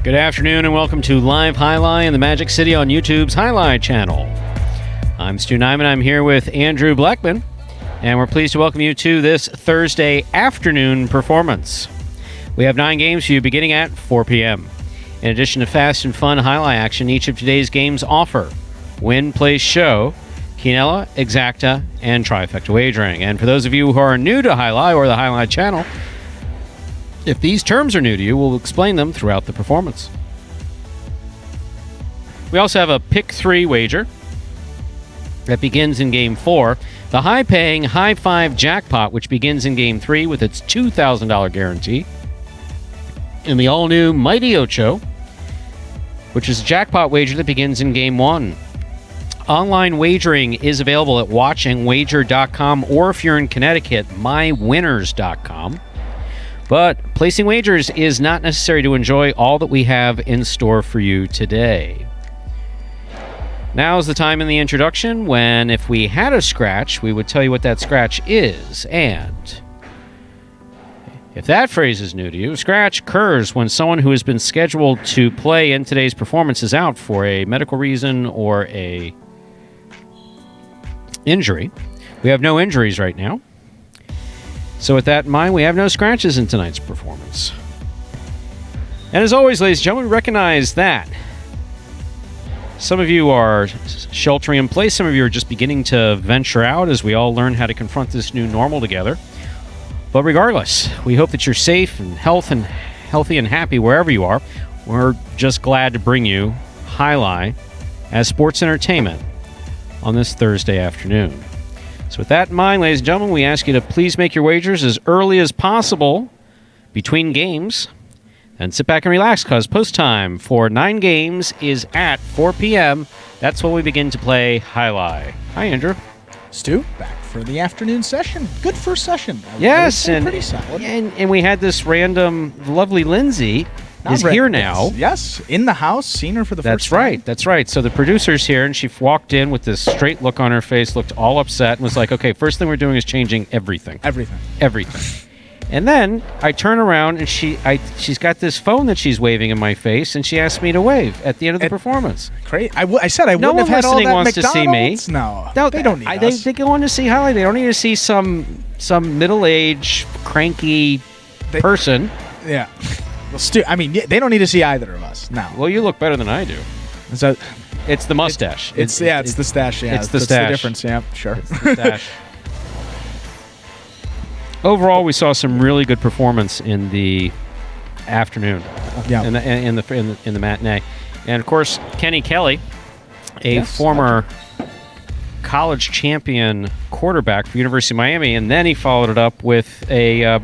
Good afternoon and welcome to Live Jai-Alai in the Magic City on YouTube's Jai-Alai Channel. I'm Stu Nyman. I'm here with Andrew Blackman, and we're pleased to welcome you to this Thursday afternoon performance. We have 9 games for you beginning at 4 p.m. In addition to fast and fun Jai-Alai action, each of today's games offer win, place, show, quinella, exacta, and trifecta wagering. And for those of you who are new to Jai-Alai or the Jai-Alai Channel, if these terms are new to you, we'll explain them throughout the performance. We also have a pick 3 wager that begins in Game 4. The high-paying High 5 Jackpot, which begins in Game 3 with its $2,000 guarantee. And the all-new Mighty Ocho, which is a jackpot wager that begins in Game 1. Online wagering is available at watchandwager.com, or if you're in Connecticut, mywinners.com. But placing wagers is not necessary to enjoy all that we have in store for you today. Now is the time in the introduction when, if we had a scratch, we would tell you what that scratch is. And if that phrase is new to you, a scratch occurs when someone who has been scheduled to play in today's performance is out for a medical reason or a injury. We have no injuries right now. So with that in mind, we have no scratches in tonight's performance. And as always, ladies and gentlemen, we recognize that some of you are sheltering in place. Some of you are just beginning to venture out as we all learn how to confront this new normal together. But regardless, we hope that you're safe and healthy and happy wherever you are. We're just glad to bring you Jai-Alai as sports entertainment on this Thursday afternoon. So with that in mind, ladies and gentlemen, we ask you to please make your wagers as early as possible between games. And sit back and relax, because post time for 9 games is at 4 p.m. That's when we begin to play Jai-Alai. Hi, Andrew. Stu, back for the afternoon session. Good first session. Yes, and pretty solid. And we had this random, lovely Lindsay is here now. Yes, in the house, seen her for the first time. That's right. So the producer's here, and she walked in with this straight look on her face, looked all upset, and was like, okay, first thing we're doing is changing everything. Everything. And then I turn around, and she's got this phone that she's waving in my face, and she asked me to wave at the end of the performance. Great. I said I wouldn't have had all that wants McDonald's. To see me. No, they don't need us. They go on to see Jai-Alai. They don't need to see some middle-aged, cranky person. Yeah. Well, Stu, I mean, they don't need to see either of us. No. Well, you look better than I do. So, it's the mustache. It's the stash. Yeah, it's the stash. That's the difference. Yeah, sure. It's the stash. Overall, we saw some really good performance in the afternoon. Yeah. In the matinee, and of course, Kenny Kelly, a former college champion quarterback for University of Miami, and then he followed it up with a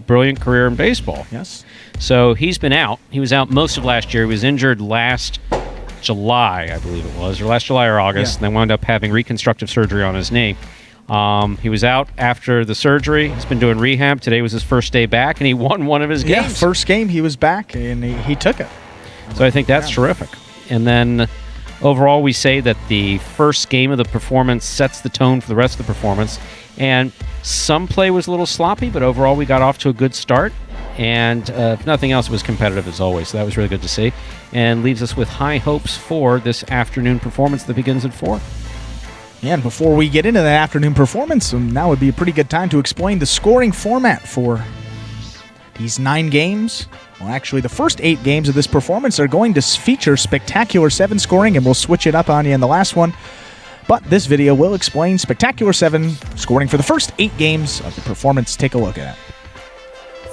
brilliant career in baseball. Yes. So he's been out. He was out most of last year. He was injured last July, I believe it was, or last July or August, and then wound up having reconstructive surgery on his knee. He was out after the surgery. He's been doing rehab. Today was his first day back, and he won one of his games. Yeah, first game he was back, and he took it. So I think that's terrific. And then overall, we say that the first game of the performance sets the tone for the rest of the performance. And some play was a little sloppy, but overall we got off to a good start. And if nothing else, it was competitive as always. So that was really good to see. And leaves us with high hopes for this afternoon performance that begins at 4. Yeah, and before we get into that afternoon performance, now would be a pretty good time to explain the scoring format for these 9 games. Well, actually, the first 8 games of this performance are going to feature Spectacular 7 scoring, and we'll switch it up on you in the last one. But this video will explain Spectacular 7 scoring for the first 8 games of the performance. Take a look at it.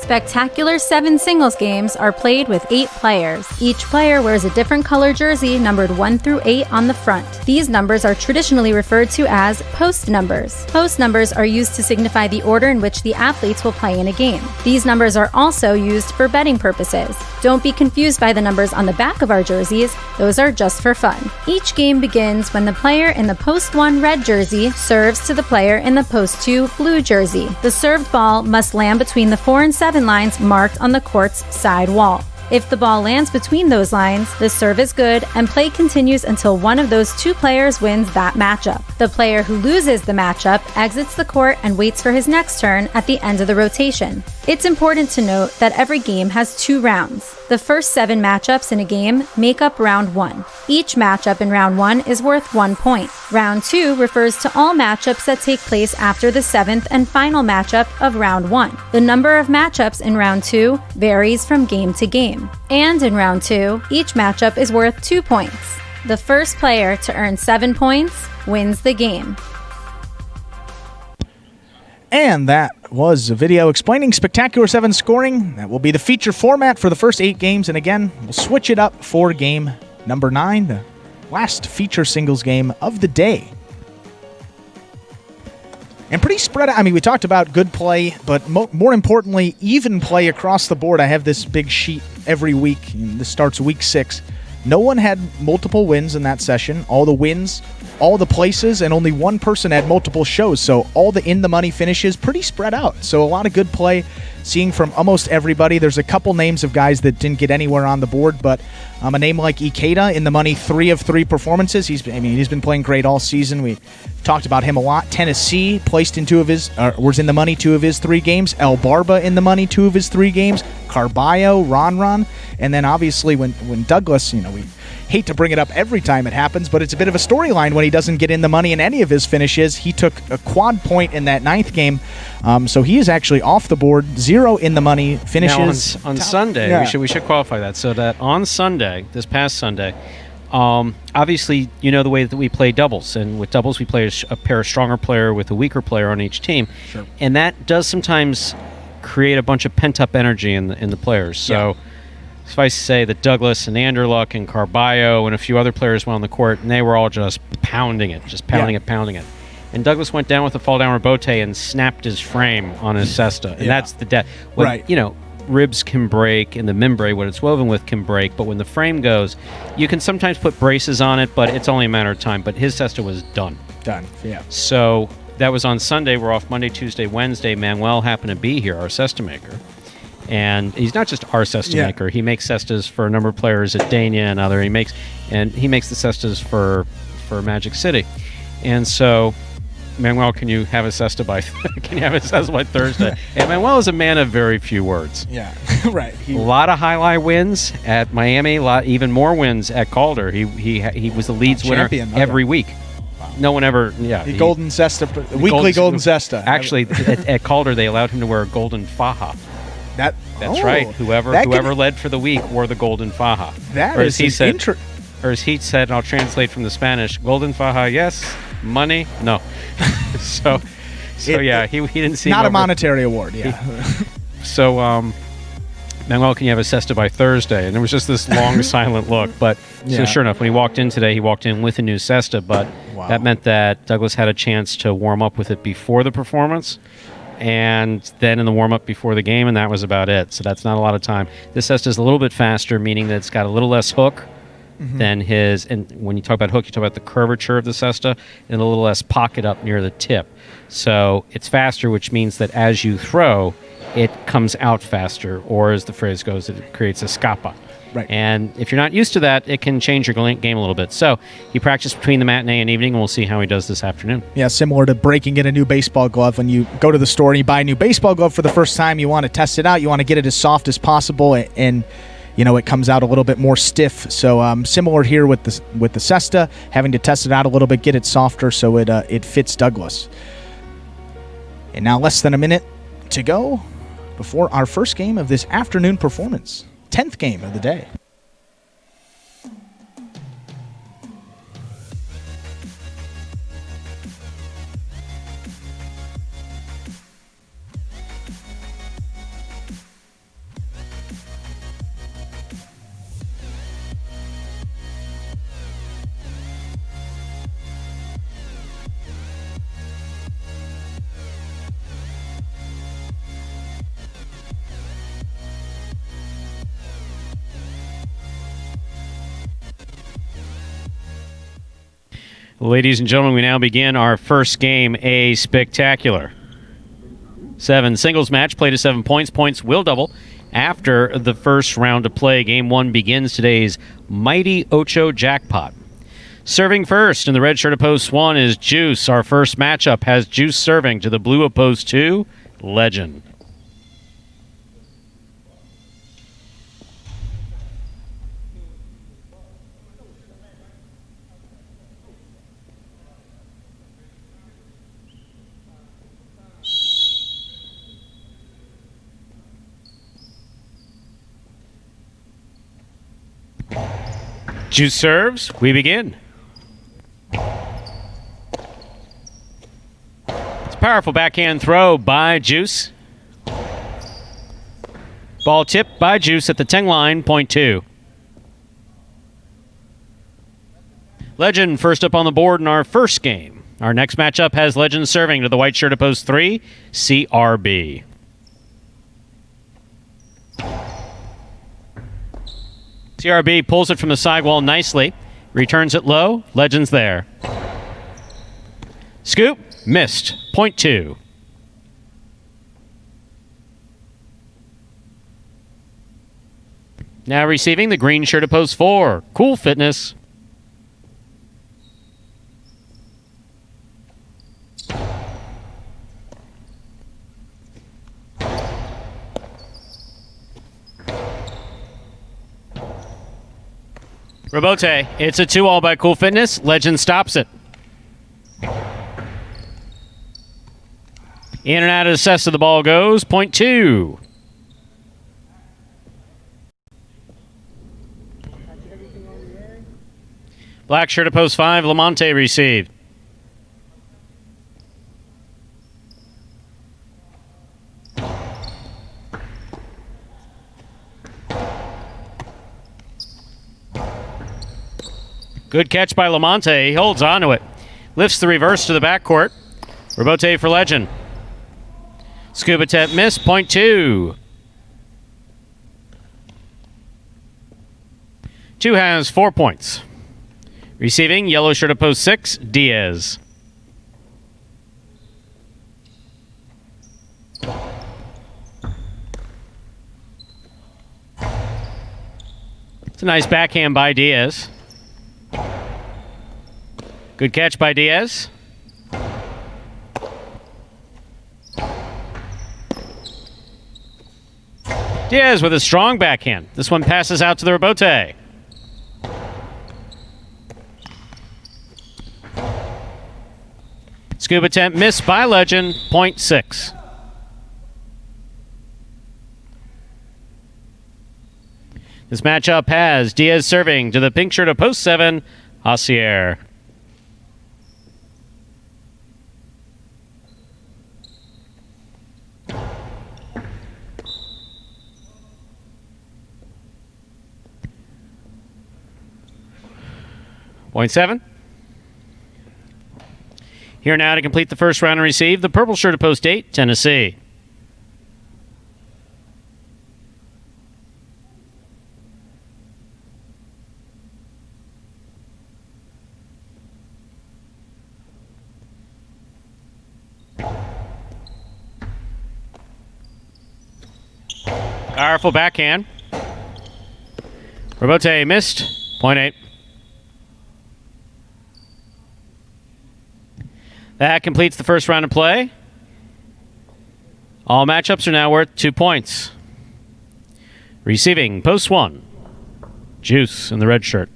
Spectacular 7 singles games are played with 8 players. Each player wears a different color jersey numbered 1 through 8 on the front. These numbers are traditionally referred to as post numbers. Post numbers are used to signify the order in which the athletes will play in a game. These numbers are also used for betting purposes. Don't be confused by the numbers on the back of our jerseys. Those are just for fun. Each game begins when the player in the post 1 red jersey serves to the player in the post 2 blue jersey. The served ball must land between the 4 and 7 lines marked on the court's side wall. If the ball lands between those lines, the serve is good and play continues until one of those 2 players wins that matchup. The player who loses the matchup exits the court and waits for his next turn at the end of the rotation. It's important to note that every game has 2 rounds. The first 7 matchups in a game make up round 1. Each matchup in round 1 is worth 1 point. Round 2 refers to all matchups that take place after the 7th and final matchup of round 1. The number of matchups in round 2 varies from game to game. And in round 2, each matchup is worth 2 points. The first player to earn 7 points wins the game. And that was a video explaining Spectacular 7 scoring. That will be the feature format for the first 8 games. And again, we'll switch it up for game number 9, the last feature singles game of the day. And pretty spread out. I mean, we talked about good play, but more importantly, even play across the board. I have this big sheet every week, and this starts week 6. No one had multiple wins in that session. All the wins, all the places, and only one person had multiple shows. So all the in-the-money finishes, pretty spread out. So a lot of good play, seeing from almost everybody. There's a couple names of guys that didn't get anywhere on the board, but a name like Ikeda in the money, 3 of 3 performances. He's been playing great all season. We talked about him a lot. Tennessee placed in was in the money 2 of his 3 games. El Barba in the money 2 of his 3 games. Carballo, Ron, and then obviously when Douglas, we hate to bring it up every time it happens, but it's a bit of a storyline when he doesn't get in the money in any of his finishes. He took a quad point in that 9th game, so he is actually off the board. 0 in the money finishes. Now on Sunday, yeah. we should qualify that. So that on Sunday, this past Sunday, obviously the way that we play doubles, and with doubles we play a pair of stronger player with a weaker player on each team, sure. And that does sometimes create a bunch of pent-up energy in the players. So suffice to say that Douglas and Anderluck and Carballo and a few other players went on the court, and they were all just pounding it. And Douglas went down with a fall-down rebote and snapped his frame on his cesta. And that's the death. Right. Ribs can break, and the membrane, what it's woven with, can break. But when the frame goes, you can sometimes put braces on it, but it's only a matter of time. But his cesta was done. Yeah. So that was on Sunday. We're off Monday, Tuesday, Wednesday. Manuel happened to be here, our cesta maker. And he's not just our cesta maker. He makes cestas for a number of players at Dania and other. He makes the cestas for Magic City. And so, Manuel, can you have a cesta by Thursday? And Manuel is a man of very few words. Yeah, right. A lot of highlight wins at Miami. Even more wins at Calder. He was the Leeds winner every week. Wow. No one ever. The golden cesta, weekly golden cesta. Actually, at Calder, they allowed him to wear a golden faja. That's right. Whoever led for the week wore the golden faja. Or as he said, and I'll translate from the Spanish, golden faja, yes, money, no. so he didn't see. Not a monetary award, So, Manuel, can you have a cesta by Thursday? And there was just this long, silent look. But so sure enough, when he walked in today, he walked in with a new cesta. But that meant that Douglas had a chance to warm up with it before the performance, and then in the warm-up before the game, and that was about it. So that's not a lot of time. This cesta is a little bit faster, meaning that it's got a little less hook than his. And when you talk about hook, you talk about the curvature of the cesta, and a little less pocket up near the tip. So it's faster, which means that as you throw, it comes out faster, or as the phrase goes, it creates a scapa. Right. And if you're not used to that, it can change your game a little bit. So he practiced between the matinee and evening, and we'll see how he does this afternoon. Yeah, similar to breaking in a new baseball glove. When you go to the store and you buy a new baseball glove for the first time, you want to test it out. You want to get it as soft as possible, and it comes out a little bit more stiff. So similar here with the cesta, having to test it out a little bit, get it softer so it fits Douglas. And now less than a minute to go before our first game of this afternoon performance. 10th game of the day. Ladies and gentlemen, we now begin our first game, a spectacular 7 singles match, played to 7 points. Points will double after the first round of play. Game 1 begins today's Mighty Ocho Jackpot. Serving first in the red shirt of post 1 is Juice. Our first matchup has Juice serving to the blue of post 2, Legend. Juice serves. We begin. It's a powerful backhand throw by Juice. Ball tipped by Juice at the 10 line, point 2. Legend first up on the board in our first game. Our next matchup has Legend serving to the white shirt of post 3, CRB. CRB pulls it from the sidewall nicely. Returns it low. Legend's there. Scoop. Missed. Point 2. Now receiving the green shirt of post 4. Cool Fitness. Robote. It's a 2-all by Cool Fitness. Legend stops it. In and out of the cess of the ball goes. Point 2. Black shirt of post 5. Lamonte received. Good catch by Lamonte. He holds on to it. Lifts the reverse to the backcourt. Robote for Legend. Scuba tap miss. Point 2. 2 has 4 points. Receiving yellow shirt of post 6. Diaz. It's a nice backhand by Diaz. Good catch by Diaz. Diaz with a strong backhand. This one passes out to the Robote. Scuba attempt missed by Legend. Point 6. This matchup has Diaz serving to the pink shirt of post 7, Hassier. Point 7. Here now to complete the first round and receive the purple shirt of post 8, Tennessee. Powerful backhand. Robote missed. Point 8. That completes the first round of play. All matchups are now worth 2 points. Receiving post 1. Juice in the red shirt.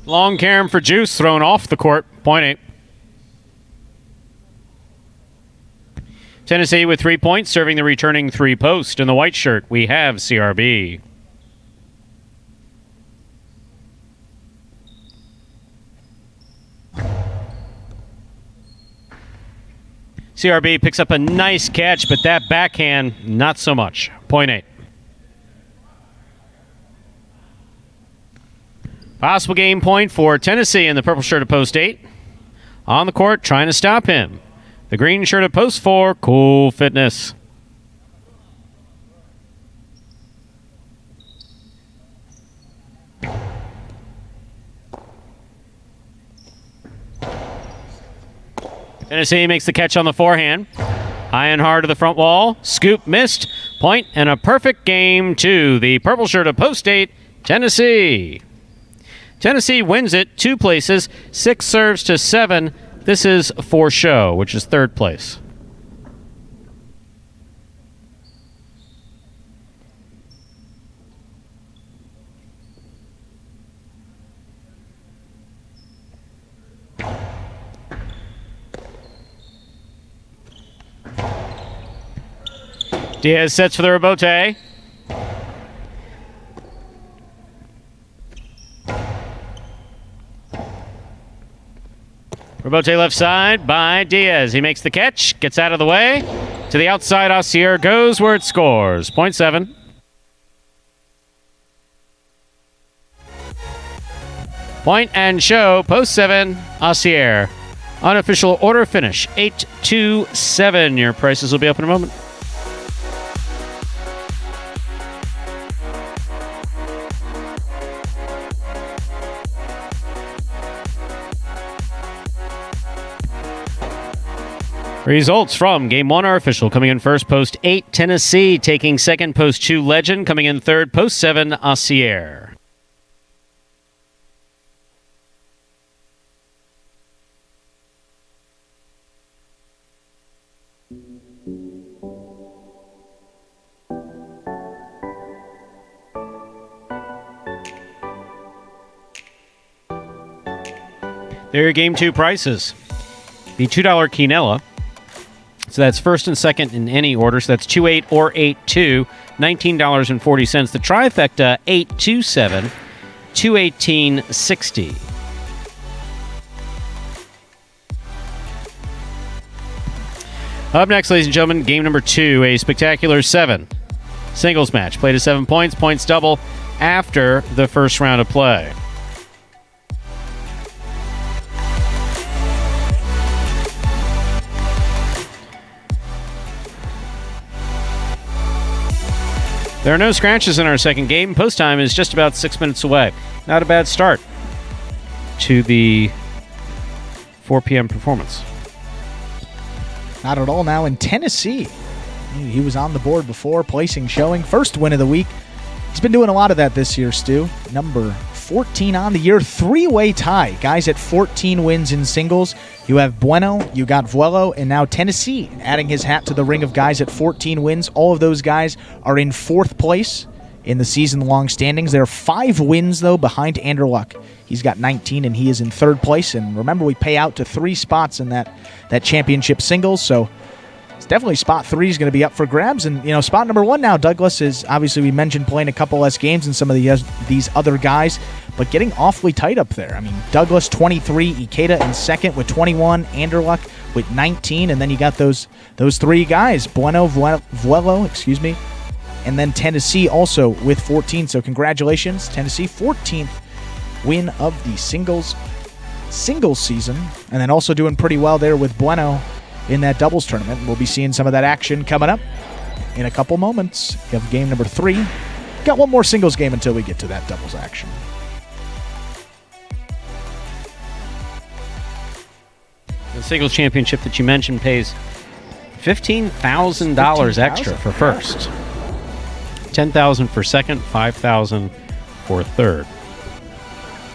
Long carom for Juice, thrown off the court. Point 8. Tennessee with 3 points, serving the returning 3 post. In the white shirt, we have CRB. CRB picks up a nice catch, but that backhand, not so much. Point 8. Possible game point for Tennessee in the purple shirt of post 8. On the court, trying to stop him. The green shirt of post 4, Cool Fitness. Tennessee makes the catch on the forehand. High and hard to the front wall. Scoop missed. Point and a perfect game to the purple shirt of post 8, Tennessee. Tennessee wins it 2 places, 6 serves to 7. This is for show, which is 3rd place. Diaz sets for the rebote. Rebote left side by Diaz. He makes the catch, gets out of the way. To the outside, Osier goes where it scores. Point 7. Point and show, post 7, Osier. Unofficial order finish, 8-2-7. Your prices will be up in a moment. Results from Game 1 are official. Coming in first, post 8, Tennessee. Taking second, post 2, Legend. Coming in third, post 7, Osier. There are your Game 2 prices. The $2 Quinella. So that's first and second in any order. So that's 2-8 or 8-2, $19.40. The trifecta, 8-2-7, $218.60. Up next, ladies and gentlemen, game number 2, a spectacular 7 singles match. Played at 7 points, points double after the first round of play. There are no scratches in our second game. Post time is just about 6 minutes away. Not a bad start to the 4 p.m. performance. Not at all now in Tennessee. He was on the board before, placing, showing. First win of the week. He's been doing a lot of that this year, Stu. Number 14 on the year. 3-way tie. Guys at 14 wins in singles. You have Bueno, you got Vuelo, and now Tennessee adding his hat to the ring of guys at 14 wins. All of those guys are in 4th place in the season-long standings. There are 5 wins, though, behind Anderluck. He's got 19, and he is in 3rd place. And remember, we pay out to 3 spots in that championship singles, so it's definitely spot 3 is going to be up for grabs. And, you know, spot number 1 now, Douglas, is obviously we mentioned playing a couple less games than some of these other guys, but getting awfully tight up there. I mean, Douglas 23, Ikeda in second with 21, Anderluck with 19, and then you got those 3 guys, Bueno, Vuelo, and then Tennessee also with 14. So congratulations, Tennessee, 14th win of the singles season, and then also doing pretty well there with Bueno in that doubles tournament. We'll be seeing some of that action coming up in a couple moments. You have game number 3. Got one more singles game until we get to that doubles action. The singles championship that you mentioned pays $15,000 extra for first, $10,000 for second, $5,000 for third.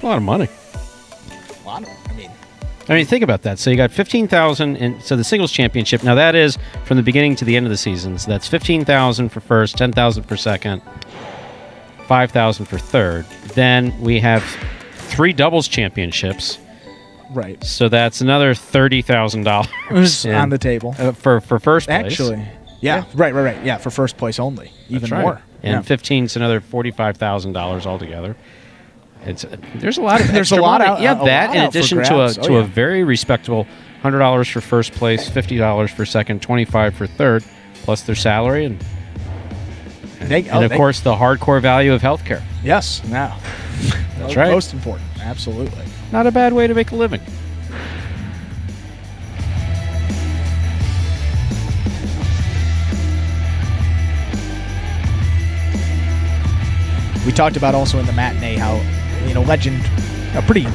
A lot of money. A lot of, I mean, think about that. So you got $15,000, and so the singles championship. Now that is from the beginning to the end of the season. So that's $15,000 for first, $10,000 for second, $5,000 for third. Then we have 3 doubles championships. Right. So that's another $30,000 on the table for first place. Actually, yeah. Right. Yeah, for first place only, even more. And 15's another $45,000 altogether. There's a lot of there's a lot out. That in addition to a very respectable $100 for first place, $50 for second, $25 for third, plus their salary and of course the hardcore value of healthcare. Yes, now that's right. Most important, absolutely. Not a bad way to make a living. We talked about also in the matinee how, you know, Legend, a pretty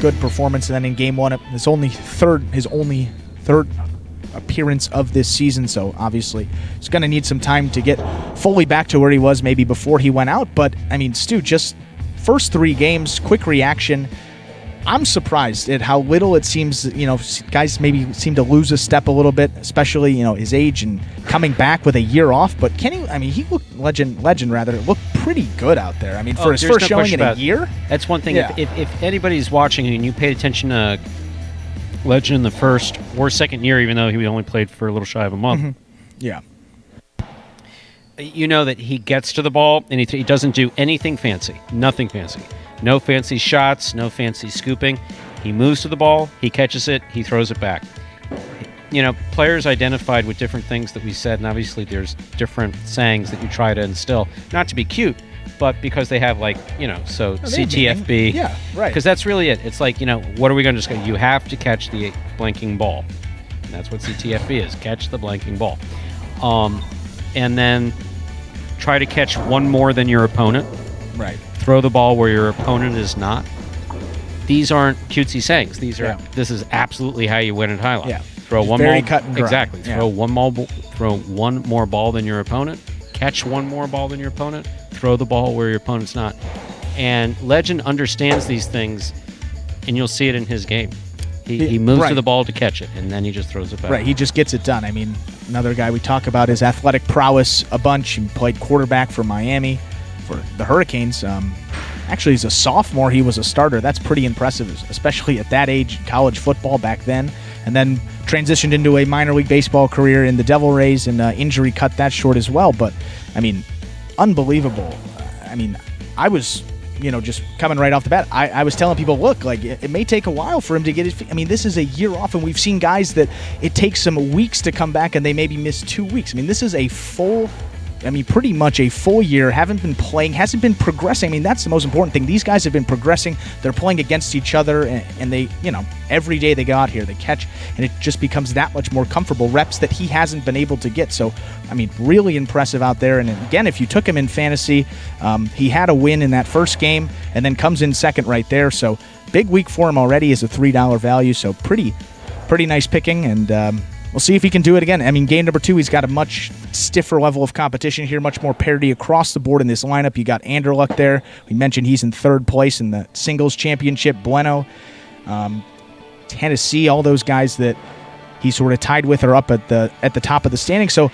good performance, and then in game 1, his only third appearance of this season, so obviously he's going to need some time to get fully back to where he was maybe before he went out. But, I mean, Stu, just first 3 games, quick reaction. I'm surprised at how little it seems, you know, guys maybe seem to lose a step a little bit, especially, you know, his age and coming back with a year off. But Kenny, I mean, he looked, Legend looked pretty good out there. I mean, for his first showing in a year. That's one thing. Yeah. If anybody's watching and you paid attention to Legend in the first or second year, even though he only played for a little shy of a month. Mm-hmm. Yeah. you know that he gets to the ball and he doesn't do anything fancy. Nothing fancy. No fancy shots, no fancy scooping. He moves to the ball, he catches it, he throws it back. You know, players identified with different things that we said, and obviously there's different sayings that you try to instill, not to be cute, but because they have, like, you know, so CTFB. Yeah, right. Because that's really it. It's like, you know, what are we going to discuss? You have to catch the blanking ball. And that's what CTFB is, catch the blanking ball. And then try to catch one more than your opponent. Right. Throw the ball where your opponent is not. These aren't cutesy sayings. These are. This is absolutely how you win at Highlight. Yeah. Throw one very more. Cut and dry. Exactly. Yeah. Throw one more ball than your opponent. Catch one more ball than your opponent. Throw the ball where your opponent's not. And Legend understands these things, and you'll see it in his game. He moves to the ball to catch it, and then he just throws it back. Right, he just gets it done. I mean, another guy we talk about his athletic prowess a bunch. He played quarterback for Miami, for the Hurricanes. Actually, he's a sophomore. He was a starter. That's pretty impressive, especially at that age, college football back then. And then transitioned into a minor league baseball career in the Devil Rays, and injury cut that short as well. But, I mean, unbelievable. I mean, I was, you know, just coming right off the bat, I was telling people, look, like, it may take a while for him to get his feet. I mean, this is a year off, and we've seen guys that it takes some weeks to come back, and they maybe miss 2 weeks. I mean, this is pretty much a full year, haven't been playing, hasn't been progressing. I mean, that's the most important thing. These guys have been progressing. They're playing against each other, and they, you know, every day they go out here, they catch, and it just becomes that much more comfortable. Reps that he hasn't been able to get. So, I mean, really impressive out there. And again, if you took him in fantasy, he had a win in that first game, and then comes in second right there. So, big week for him already is a $3 value. So, pretty nice picking, and we'll see if he can do it again. I mean, game number 2, he's got a much stiffer level of competition here, much more parity across the board in this lineup. You got Anderluck there. We mentioned he's in third place in the singles championship. Bueno, Tennessee, all those guys that he's sort of tied with are up at the top of the standing. So,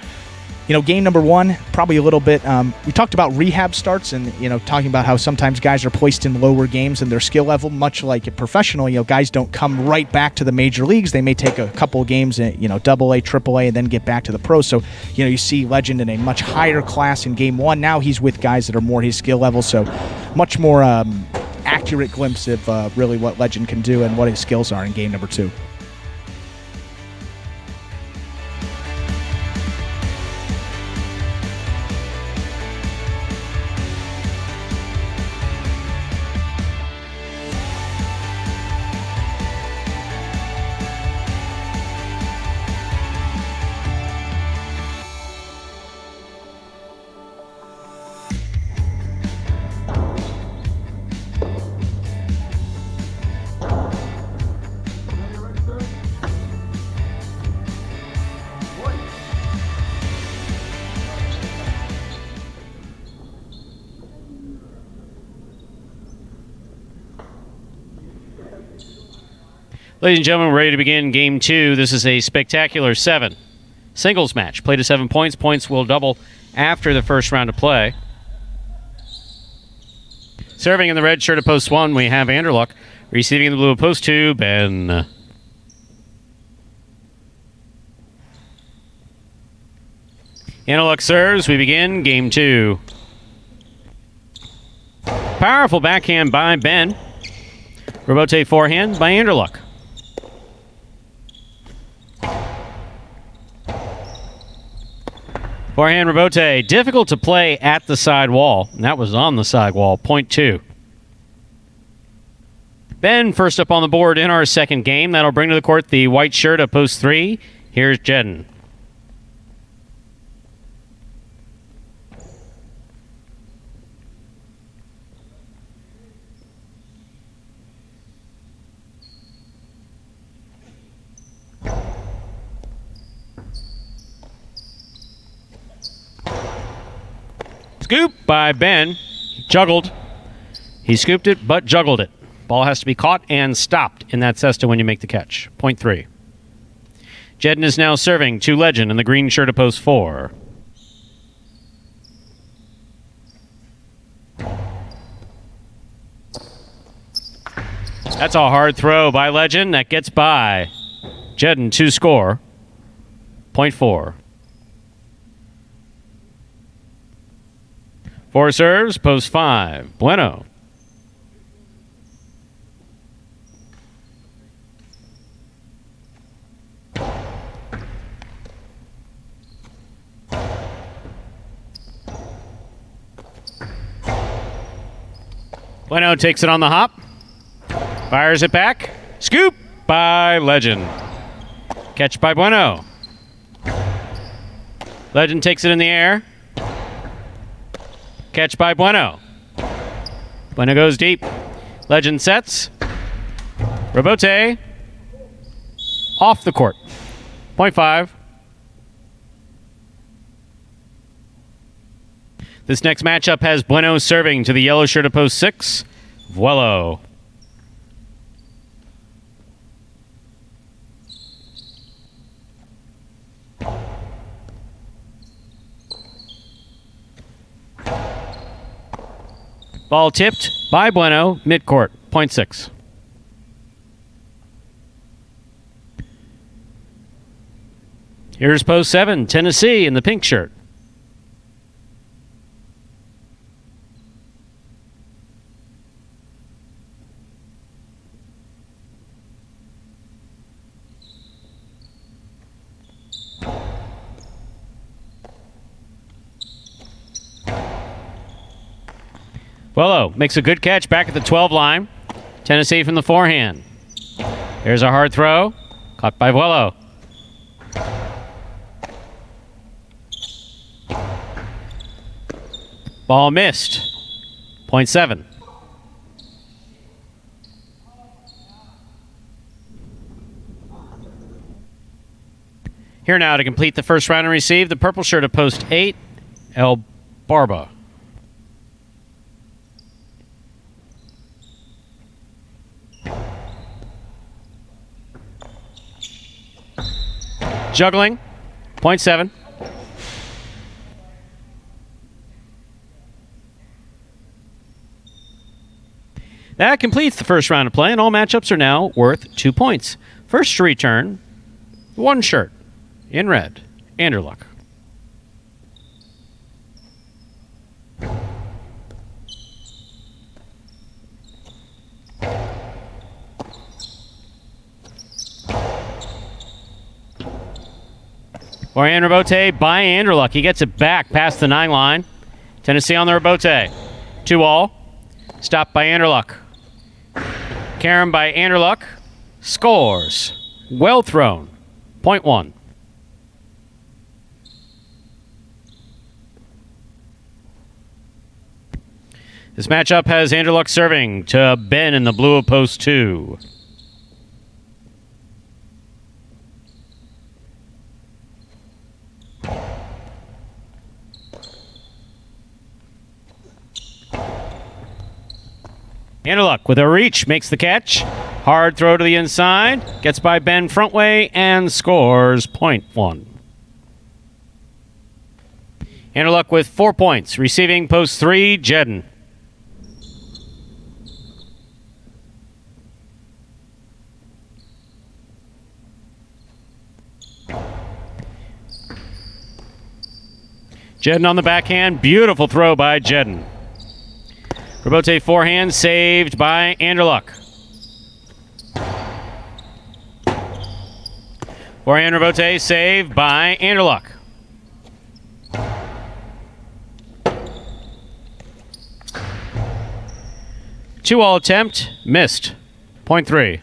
you know, game number 1, probably a little bit. We talked about rehab starts and, you know, talking about how sometimes guys are placed in lower games in their skill level, much like a professional. You know, guys don't come right back to the major leagues. They may take a couple of games, you know, AA, AAA, and then get back to the pros. So, you know, you see Legend in a much higher class in game 1. Now he's with guys that are more his skill level. So, much more accurate glimpse of really what Legend can do and what his skills are in game number 2. Ladies and gentlemen, we're ready to begin Game 2. This is a spectacular 7 singles match. Play to 7 points. Points will double after the first round of play. Serving in the red shirt at post 1, we have Anderluck. Receiving in the blue at post 2, Ben. Anderluck serves. We begin Game 2. Powerful backhand by Ben. Rebote forehand by Anderluck. Forehand Rebote, difficult to play at the side wall. And that was on the side wall, point 2. Ben first up on the board in our second game. That'll bring to the court the white shirt at post 3. Here's Jedden. Scoop by Ben. Juggled. He scooped it, but juggled it. Ball has to be caught and stopped in that cesta when you make the catch. Point 3. Jedden is now serving to Legend in the green shirt at post 4. That's a hard throw by Legend. That gets by. Jedden to score. Point 4. 4 serves, post 5. Bueno. Bueno takes it on the hop. Fires it back. Scoop by Legend. Catch by Bueno. Legend takes it in the air. Catch by Bueno. Bueno goes deep. Legend sets. Rebote. Off the court. Point 5. This next matchup has Bueno serving to the yellow shirt of post 6. Vuelo. Ball tipped by Bueno, midcourt, point 6. Here's post 7, Tennessee in the pink shirt. Wello makes a good catch back at the 12 line. Tennessee from the forehand. Here's a hard throw. Caught by Wello. Ball missed. Point 7. Here now to complete the first round and receive the purple shirt of post 8, El Barba. Juggling, point 7. That completes the first round of play, and all matchups are now worth 2 points. First to return, 1 shirt in red, Anderluck. Orion Rebote by Anderluck. He gets it back past the 9 line. Tennessee on the Rebote. 2-all. Stopped by Anderluck. Carom by Anderluck. Scores. Well thrown. Point 1. This matchup has Anderluck serving to Ben in the blue of post 2. Anderluck with a reach makes the catch. Hard throw to the inside. Gets by Ben front way and scores point 1. Anderluck with 4 points. Receiving post 3, Jedden. Jedden on the backhand. Beautiful throw by Jedden. Rebote forehand saved by Anderluck. Forehand Rebote saved by Anderluck. Two-all attempt, missed. Point 3.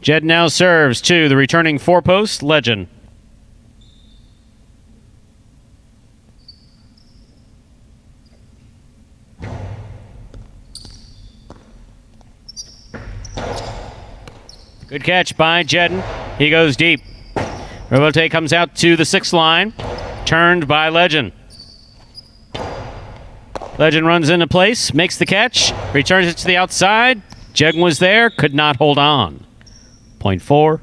Jed now serves to the returning 4-post, Legend. Good catch by Jedden. He goes deep. Rebote comes out to the 6th line. Turned by Legend. Legend runs into place, makes the catch, returns it to the outside. Jedden was there, could not hold on. Point 4.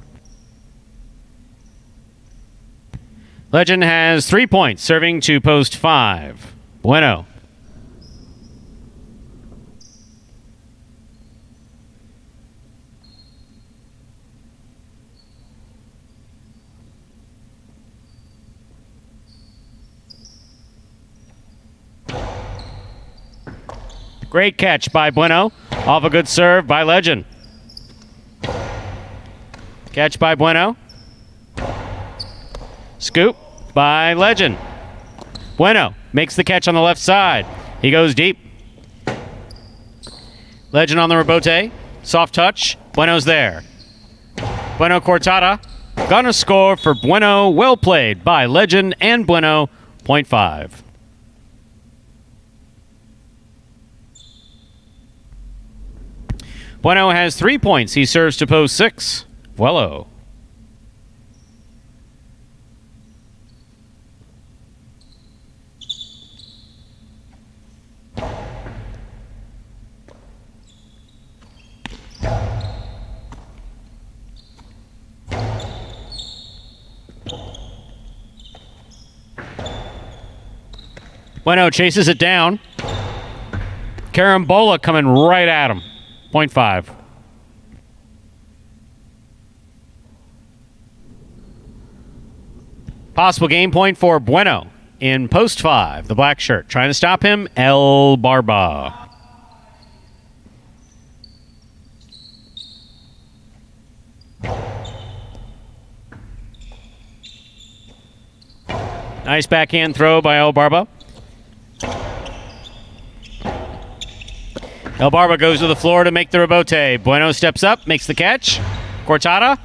Legend has 3 points, serving to post 5. Bueno. Great catch by Bueno. Off a good serve by Legend. Catch by Bueno. Scoop by Legend. Bueno makes the catch on the left side. He goes deep. Legend on the rebote. Soft touch. Bueno's there. Bueno Cortada. Gonna score for Bueno. Well played by Legend and Bueno. 0.5. Bueno has 3 points. He serves to post 6. Vuelo. Bueno chases it down. Carambola coming right at him. 0.5. Possible game point for Bueno in post 5. The black shirt. Trying to stop him, El Barba. Nice backhand throw by El Barba. El Barba goes to the floor to make the rebote. Bueno steps up, makes the catch. Cortada.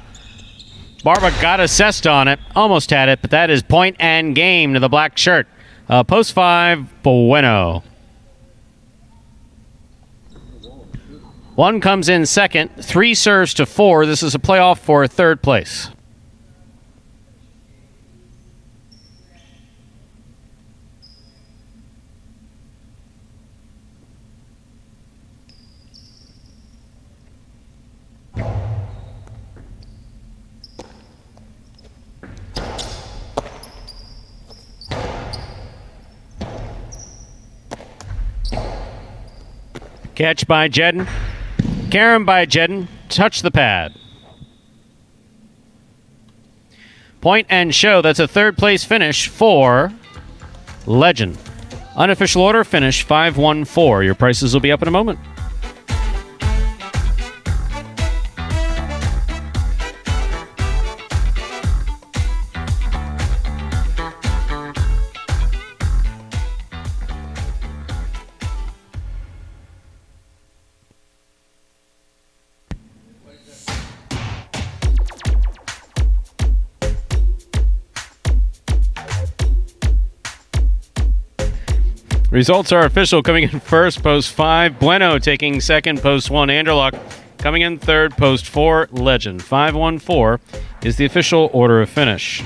Barba got assessed on it. Almost had it, but that is point and game to the black shirt. Post 5, Bueno. One comes in second. 3 serves to 4. This is a playoff for third place. Catch by Jedden. Karen by Jedden. Touch the pad. Point and show. That's a third place finish for Legend. Unofficial order finish 5-1-4. Your prices will be up in a moment. Results are official. Coming in first, post 5, Bueno. Taking second, post 1, Anderlock. Coming in third, post 4, Legend. 5-1-4 is the official order of finish.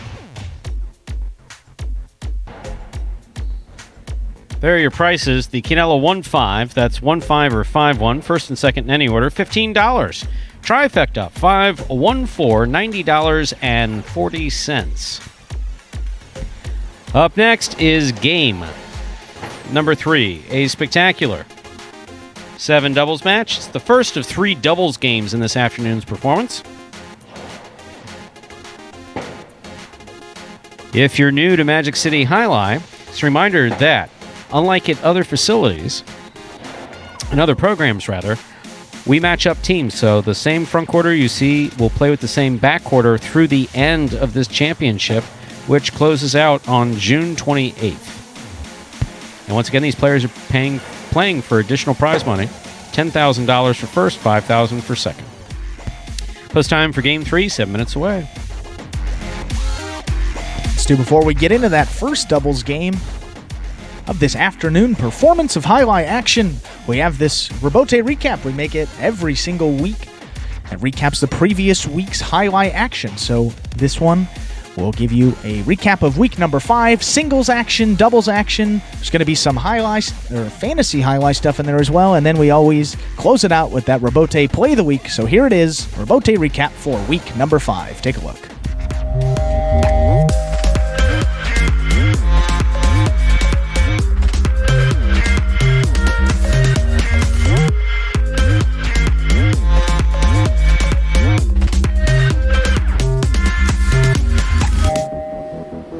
There are your prices. The Quinella 1-5, that's 1-5 or 5-1, first and second in any order, $15. Trifecta 5-1-4, $90.40. Up next is Game Number 3, a spectacular 7 doubles match. It's the first of 3 doubles games in this afternoon's performance. If you're new to Magic City Jai-Alai, it's a reminder that, unlike at other facilities, and other programs rather, we match up teams. So the same front quarter you see will play with the same back quarter through the end of this championship, which closes out on June 28th. And once again, these players are playing for additional prize money. $10,000 for first, $5,000 for second. Post time for Game 3, 7 minutes away. Stu, before we get into that first doubles game of this afternoon performance of Jai-Alai action, we have this rebote recap. We make it every single week. It recaps the previous week's Jai-Alai action. So this one, we'll give you a recap of week number 5, singles action, doubles action. There's going to be some highlights or fantasy Jai-Alai stuff in there as well, and then we always close it out with that rebote play of the week. So here it is, rebote recap for week number 5. Take a look.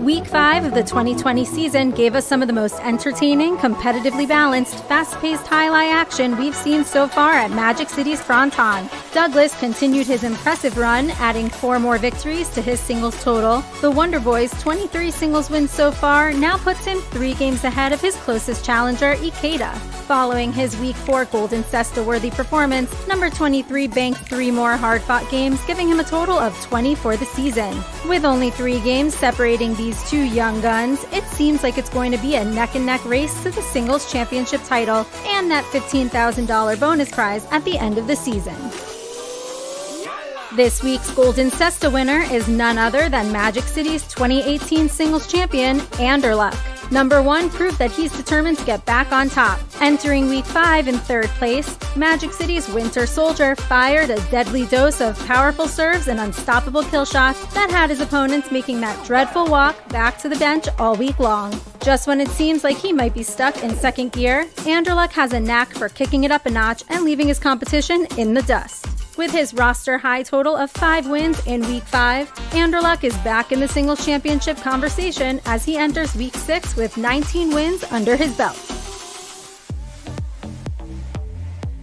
Week 5 of the 2020 season gave us some of the most entertaining, competitively balanced, fast-paced Jai-Alai action we've seen so far at Magic City's fronton. Douglas continued his impressive run, adding 4 more victories to his singles total. The Wonder Boy's 23 singles wins so far now puts him 3 games ahead of his closest challenger, Ikeda. Following his Week 4 Golden Cesta-worthy performance, number 23 banked 3 more hard-fought games, giving him a total of 20 for the season. With only 3 games separating these 2 young guns, it seems like it's going to be a neck-and-neck race to the singles championship title and that $15,000 bonus prize at the end of the season. This week's Golden Cesta winner is none other than Magic City's 2018 singles champion, Anderluck. Number 1 proved that he's determined to get back on top. Entering Week 5 in 3rd place, Magic City's Winter Soldier fired a deadly dose of powerful serves and unstoppable kill shots that had his opponents making that dreadful walk back to the bench all week long. Just when it seems like he might be stuck in second gear, Anderluck has a knack for kicking it up a notch and leaving his competition in the dust. With his roster high total of 5 wins in Week 5, Anderluck is back in the singles championship conversation as he enters Week 6 with 19 wins under his belt.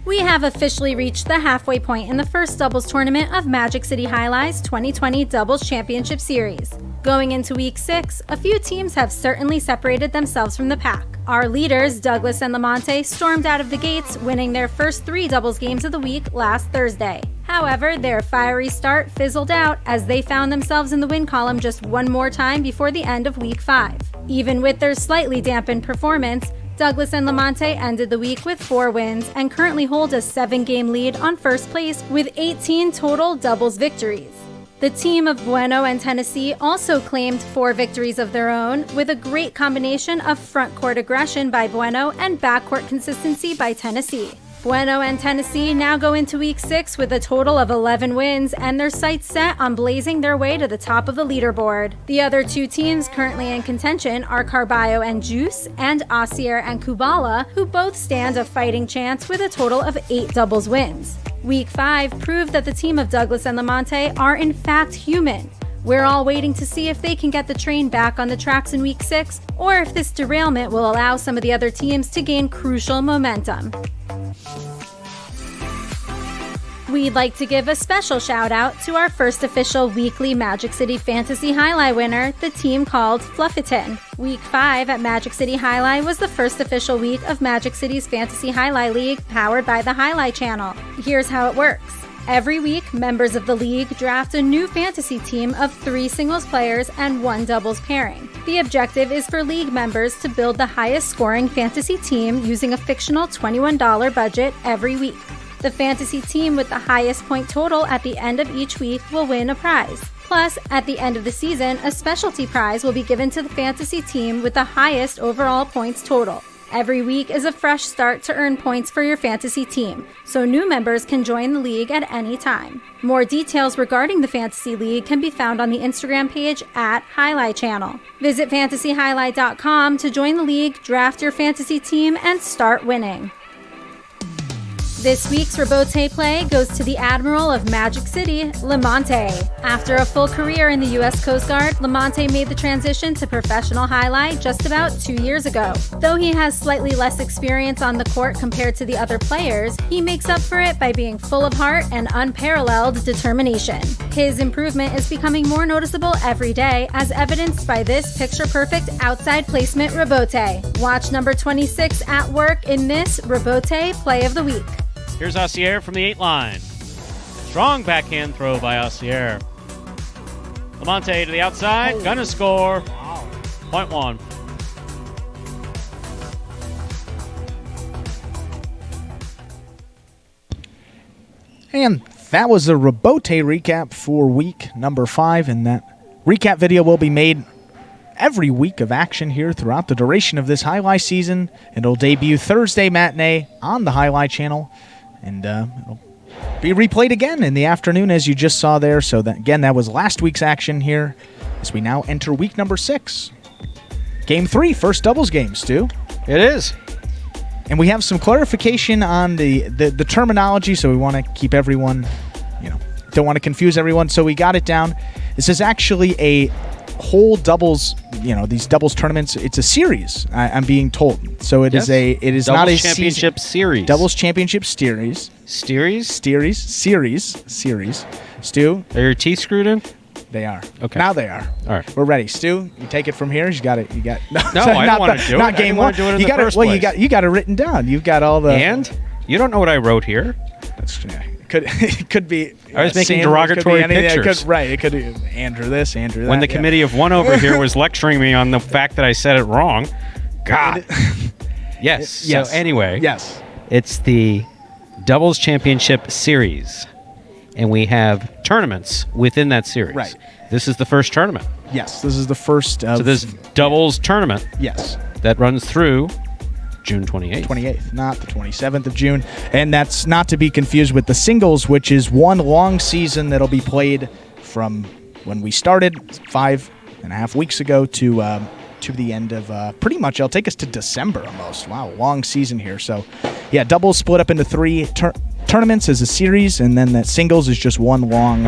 We have officially reached the halfway point in the first doubles tournament of Magic City Jai-Alai's 2020 Doubles Championship Series. Going into Week 6, a few teams have certainly separated themselves from the pack. Our leaders, Douglas and Lamonte, stormed out of the gates, winning their first 3 doubles games of the week last Thursday. However, their fiery start fizzled out as they found themselves in the win column just one more time before the end of Week 5. Even with their slightly dampened performance, Douglas and Lamonte ended the week with 4 wins and currently hold a 7-game lead on first place with 18 total doubles victories. The team of Bueno and Tennessee also claimed 4 victories of their own, with a great combination of front-court aggression by Bueno and backcourt consistency by Tennessee. Bueno and Tennessee now go into Week 6 with a total of 11 wins and their sights set on blazing their way to the top of the leaderboard. The other 2 teams currently in contention are Carballo and Juice and Asier and Kubala, who both stand a fighting chance with a total of 8 doubles wins. Week 5 proved that the team of Douglas and Lamonte are in fact human. We're all waiting to see if they can get the train back on the tracks in Week 6, or if this derailment will allow some of the other teams to gain crucial momentum. We'd like to give a special shout out to our first official weekly Magic City Fantasy Jai-Alai winner, the team called Fluffiton. Week 5 at Magic City Jai-Alai was the first official week of Magic City's Fantasy Jai-Alai League powered by the Jai-Alai Channel. Here's how it works. Every week, members of the league draft a new fantasy team of 3 singles players and 1 doubles pairing. The objective is for league members to build the highest scoring fantasy team using a fictional $21 budget every week. The fantasy team with the highest point total at the end of each week will win a prize. Plus, at the end of the season, a specialty prize will be given to the fantasy team with the highest overall points total. Every week is a fresh start to earn points for your fantasy team, so new members can join the league at any time. More details regarding the Fantasy League can be found on the Instagram page at Jai-Alai Channel. Visit fantasyjai-alai.com to join the league, draft your fantasy team, and start winning. This week's Rebote play goes to the Admiral of Magic City, Lamonte. After a full career in the U.S. Coast Guard, Lamonte made the transition to professional Jai-Alai just about 2 years ago. Though he has slightly less experience on the court compared to the other players, he makes up for it by being full of heart and unparalleled determination. His improvement is becoming more noticeable every day, as evidenced by this picture-perfect outside placement Rebote. Watch number 26 at work in this Rebote play of the week. Here's Asier from the 8 line. Strong backhand throw by Asier. Lamonte to the outside. Gonna score. Point 1. And that was a Rebote recap for week number 5, and that recap video will be made every week of action here throughout the duration of this Jai-Alai season. It'll debut Thursday matinee on the Jai-Alai Channel, and it'll be replayed again in the afternoon as you just saw there. So that, again, that was last week's action here as we now enter week number 6. Game 3, first doubles game, Stu. It is. And we have some clarification on the terminology, so we want to keep everyone, don't want to confuse everyone. So we got it down. This is actually a whole doubles, these doubles tournaments, it's a series. I'm being told. So it is not a championship series. Doubles championship series. Series. Stu, Are your teeth screwed in? they are. Okay. Now they are. All right. We're ready. Stu, you take it from here. You got it. No, I don't want to do it. Not I game didn't one. want to do it in you the got first it. Well, place. you got it written down. You've got all the. And you don't know what I wrote here. It could be. I was making Sandwich, derogatory could be anything. pictures. It could be Andrew this, Andrew that. When the committee of one over here was lecturing me on the fact that I said it wrong. God. Yes. Yes. So anyway. Yes. It's the Doubles Championship Series. And we have tournaments within that series. Right. This is the first tournament. Yes. This is the first of. So this doubles tournament Yes. that runs through June 28th. 28th, not the 27th of June. And that's not to be confused with the singles, which is one long season that'll be played from when we started 5.5 weeks ago to the end of pretty much, it'll take us to December almost. Wow, long season here. So, yeah, doubles split up into 3 tournaments as a series, and then that singles is just one long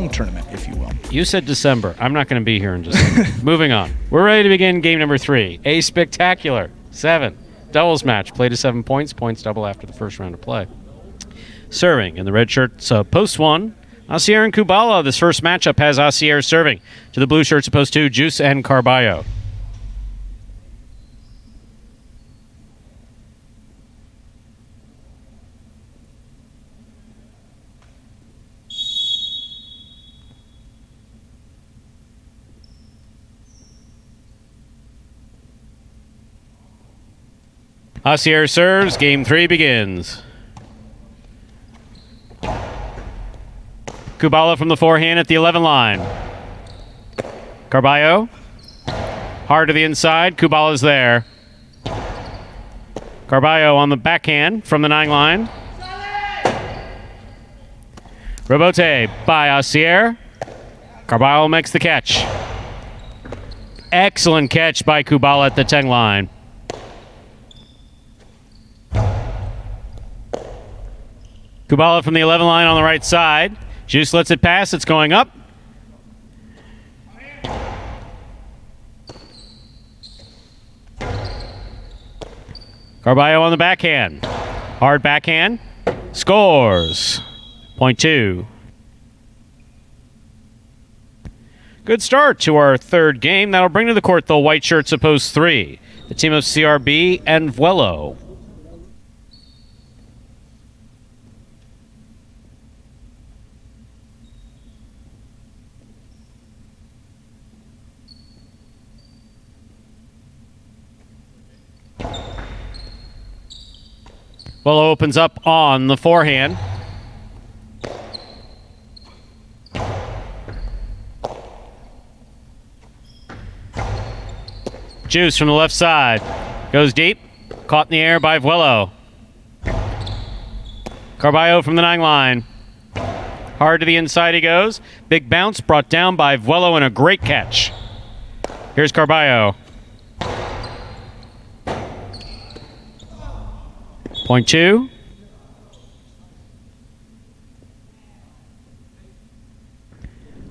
tournament, if you will. You said December. I'm not going to be here in December. Moving on. We're ready to begin game number 3. A spectacular 7 doubles match. Play to 7 points. Points double after the first round of play. Serving in the red shirts, post 1. Asier and Kubala. This first matchup has Asier serving. To the blue shirts, post 2. Juice and Carballo. Asier serves. Game 3 begins. Kubala from the forehand at the 11 line. Carballo. Hard to the inside. Kubala's there. Carballo on the backhand from the 9 line. Rebote by Asier. Carballo makes the catch. Excellent catch by Kubala at the 10 line. Kubala from the 11 line on the right side. Juice lets it pass. It's going up. Carballo on the backhand. Hard backhand. Scores. Point 2. Good start to our third game. That'll bring to the court the white shirts of post 3. The team of CRB and Vuelo. Vuelo opens up on the forehand. Juice from the left side. Goes deep. Caught in the air by Vuelo. Carballo from the 9 line. Hard to the inside he goes. Big bounce brought down by Vuelo and a great catch. Here's Carballo. Point 2.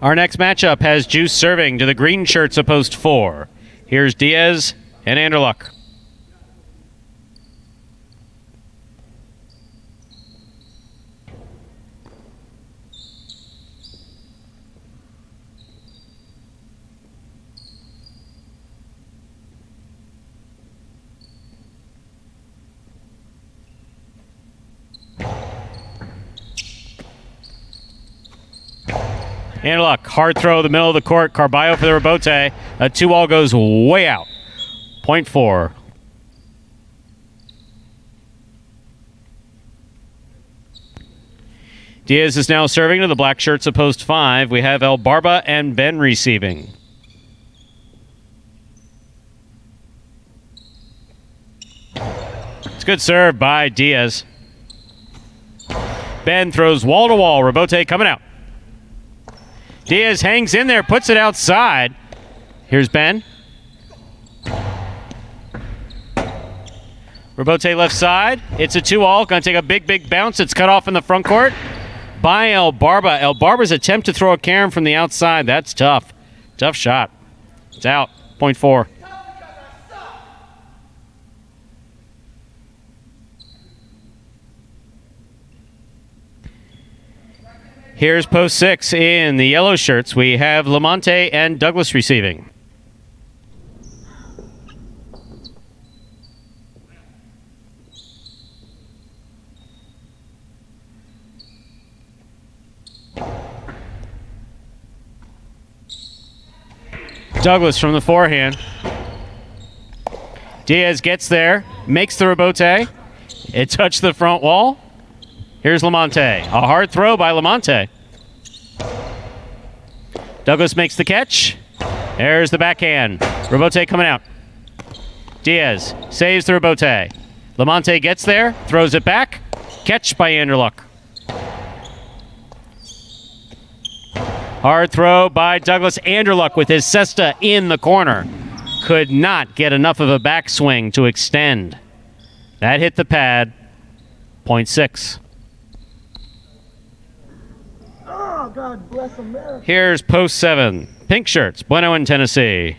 Our next matchup has Juice serving to the green shirts of post 4. Here's Diaz and Anderluck. Anderluck, hard throw, the middle of the court. Carballo for the rebote. A 2-all goes way out. Point 4. Diaz is now serving to the black shirts of post 5. We have El Barba and Ben receiving. It's a good serve by Diaz. Ben throws wall to wall. Rebote coming out. Diaz hangs in there, puts it outside. Here's Ben. Rebote left side. It's a 2-all. Going to take a big bounce. It's cut off in the front court by El Barba. El Barba's attempt to throw a carom from the outside. That's tough. Tough shot. It's out. Point 4. Here's post 6 in the yellow shirts. We have Lamonte and Douglas receiving. Douglas from the forehand. Diaz gets there, makes the rebote. It touched the front wall. Here's Lamonte. A hard throw by Lamonte. Douglas makes the catch. There's the backhand. Rebote coming out. Diaz saves the rebote. Lamonte gets there, throws it back. Catch by Anderluck. Hard throw by Douglas. Anderluck with his cesta in the corner. Could not get enough of a backswing to extend. That hit the pad. Point 6. Oh, God bless America. Here's post 7. Pink shirts, Bueno in Tennessee.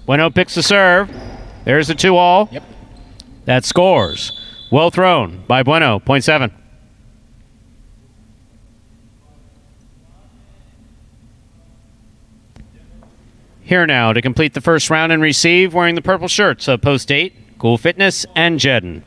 Bueno picks the serve. There's the 2-all. Yep. That scores. Well thrown by Bueno. Point 7. Here now to complete the first round and receive, wearing the purple shirts of Post 8, Cool Fitness, and Jedden.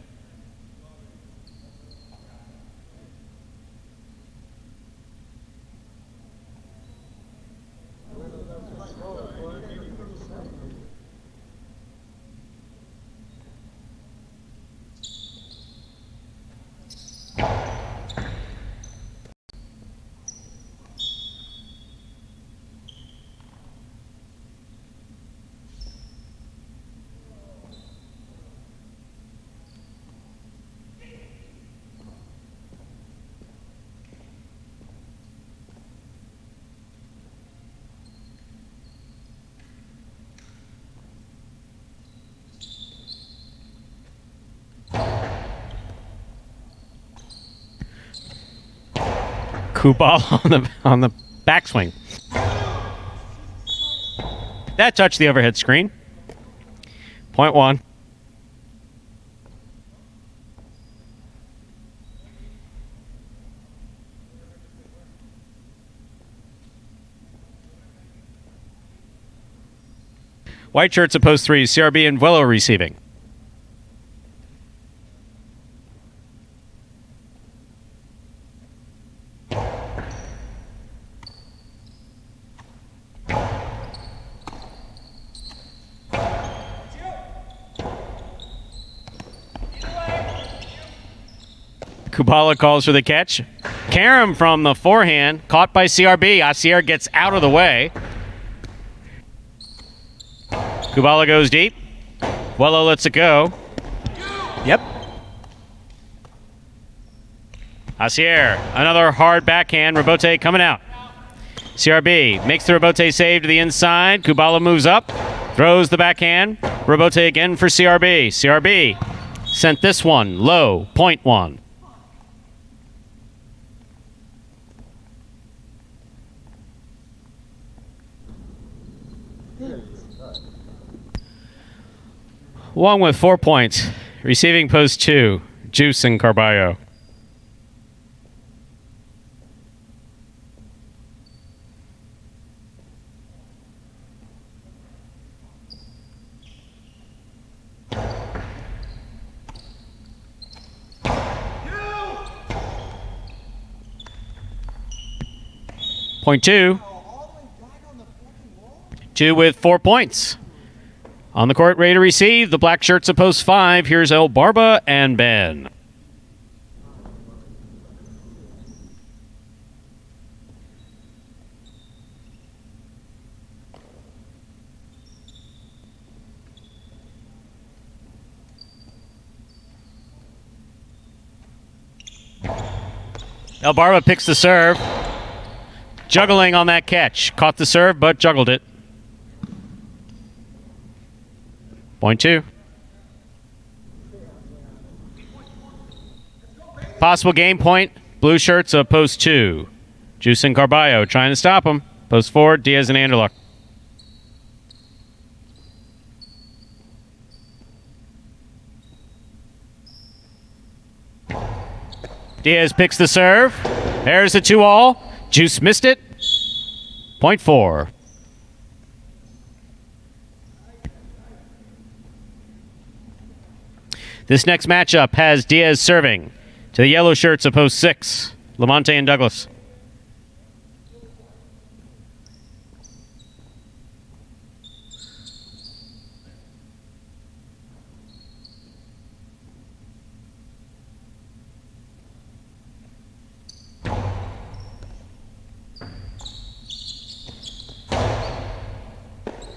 Kubal on the backswing. That touched the overhead screen. Point 1. White shirts at post 3, CRB and Vuelo receiving. Kubala calls for the catch. Karam from the forehand, caught by CRB. Asier gets out of the way. Kubala goes deep. Vuelo lets it go. Yep. Asier, another hard backhand. Rebote coming out. CRB makes the rebote save to the inside. Kubala moves up, throws the backhand. Rebote again for CRB. CRB sent this one low. Point 1. One with 4 points. Receiving post 2, Juice and Carballo. Point 2. 2 with 4 points. On the court, ready to receive. The black shirts at post 5. Here's El Barba and Ben. El Barba picks the serve. Juggling on that catch. Caught the serve, but juggled it. Point 2. Possible game point. Blue shirts of post 2. Juice and Carballo trying to stop him. Post 4, Diaz and Anderluck. Diaz picks the serve. There's the 2-all. Juice missed it. Point 4. This next matchup has Diaz serving to the yellow shirts of post 6. Lamonte and Douglas.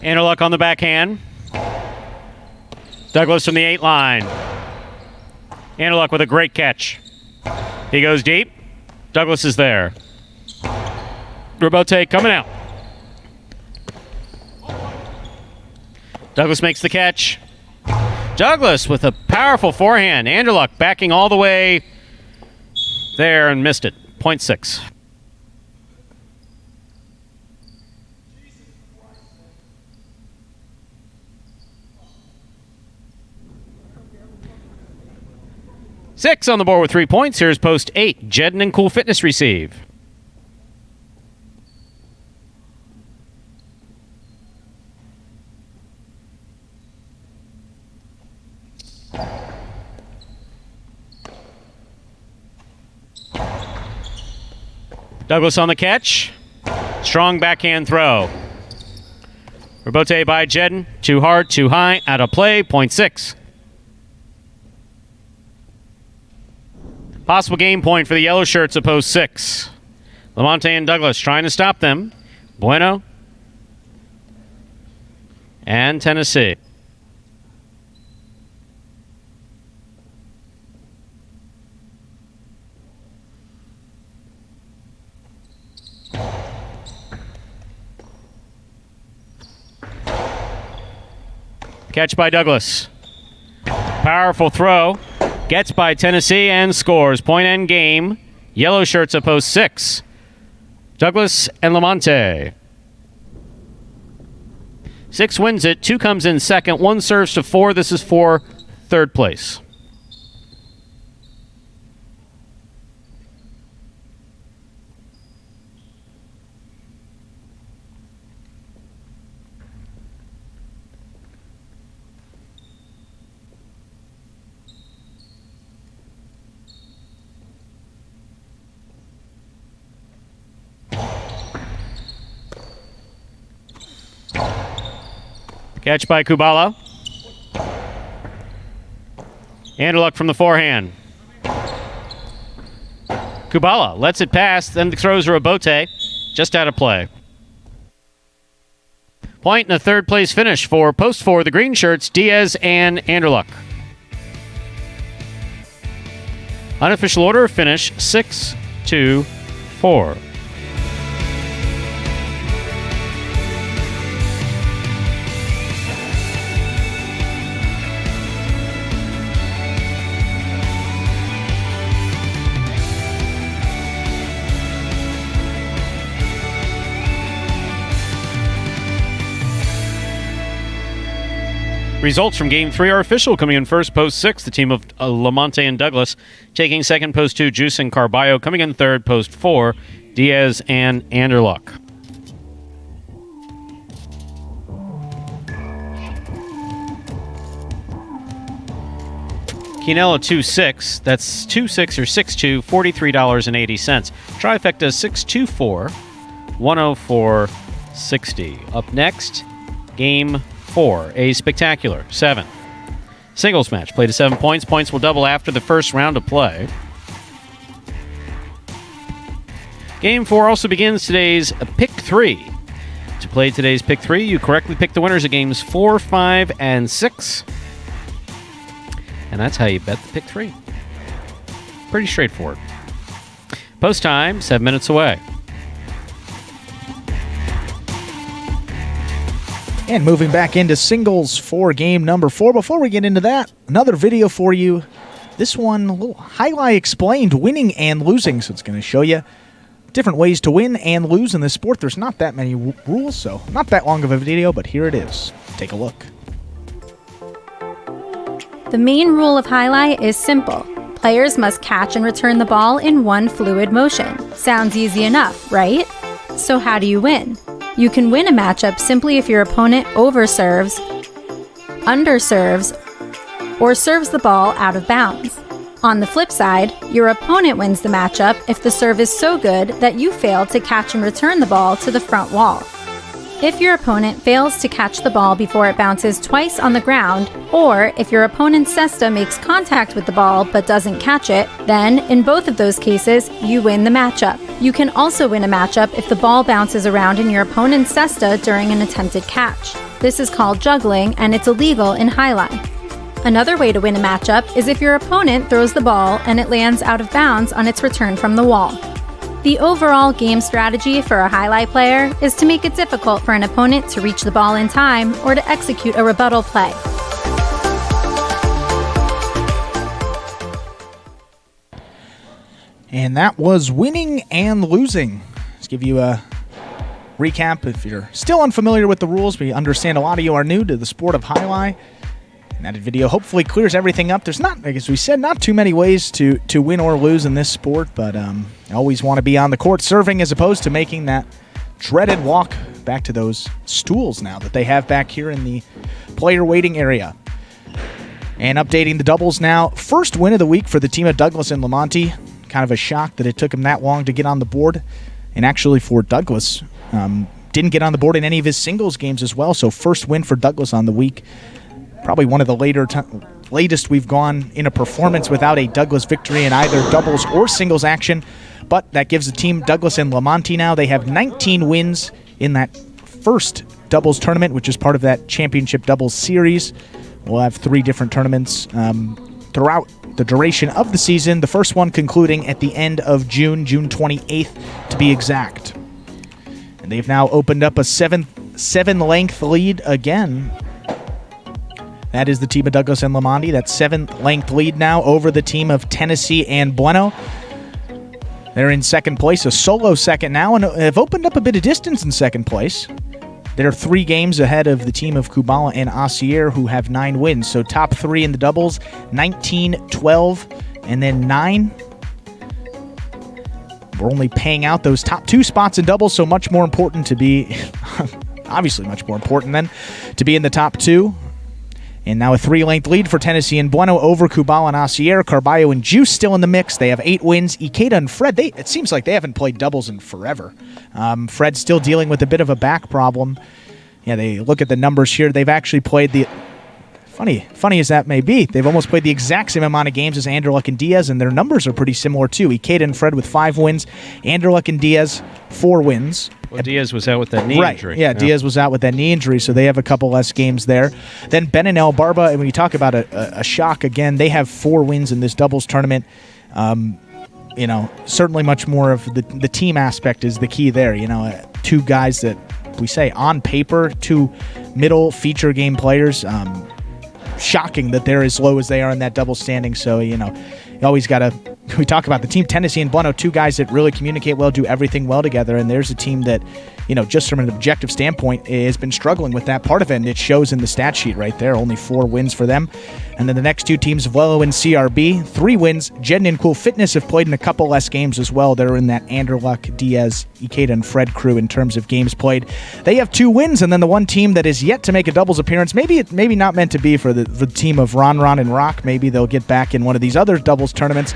Anderluck on the backhand. Douglas from the 8 line. Anderluck with a great catch. He goes deep. Douglas is there. Robote coming out. Douglas makes the catch. Douglas with a powerful forehand. Anderluck backing all the way there and missed it. Point 6. Six on the board with 3 points. Here's post 8. Jedden and Cool Fitness receive. Douglas on the catch. Strong backhand throw. Robote by Jedden. Too hard, too high. Out of play. Point 6. Possible game point for the yellow shirts of post 6. Lamonte and Douglas trying to stop them. Bueno. And Tennessee. Catch by Douglas. Powerful throw. Gets by Tennessee and scores. Point end game. Yellow shirts of post 6. Douglas and Lamonte. 6 wins it. 2 comes in second. 1 serves to 4. This is for third place. Catch by Kubala. Anderluck from the forehand. Kubala lets it pass, then throws Robote. Just out of play. Point and a third place finish for post 4, the green shirts, Diaz and Anderluck. Unofficial order finish 6-2-4. Results from Game 3 are official. Coming in first, post 6, the team of Lamonte and Douglas. Taking second, post 2, Juice and Carballo. Coming in third, post 4, Diaz and Anderluck. Quinella 2-6. That's 2-6 or 6-2, $43.80. Trifecta 6-2-4, $104.60. Up next, Game 4, a spectacular 7. Singles match, played to 7 points. Points will double after the first round of play. Game 4 also begins today's Pick 3. To play today's Pick 3, you correctly pick the winners of Games 4, 5, and 6. And that's how you bet the Pick 3. Pretty straightforward. Post time, 7 minutes away. And moving back into singles for game number 4. Before we get into that, another video for you. This one, a little Jai-Alai explained, winning and losing. So it's going to show you different ways to win and lose in this sport. There's not that many rules, so not that long of a video, but here it is. Take a look. The main rule of Jai-Alai is simple. Players must catch and return the ball in one fluid motion. Sounds easy enough, right? So how do you win? You can win a matchup simply if your opponent overserves, underserves, or serves the ball out of bounds. On the flip side, your opponent wins the matchup if the serve is so good that you fail to catch and return the ball to the front wall. If your opponent fails to catch the ball before it bounces twice on the ground, or if your opponent's cesta makes contact with the ball but doesn't catch it, then in both of those cases, you win the matchup. You can also win a matchup if the ball bounces around in your opponent's cesta during an attempted catch. This is called juggling, and it's illegal in Jai-Alai. Another way to win a matchup is if your opponent throws the ball and it lands out of bounds on its return from the wall. The overall game strategy for a Jai-Alai player is to make it difficult for an opponent to reach the ball in time or to execute a rebuttal play. And that was winning and losing. Let's give you a recap. If you're still unfamiliar with the rules, we understand a lot of you are new to the sport of Jai-Alai. And that video hopefully clears everything up. There's not, as we said, not too many ways to win or lose in this sport, but I always want to be on the court serving as opposed to making that dreaded walk back to those stools now that they have back here in the player waiting area. And updating the doubles now. First win of the week for the team of Douglas and Lamonti. Kind of a shock that it took him that long to get on the board. And actually for Douglas, didn't get on the board in any of his singles games as well. So first win for Douglas on the week. Probably one of the latest we've gone in a performance without a Douglas victory in either doubles or singles action. But that gives the team Douglas and Lamonti now. They have 19 wins in that first doubles tournament, which is part of that championship doubles series. We'll have 3 different tournaments throughout the duration of the season. The first one concluding at the end of June 28th to be exact. And they've now opened up a 7-length lead again. That is the team of Douglas and Lamonti. That 7-length lead now over the team of Tennessee and Bueno. They're in second place, a solo second now, and have opened up a bit of distance in second place. They're 3 games ahead of the team of Kubala and Asier, who have 9 wins. So top 3 in the doubles, 19, 12, and then 9. We're only paying out those top 2 spots in doubles, so much more important to be, obviously much more important then, to be in the top 2. And now a 3-length lead for Tennessee and Bueno over Kubala and Asier. Carballo and Juice still in the mix. They have 8 wins. Ikeda and Fred, it seems like they haven't played doubles in forever. Fred's still dealing with a bit of a back problem. Yeah, they look at the numbers here. They've actually played the... Funny as that may be, they've almost played the exact same amount of games as Anderlecht and Diaz, and their numbers are pretty similar too. Ikeda and Fred with 5 wins. Anderlecht and Diaz, 4 wins. Well, Diaz was out with that knee injury. Yeah, Diaz was out with that knee injury, so they have a couple less games there. Then Ben and El Barba, and when you talk about a shock again, they have 4 wins in this doubles tournament. Certainly much more of the team aspect is the key there. 2 guys that we say on paper, 2 middle feature game players. Shocking that they're as low as they are in that double standing. So, you always got to, we talk about the team, Tennessee and Bueno, 2 guys that really communicate well, do everything well together. And there's a team that, just from an objective standpoint, has been struggling with that part of it. And it shows in the stat sheet right there, only 4 wins for them. And then the next 2 teams, Velo and CRB, 3 wins. Jeden and Cool Fitness have played in a couple less games as well. They're in that Anderlecht, Diaz, Ikeda, and Fred crew in terms of games played. They have 2 wins, and then the one team that is yet to make a doubles appearance, maybe not meant to be for the team of Ron and Rock. Maybe they'll get back in one of these other doubles tournaments.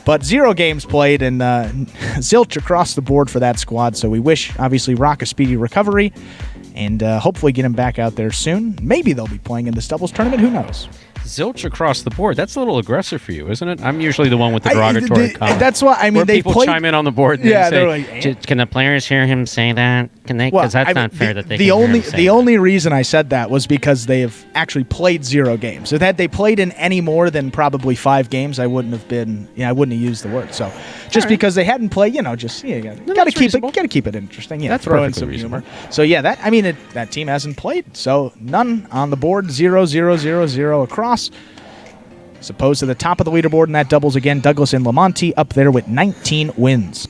But 0 games played, and zilch across the board for that squad. So we wish, obviously, Rock a speedy recovery, and hopefully get him back out there soon. Maybe they'll be playing in this doubles tournament. Who knows? Zilch across the board. That's a little aggressive for you, isn't it? I'm usually the one with the derogatory comment. That's why, where people chime in on the board and say, they're like, can the players hear him say that? Can they? Because that's not fair that they can hear him say The only reason I said that was because they have actually played 0 games. If had they played in any more than probably 5 games, I wouldn't have used the word. So just because they hadn't played, got to keep it interesting. Yeah, that's throw in some humor. So yeah, that team hasn't played. So none on the board. 0, 0, 0, 0 across. As opposed to the top of the leaderboard in that doubles again, Douglas and Lamonti up there with 19 wins.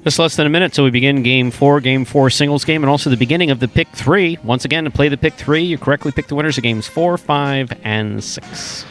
Just less than a minute till we begin Game 4 singles game, and also the beginning of the Pick 3. Once again, to play the Pick 3, you correctly pick the winners of Games 4, 5, and 6.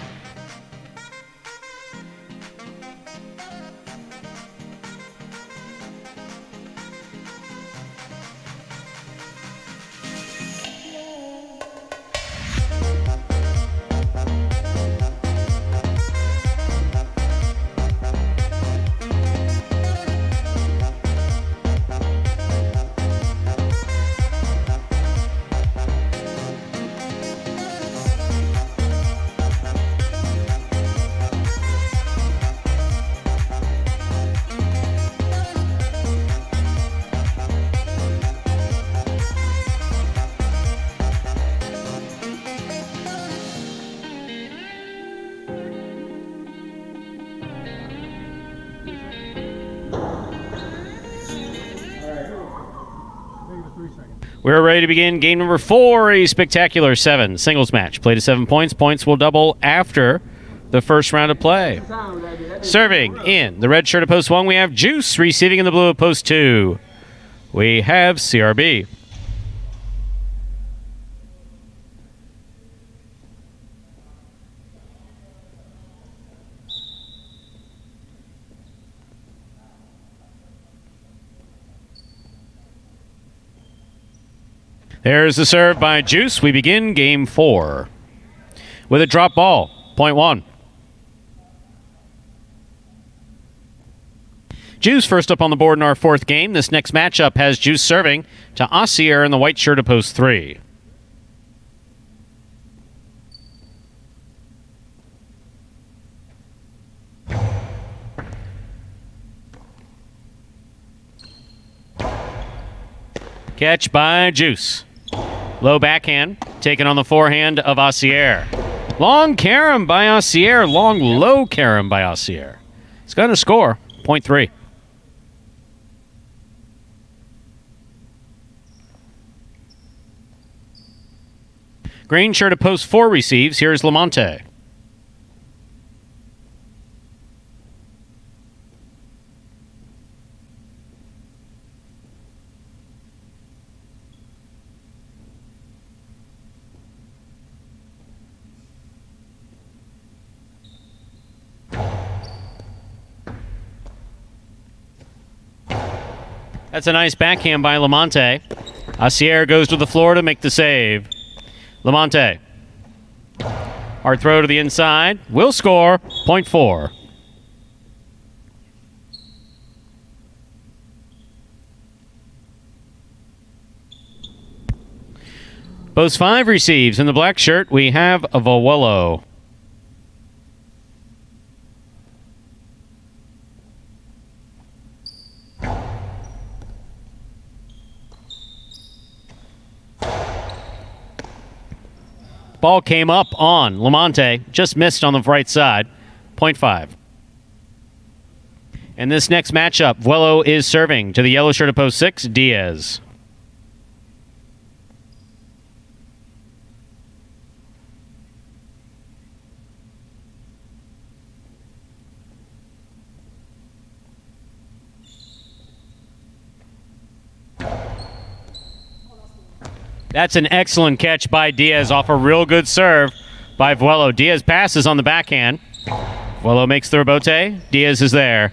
We're ready to begin game number 4, a spectacular 7 singles match. Play to 7 points. Points will double after the first round of play. Serving in the red shirt of post 1, we have Juice. Receiving in the blue of post 2, we have CRB. There's the serve by Juice. We begin game 4 with a drop ball, point 1. Juice first up on the board in our 4th game. This next matchup has Juice serving to Ossier in the white shirt of post 3. Catch by Juice. Low backhand, taken on the forehand of Ossier. Long carom by Ossier. Long low carom by Ossier. He's going to score, point 3. Green shirt of post 4 receives. Here's Lamonte. That's a nice backhand by Lamonte. Ossier goes to the floor to make the save. Lamonte. Hard throw to the inside. Will score. Point 4. Post 5 receives. In the black shirt, we have Vowello. Ball came up on Lamonte, just missed on the right side, point 5. And this next matchup, Vuelo is serving to the yellow shirt of post 6, Diaz. That's an excellent catch by Diaz off a real good serve by Vuelo. Diaz passes on the backhand. Vuelo makes the rebote. Diaz is there.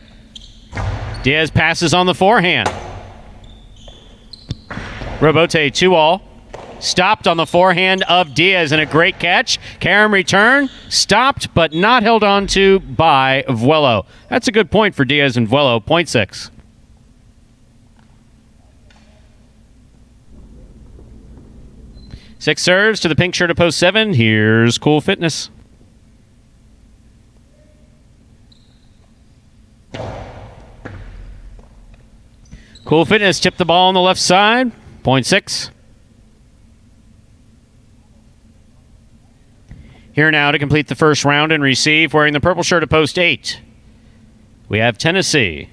Diaz passes on the forehand. Rebote 2-all. Stopped on the forehand of Diaz and a great catch. Karam return. Stopped but not held on to by Vuelo. That's a good point for Diaz and Vuelo. Point 6. Six serves to the pink shirt of post 7. Here's Cool Fitness. Cool Fitness tipped the ball on the left side. Point 6. Here now to complete the first round and receive, wearing the purple shirt of post 8. We have Tennessee.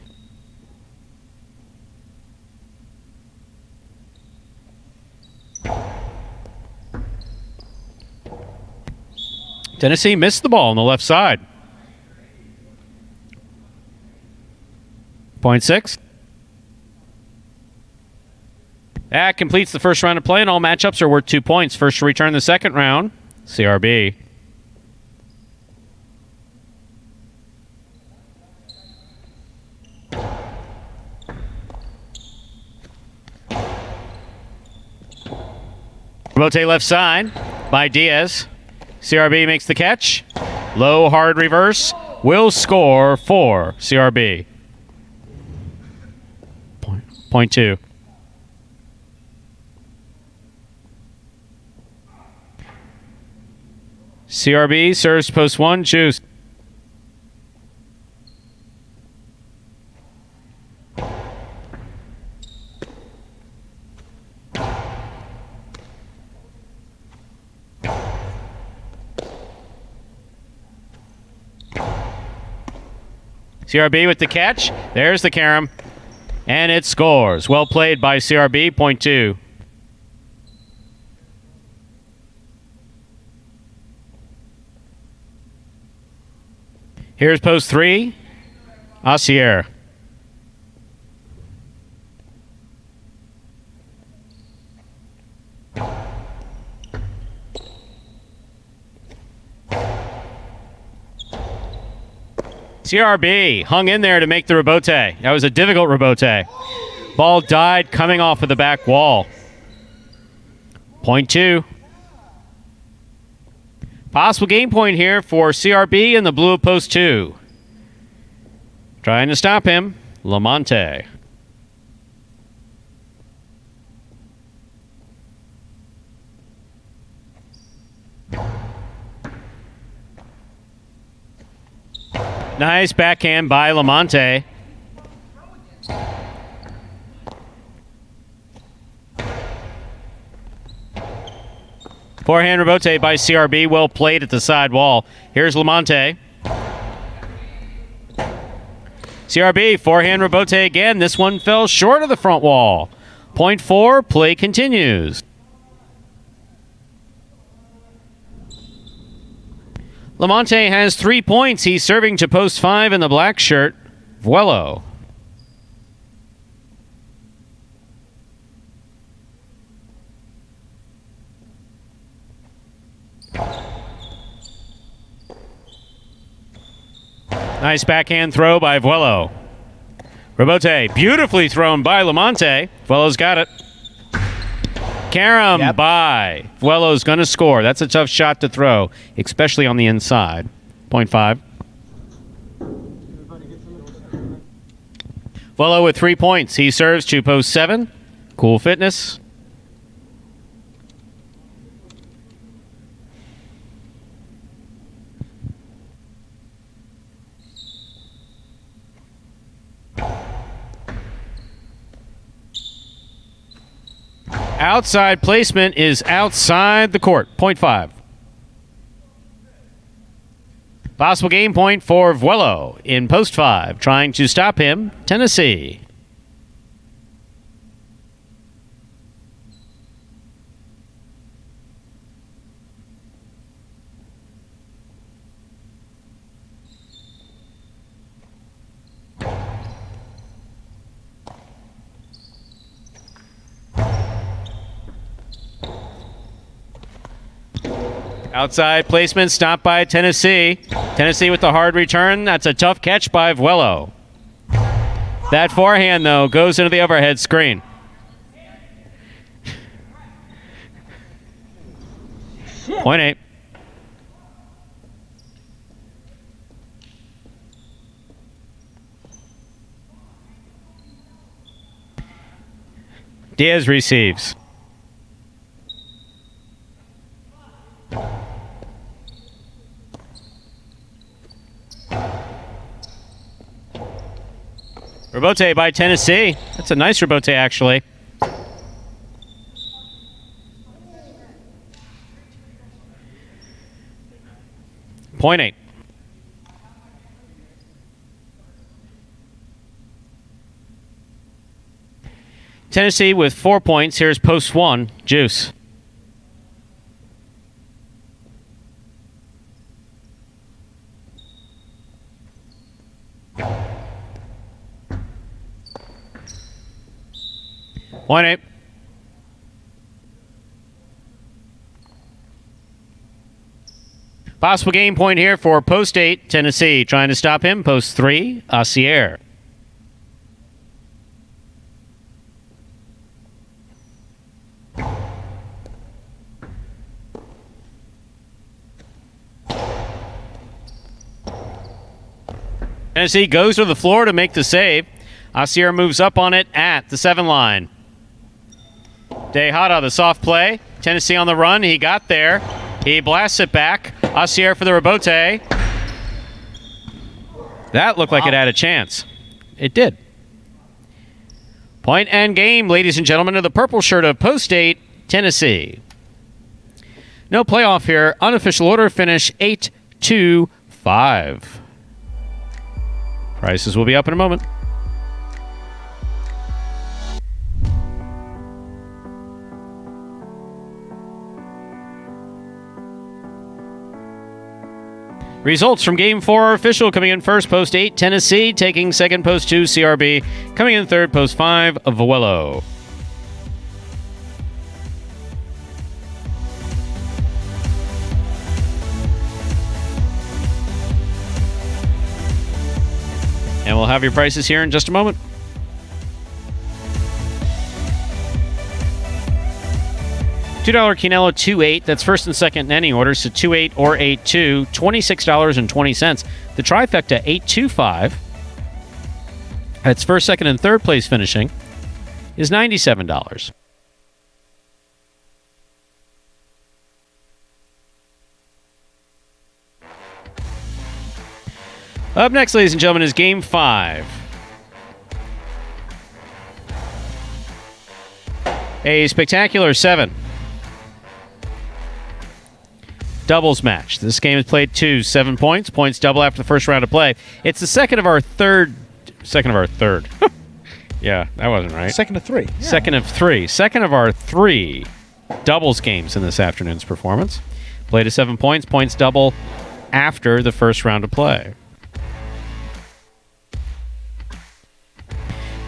Tennessee missed the ball on the left side. Point 6. That completes the first round of play, and all matchups are worth 2 points. First to return the second round, CRB. Rebote left side by Diaz. CRB makes the catch. Low, hard reverse. Will score for CRB. Point 2. CRB serves post 1. Juice. CRB with the catch. There's the carom. And it scores. Well played by CRB. Point 2. Here's post 3. Asier. CRB hung in there to make the rebote. That was a difficult rebote. Ball died coming off of the back wall. Point 2. Possible game point here for CRB in the blue of post 2. Trying to stop him, Lamonte. Nice backhand by Lamonte. Forehand rebote by CRB. Well played at the side wall. Here's Lamonte. CRB, forehand rebote again. This one fell short of the front wall. Point 4, play continues. Lamonte has 3 points. He's serving to post 5 in the black shirt. Vuelo. Nice backhand throw by Vuelo. Rebote, beautifully thrown by Lamonte. Vuelo's got it. Carom by. Vuelo's going to score. That's a tough shot to throw, especially on the inside. Point 5. Vuelo with 3 points. He serves to post 7. Cool fitness. Outside placement is outside the court. Point 5. Possible game point for Vuelo in post 5. Trying to stop him, Tennessee. Outside placement stopped by Tennessee. Tennessee with the hard return. That's a tough catch by Vuelo. That forehand, though, goes into the overhead screen. Point 8. Diaz receives. Rebote by Tennessee. That's a nice rebote, actually. Point 8. Tennessee with 4 points. Here's post 1. Juice. Point 8. Possible game point here for post 8, Tennessee. Trying to stop him. Post 3, Asier. Tennessee goes to the floor to make the save. Asier moves up on it at the 7 line. Tejada, the soft play. Tennessee on the run. He got there. He blasts it back. Asier for the rebote. That looked like it had a chance. It did. Point and game, ladies and gentlemen, to the purple shirt of Post 8, Tennessee. No playoff here. Unofficial order finish 8-2-5. Prices will be up in a moment. Results from Game 4 are official. Coming in first, Post 8, Tennessee. Taking second, Post 2, CRB. Coming in third, Post 5, Vuelo. And we'll have your prices here in just a moment. $2 Quinello 2.8. That's first and second in any order. So 2.8 or 8.2. $26.20. The trifecta 8.25. That's first, second, and third place finishing is $97. Up next, ladies and gentlemen, is Game 5. A spectacular 7. Doubles match. This game is played 7 points. Points double after the first round of play. It's the second of our third. Yeah, that wasn't right. Second of 3. Yeah. Second of 3. Second of our 3 doubles games in this afternoon's performance. Played to 7 points. Points double after the first round of play.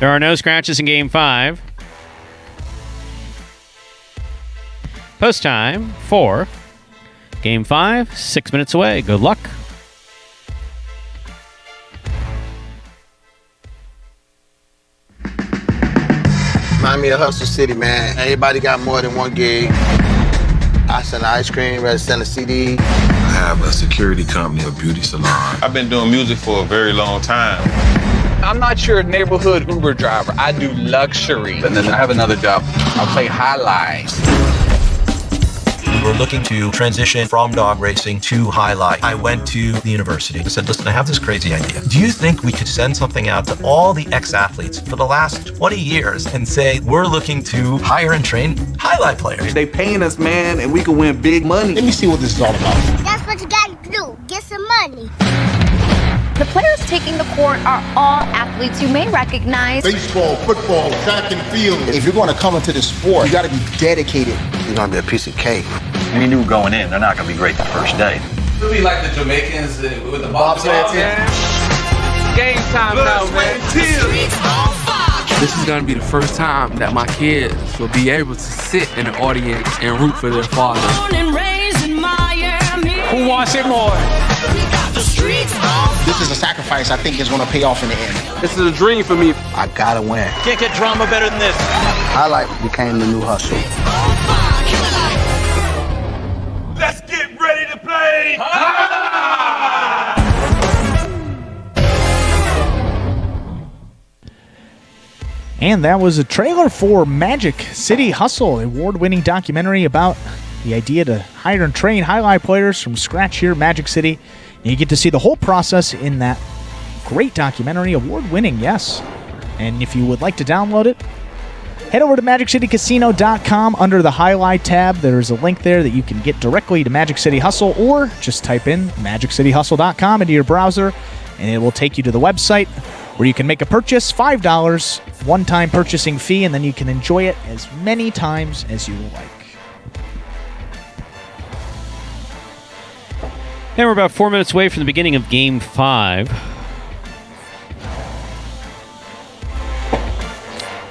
There are no scratches in Game 5. Post time for Game 5, 6 minutes away. Good luck. Remind me of Hustle City, man. Everybody got more than one gig. I sell ice cream, rather sell a CD. I have a security company, a beauty salon. I've been doing music for a very long time. I'm not your neighborhood Uber driver. I do luxury. And then I have another job. I'll play highlight. We were looking to transition from dog racing to highlight. I went to the university. I said, listen, I have this crazy idea. Do you think we could send something out to all the ex-athletes for the last 20 years and say, we're looking to hire and train highlight players? They paying us, man, and we can win big money. Let me see what this is all about. That's what you gotta do. Get some money. The players taking the court are all athletes you may recognize. Baseball, football, track and field. If you're going to come into this sport, you got to be dedicated. You're going to be a piece of cake. We knew going in, they're not going to be great the first day. We'll be like the Jamaicans with the bobsled team. Game time now, man. This is going to be the first time that my kids will be able to sit in the audience and root for their father. Who wants it more? This is a sacrifice I think is going to pay off in the end. This is a dream for me. I got to win. Can't get drama better than this. Highlight became the new hustle. Let's get ready to play. And that was a trailer for Magic City Hustle, an award-winning documentary about the idea to hire and train highlight players from scratch here at Magic City. And you get to see the whole process in that great documentary, award-winning, yes. And if you would like to download it, head over to MagicCityCasino.com under the Highlight tab. There's a link there that you can get directly to Magic City Hustle, or just type in MagicCityHustle.com into your browser, and it will take you to the website where you can make a purchase, $5, one-time purchasing fee, and then you can enjoy it as many times as you like. And we're about 4 minutes away from the beginning of Game 5.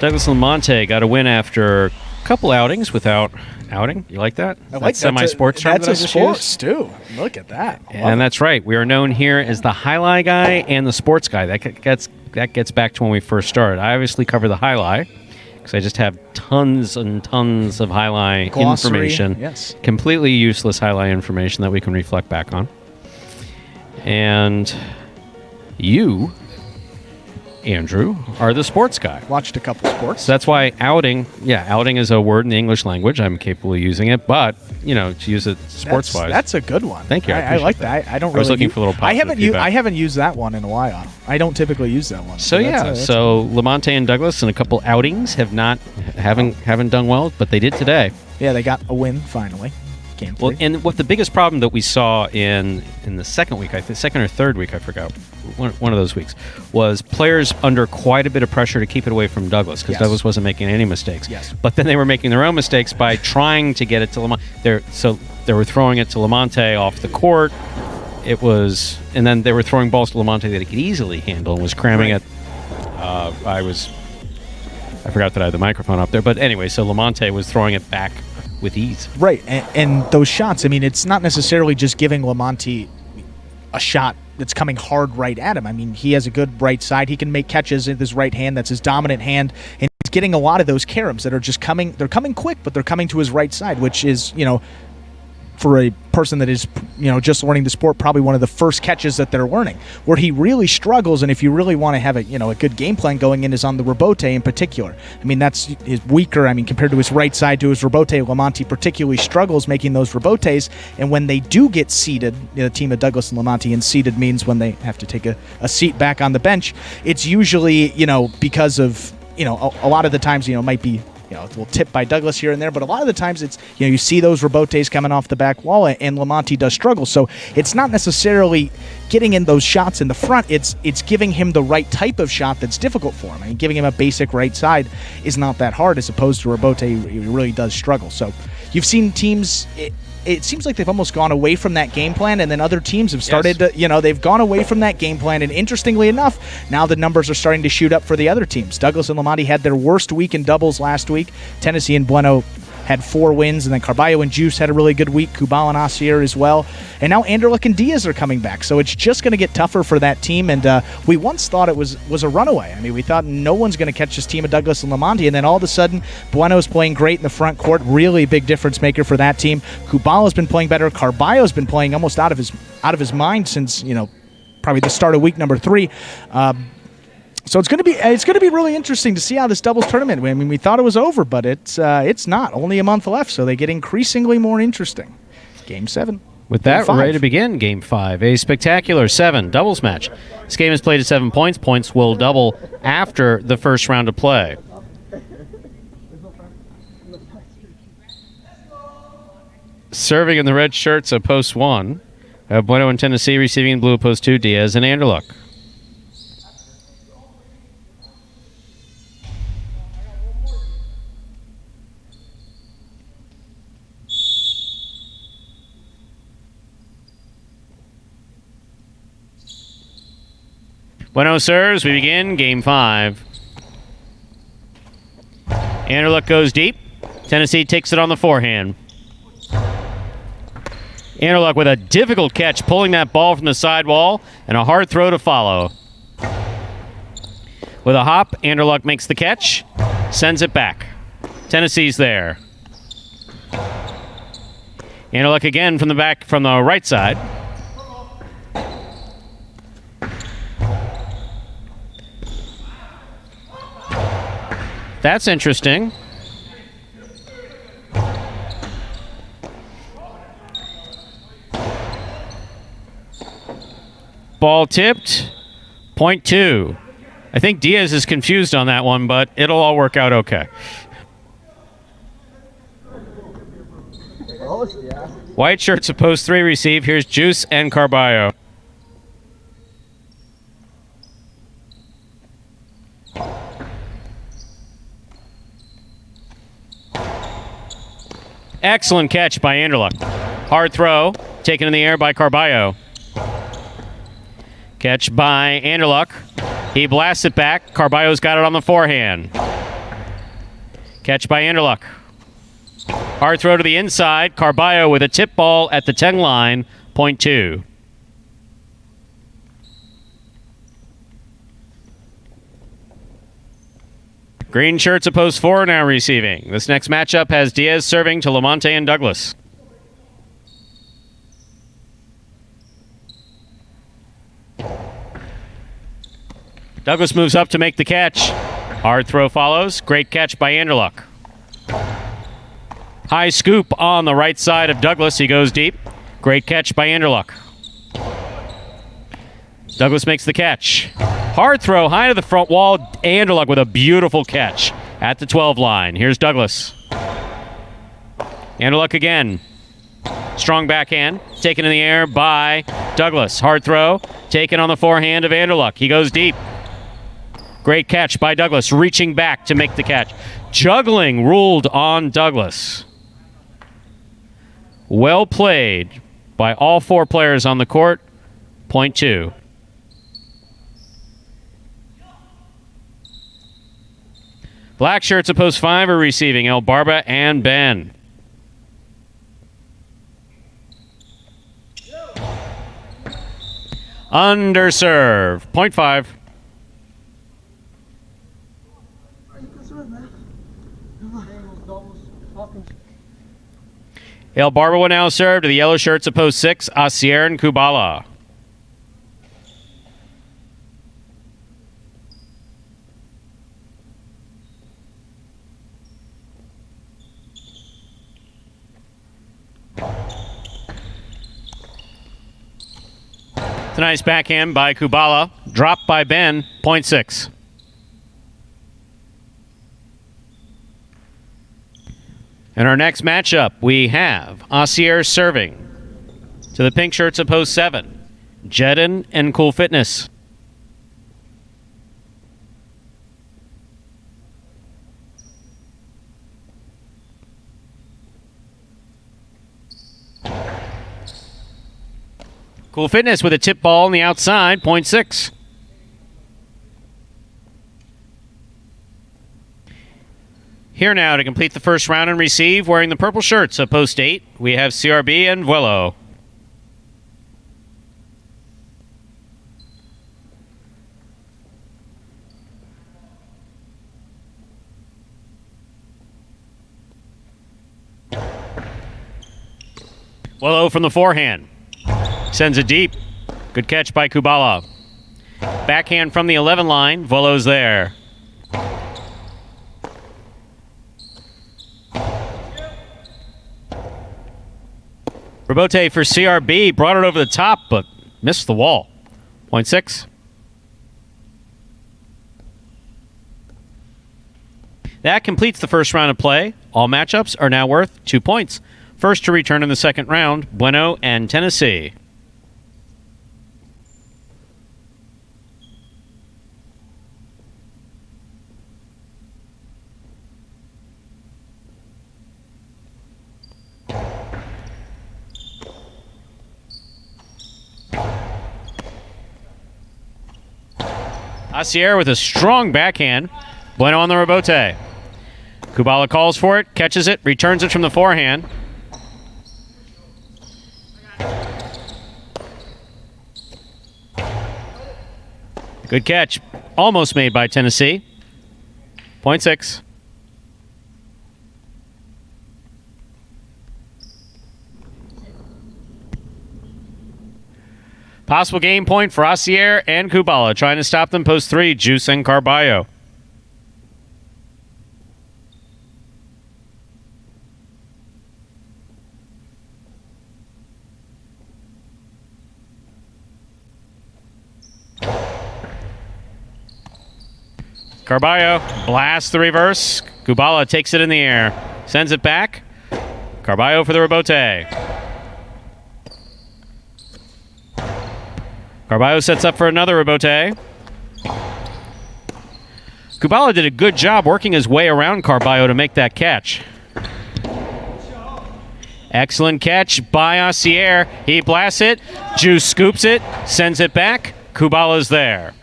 Douglas Lamonte got a win after a couple outings without outing. You like that? I like that. Semi-sports term That's that I a just sports, used? too. Look at that. And that's right. We are known here as the highlight guy and the sports guy. That gets back to when we first started. I obviously cover the highlight because I just have tons and tons of highlight Glossary, information. yes. Completely useless highlight information that we can reflect back on. And you, Andrew, are the sports guy. Watched a couple sports. So that's why outing is a word in the English language. I'm capable of using it, but, to use it sports-wise. That's a good one. Thank you. I like that. I don't I was really looking for a little positive feedback. I haven't used that one in a while. I don't typically use that one. So Lamonte and Douglas in a couple outings haven't done well, but they did today. Yeah, they got a win finally. Game 3. Well, and what the biggest problem that we saw in the second week, second or third week, I forgot, one of those weeks, was players under quite a bit of pressure to keep it away from Douglas because Douglas wasn't making any mistakes. Yes. But then they were making their own mistakes by trying to get it to Lamonte. So they were throwing it to Lamonte off the court. And then they were throwing balls to Lamonte that he could easily handle and was cramming it. I forgot that I had the microphone up there, but anyway, so Lamonte was throwing it back with ease. Right, and those shots, it's not necessarily just giving Lamonte a shot that's coming hard right at him. He has a good right side. He can make catches with his right hand. That's his dominant hand. And he's getting a lot of those caroms that are just coming. They're coming quick, but they're coming to his right side, which is, for a person that is, just learning the sport, probably one of the first catches that they're learning. Where he really struggles, and if you really want to have a good game plan going in, is on the rebote in particular. That's his weaker. Compared to his right side to his rebote, Lamonte particularly struggles making those rebotes. And when they do get seated, the team of Douglas and Lamonte, and seated means when they have to take a seat back on the bench, it's usually because of a lot of the times might be. A little tip by Douglas here and there, but a lot of the times it's, you see those rebotes coming off the back wall, and Lamonte does struggle. So it's not necessarily getting in those shots in the front. It's giving him the right type of shot that's difficult for him. Giving him a basic right side is not that hard, as opposed to rebote, he really does struggle. So you've seen teams. It seems like they've almost gone away from that game plan, and then other teams have started to, they've gone away from that game plan, and interestingly enough, now the numbers are starting to shoot up for the other teams. Douglas and Lamonte had their worst week in doubles last week. Tennessee and Bueno had 4 wins, and then Carballo and Juice had a really good week, Kubal and Asier as well. And now Anderlich and Diaz are coming back, so it's just going to get tougher for that team, and we once thought it was a runaway. We thought no one's going to catch this team of Douglas and Lamonte, and then all of a sudden, Bueno's playing great in the front court, really big difference maker for that team. Kubal has been playing better. Carballo's been playing almost out of his mind since, probably the start of week number 3. So it's going to be really interesting to see how this doubles tournament. We thought it was over, but it's not. Only a month left, so they get increasingly more interesting. Game 7. With that, we're ready to begin Game 5, a spectacular 7 doubles match. This game is played at 7 points. Points will double after the first round of play. Serving in the red shirts of post 1, Bueno and Tennessee. Receiving in blue of post 2, Diaz and Anderlich. Bueno serves. We begin Game 5. Anderlich goes deep. Tennessee takes it on the forehand. Anderlich with a difficult catch, pulling that ball from the sidewall, and a hard throw to follow. With a hop, Anderlich makes the catch, sends it back. Tennessee's there. Anderlich again from the back, from the right side. That's interesting. Ball tipped. Point 2. I think Diaz is confused on that one, but it'll all work out okay. White shirts of post 3 receive. Here's Juice and Carballo. Excellent catch by Anderlich. Hard throw, taken in the air by Carballo. Catch by Anderlich. He blasts it back. Carballo's got it on the forehand. Catch by Anderluck. Hard throw to the inside. Carballo with a tip ball at the 10 line. Point 2. Green shirts at post 4 now receiving. This next matchup has Diaz serving to Lamonte and Douglas. Douglas moves up to make the catch. Hard throw follows. Great catch by Anderluck. High scoop on the right side of Douglas. He goes deep. Great catch by Anderluck. Douglas makes the catch. Hard throw high to the front wall. Anderluck with a beautiful catch at the 12 line. Here's Douglas. Anderluck again. Strong backhand. Taken in the air by Douglas. Hard throw. Taken on the forehand of Anderluck. He goes deep. Great catch by Douglas. Reaching back to make the catch. Juggling ruled on Douglas. Well played by all 4 players on the court. Point 2. Black shirts at post 5 are receiving El Barba and Ben. Underserve. Point 5. El Barba will now serve to the yellow shirts at post 6, Asier and Kubala. It's a nice backhand by Kubala. Dropped by Ben. Point 6. In our next matchup, we have Asier serving to the pink shirts at post 7, Jedin and Cool Fitness. Cool Fitness with a tip ball on the outside, point 6. Here now to complete the first round and receive, wearing the purple shirts at post 8, we have CRB and Vuelo. Vuelo from the forehand. Sends it deep. Good catch by Kubala. Backhand from the 11 line. Vuelo's there. Robote for CRB. Brought it over the top, but missed the wall. Point 6. That completes the first round of play. All matchups are now worth 2 points. First to return in the second round, Bueno and Tennessee. Asier with a strong backhand. Bueno on the rebote. Kubala calls for it, catches it, returns it from the forehand. Good catch. Almost made by Tennessee. Point 6. Possible game point for Asier and Kubala. Trying to stop them post 3, Juice and Carballo. Carballo blasts the reverse. Kubala takes it in the air. Sends it back. Carballo for the rebote. Carballo sets up for another rebote. Kubala did a good job working his way around Carballo to make that catch. Excellent catch by Asier. He blasts it. Juice scoops it. Sends it back. Kubala's there.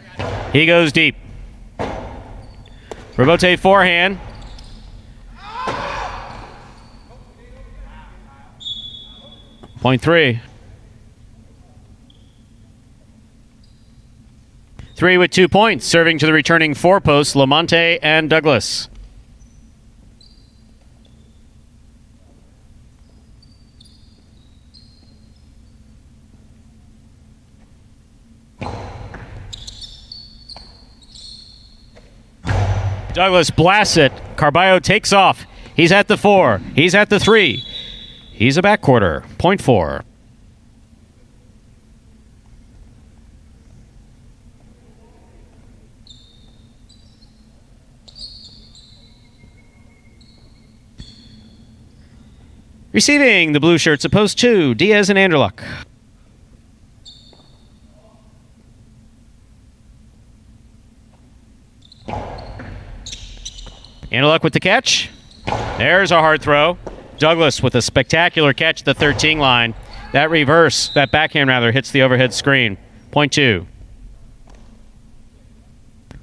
He goes deep. Rebote forehand. Point 3. 3 with 2 points, serving to the returning 4 posts, Lamonte and Douglas. Douglas blasts it. Carballo takes off. He's at the 4. He's at the 3. He's a backcourter. Point 4. Receiving the blue shirts at post 2, Diaz and Anderluck. Anderluck with the catch. There's a hard throw. Douglas with a spectacular catch at the 13 line. That backhand hits the overhead screen. Point 2.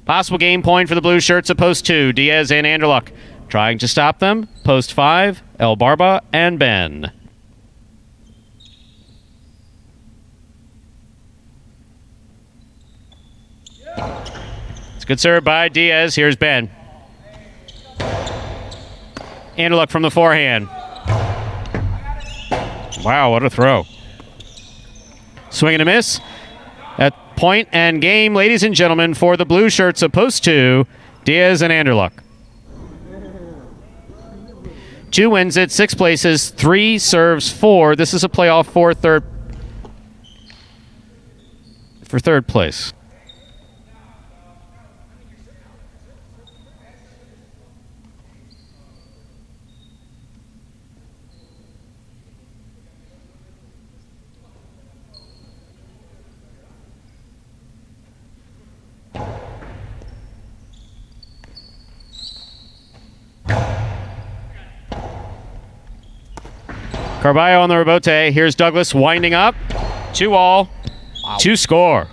Possible game point for the blue shirts at post 2, Diaz and Anderluck. Trying to stop them, post 5, El Barba and Ben. It's a good serve by Diaz. Here's Ben. Anderluck from the forehand. Wow, what a throw. Swing and a miss. At point and game, ladies and gentlemen, for the blue shirts at post 2, Diaz and Anderluck. 2 wins it, 6 places, 3 serves 4. This is a playoff for third place. Carballo on the rebote. Here's Douglas winding up. 2-all. Wow. 2 score.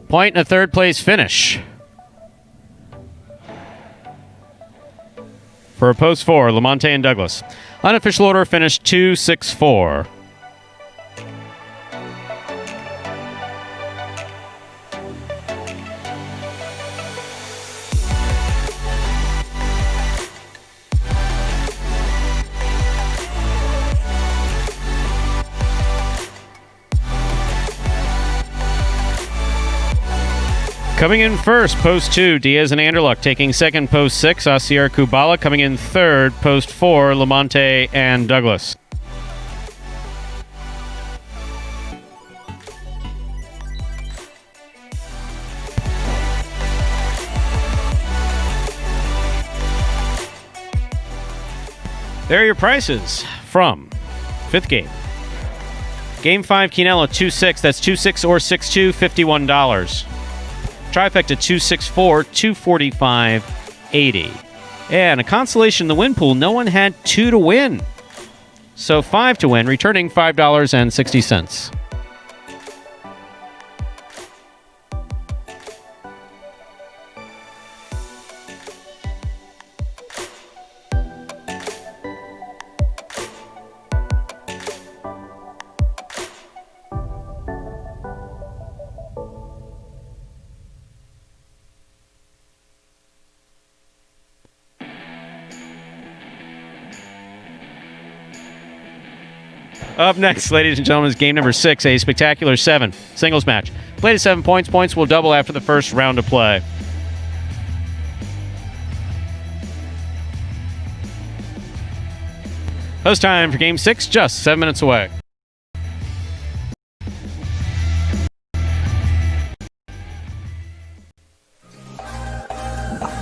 Point and a third place finish. For post 4, Lamonte and Douglas. Unofficial order finished 2-6-4. Coming in first, post 2, Diaz and Anderluck. Taking second, post 6, Asier Kubala. Coming in third, post 4, Lamonte and Douglas. There are your prices from 5th game. Game 5, Quinella, 2-6. That's 2-6 or 6-2, $51. Trifecta 264, $245.80. And a consolation in the win pool, no one had 2 to win. So 5 to win, returning $5.60. Up next, ladies and gentlemen, is game number 6, a spectacular 7 singles match. Played at 7 points. Points will double after the first round of play. Host time for game 6, just 7 minutes away.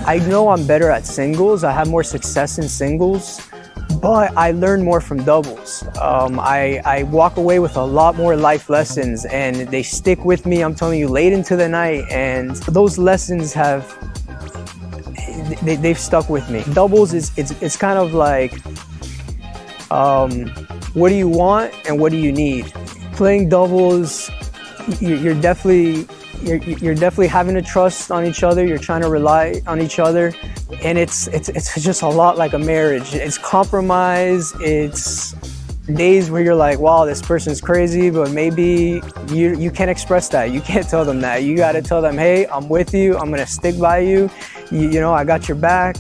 I know I'm better at singles. I have more success in singles. But I learn more from doubles. I walk away with a lot more life lessons, and they stick with me, I'm telling you, late into the night, and those lessons they've stuck with me. Doubles it's kind of like, what do you want and what do you need? Playing doubles, you're definitely having to trust on each other. You're trying to rely on each other. and it's just a lot like a marriage. It's compromise. It's days where you're like, wow, this person's crazy, but maybe you can't express that. You can't tell them that. You got to tell them, hey, I'm with you. I'm going to stick by you. You know, I got your back.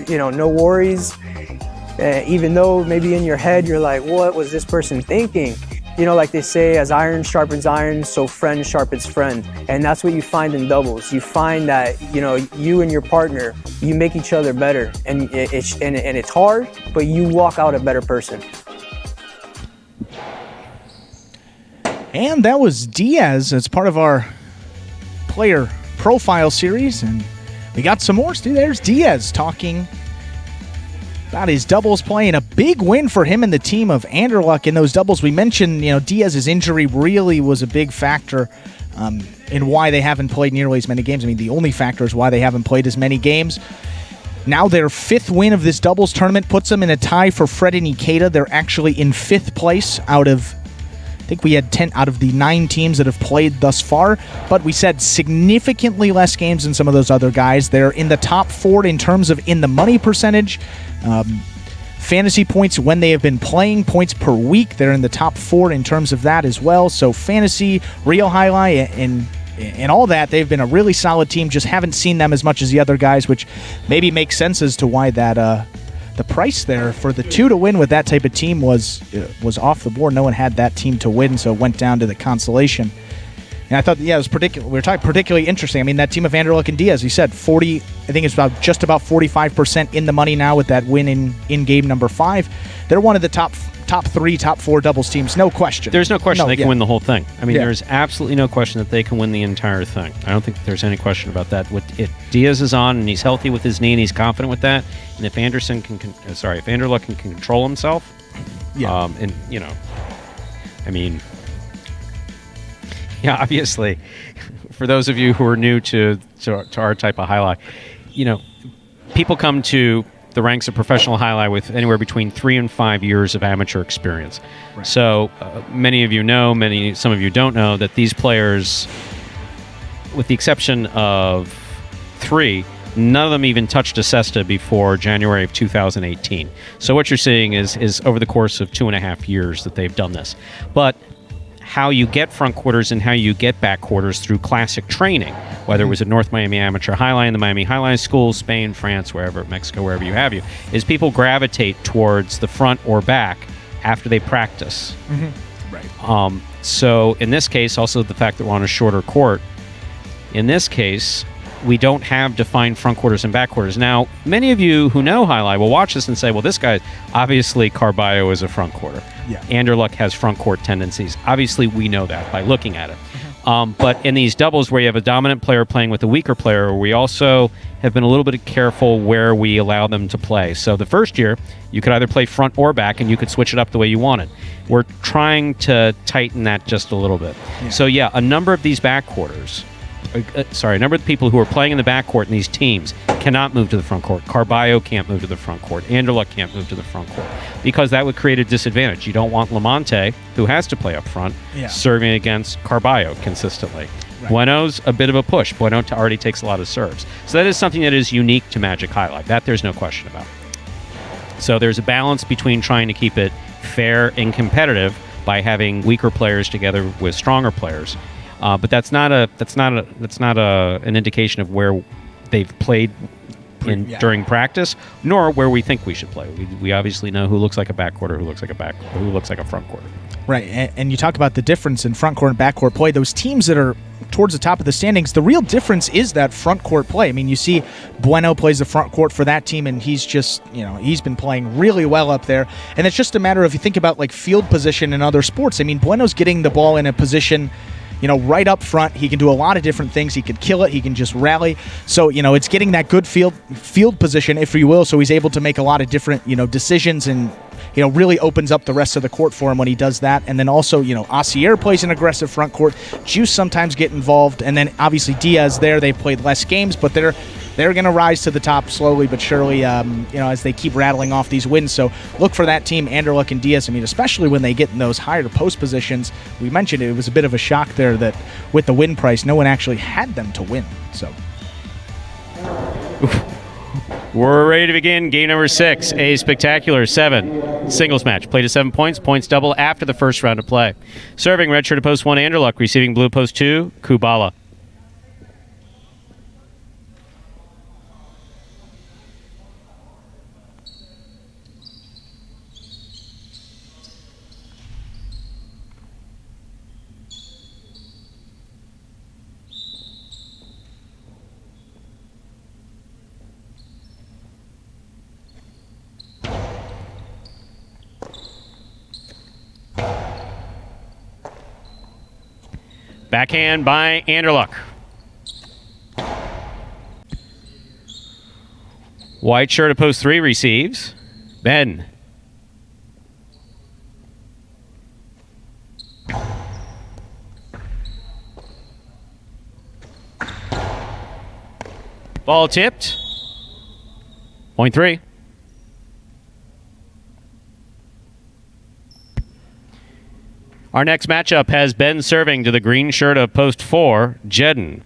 You know, no worries. Even though maybe in your head you're like, what was this person thinking? You know, like they say, as iron sharpens iron, so friend sharpens friend. And that's what you find in doubles. You find that, you know, you and your partner, you make each other better. And it's hard, but you walk out a better person. And that was Diaz as part of our player profile series. And we got some more. There's Diaz talking about his doubles play, and a big win for him and the team of Anderluck in those doubles. We mentioned, you know, Diaz's injury really was a big factor in why they haven't played nearly as many games. I mean, the only factor is why they haven't played as many games. Now their 5th win of this doubles tournament puts them in a tie for Fred and Ikeda. They're actually in 5th place out of, I think we had 10 out of the 9 teams that have played thus far, but we said significantly less games than some of those other guys. They're in the top 4 in terms of in the money percentage. Fantasy points when they have been playing, points per week, they're in the top 4 in terms of that as well. So fantasy, real highlight, and all that, they've been a really solid team. Just haven't seen them as much as the other guys, which maybe makes sense as to why that the price there for the 2 to win with that type of team was off the board. No one had that team to win, so it went down to the consolation. And I thought, yeah, it was particularly interesting. I mean, that team of Anderluck and Diaz, you said 40, I think it's just about 45% in the money now with that win in game number 5. They're one of the top 3, top 4 doubles teams, no question. There's no question they can win the whole thing. I mean, there's absolutely no question that they can win the entire thing. I don't think there's any question about that. If Diaz is on and he's healthy with his knee and he's confident with that, and if Anderluck can control himself, and you know, I mean, yeah, obviously, for those of you who are new to our type of highlight, you know, people come to the ranks of professional highlight with anywhere between 3 and 5 years of amateur experience. Right. So many of you know, some of you don't know, that these players, with the exception of 3, none of them even touched a cesta before January of 2018. So what you're seeing is over the course of 2.5 years that they've done this. But how you get front quarters and how you get back quarters through classic training, whether it was at North Miami Amateur Highline, the Miami Highline School, Spain, France, wherever, Mexico, wherever you have you, is people gravitate towards the front or back after they practice. Mm-hmm. Right. So in this case, also the fact that we're on a shorter court, in this case, we don't have defined front quarters and back quarters. Now, many of you who know highlight will watch this and say, well, this guy, obviously Carballo is a front quarter. Yeah. Anderluck has front court tendencies. Obviously, we know that by looking at it. But in these doubles where you have a dominant player playing with a weaker player, we also have been a little bit careful where we allow them to play. So the first year, you could either play front or back, and you could switch it up the way you wanted. We're trying to tighten that just a little bit. Yeah. So yeah, a number of these back quarters, a number of the people who are playing in the backcourt in these teams cannot move to the front court. Carballo can't move to the front court. Anderluck can't move to the front court because that would create a disadvantage. You don't want Lamonte, who has to play up front, serving against Carballo consistently. Right. Bueno's a bit of a push. Bueno already takes a lot of serves. So that is something that is unique to Magic Highlight. That there's no question about. So there's a balance between trying to keep it fair and competitive by having weaker players together with stronger players. But that's not an indication of where they've played during practice, nor where we think we should play. We obviously know who looks like a backcourt, who looks like a front court. Right, and you talk about the difference in front court and back court play. Those teams that are towards the top of the standings, the real difference is that front court play. I mean, you see Bueno plays the front court for that team, and he's just, he's been playing really well up there. And it's just a matter of, you think about like field position in other sports. I mean, Bueno's getting the ball in a position, right up front. He can do a lot of different things. He could kill it. He can just rally. So, it's getting that good field position, if you will, so he's able to make a lot of different, decisions, and, really opens up the rest of the court for him when he does that. And then also, Asier plays an aggressive front court. Juice sometimes get involved. And then obviously Diaz there, they've played less games, but they're going to rise to the top slowly but surely, as they keep rattling off these wins. So look for that team, Anderluck and Diaz. I mean, especially when they get in those higher post positions. We mentioned it was a bit of a shock there that with the win price, no one actually had them to win. So. We're ready to begin game number 6, a spectacular 7 singles match. Play to 7 points, points double after the first round of play. Serving red shirt to post 1, Anderluck. Receiving blue post 2, Kubala. Backhand by Anderluck. White shirt at post 3 receives. Ben. Ball tipped. Point 3. Our next matchup has Ben serving to the green shirt of post 4, Jedden.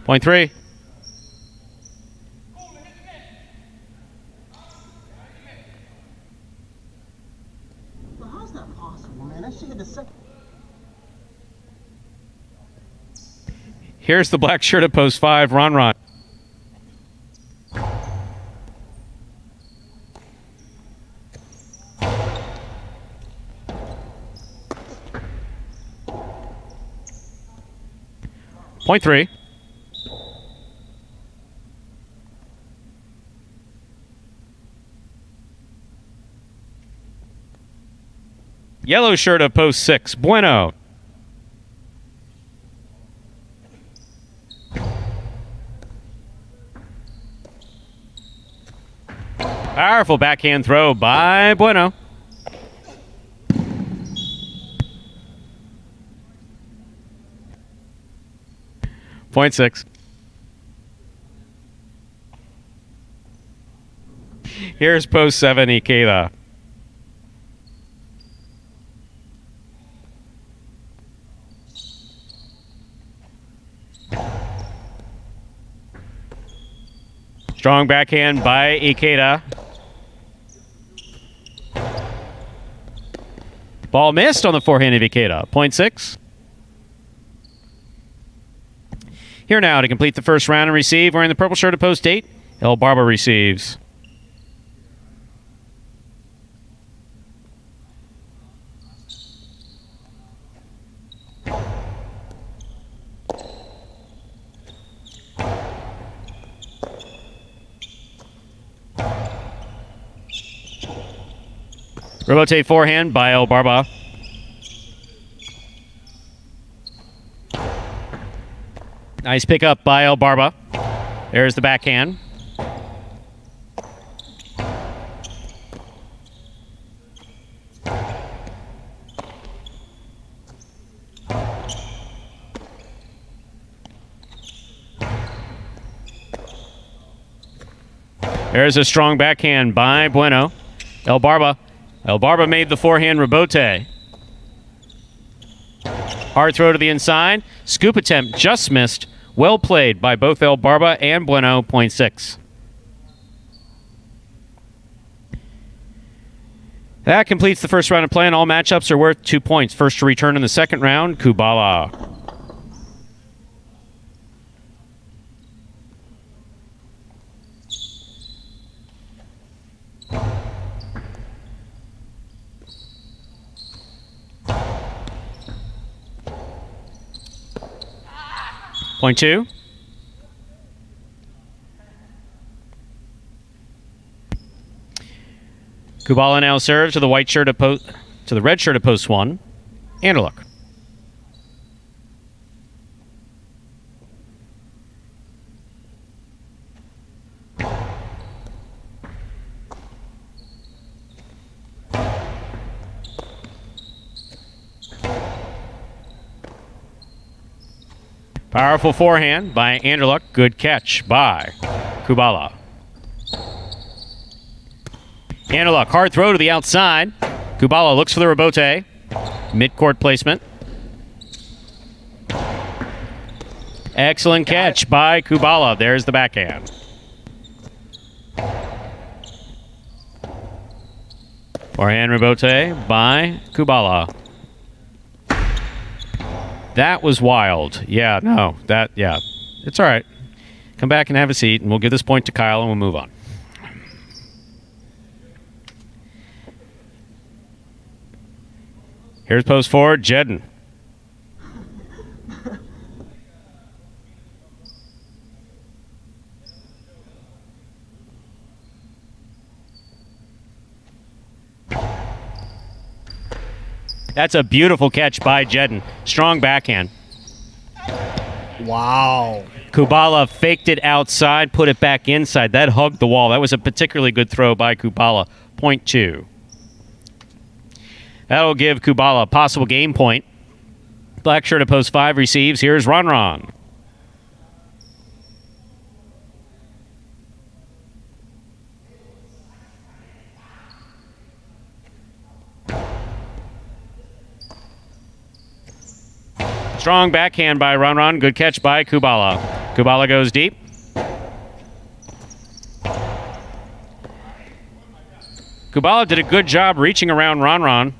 Point 3. Here's the black shirt at post 5, Ron. Point 3. Yellow shirt at post 6, Bueno. Powerful backhand throw by Bueno. Point 6. Here's post 7, Ikeda. Strong backhand by Ikeda. Ball missed on the forehand of Ikeda. Point 6. Here now to complete the first round and receive. Wearing the purple shirt at post 8, El Barba receives. Rebote forehand by El Barba. Nice pickup by El Barba. There's the backhand. There's a strong backhand by Bueno. El Barba made the forehand rebote. Hard throw to the inside. Scoop attempt just missed. Well played by both El Barba and Bueno. Point 6. That completes the first round of play, and all matchups are worth 2 points. First to return in the second round, Kubala. Point 2. Kubala now serves to the white shirt to the red shirt at post 1, Anderluck. Powerful forehand by Anderluck. Good catch by Kubala. Anderluck, hard throw to the outside. Kubala looks for the rebote. Mid-court placement. Excellent catch by Kubala. There's the backhand. Forehand rebote by Kubala. That was wild. Yeah, no. It's all right. Come back and have a seat, and we'll give this point to Kyle, and we'll move on. Here's post forward, Jedden. That's a beautiful catch by Jedden. Strong backhand. Wow. Kubala faked it outside, put it back inside. That hugged the wall. That was a particularly good throw by Kubala. Point 2. That'll give Kubala a possible game point. Black shirt at post 5 receives. Here's Ron. Strong backhand by Ron. Good catch by Kubala. Kubala goes deep. Kubala did a good job reaching around Ron.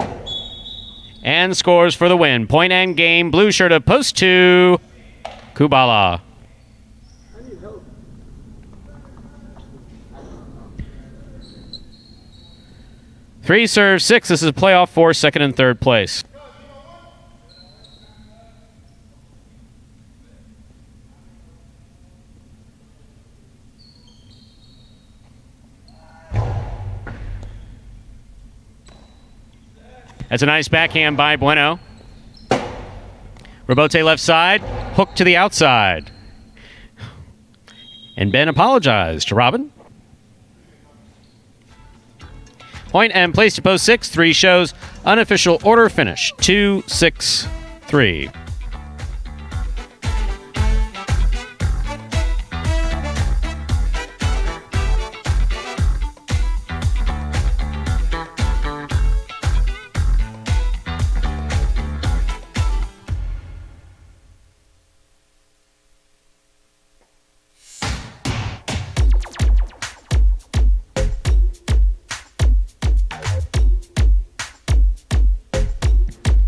And scores for the win. Point and game. Blue shirt of post 2. Kubala. Three serve 6. This is a playoff for second and third place. That's a nice backhand by Bueno. Rebote left side, hook to the outside. And Ben apologized to Robin. Point and place to post 6. 3 shows. Unofficial order finish. 2-6-3.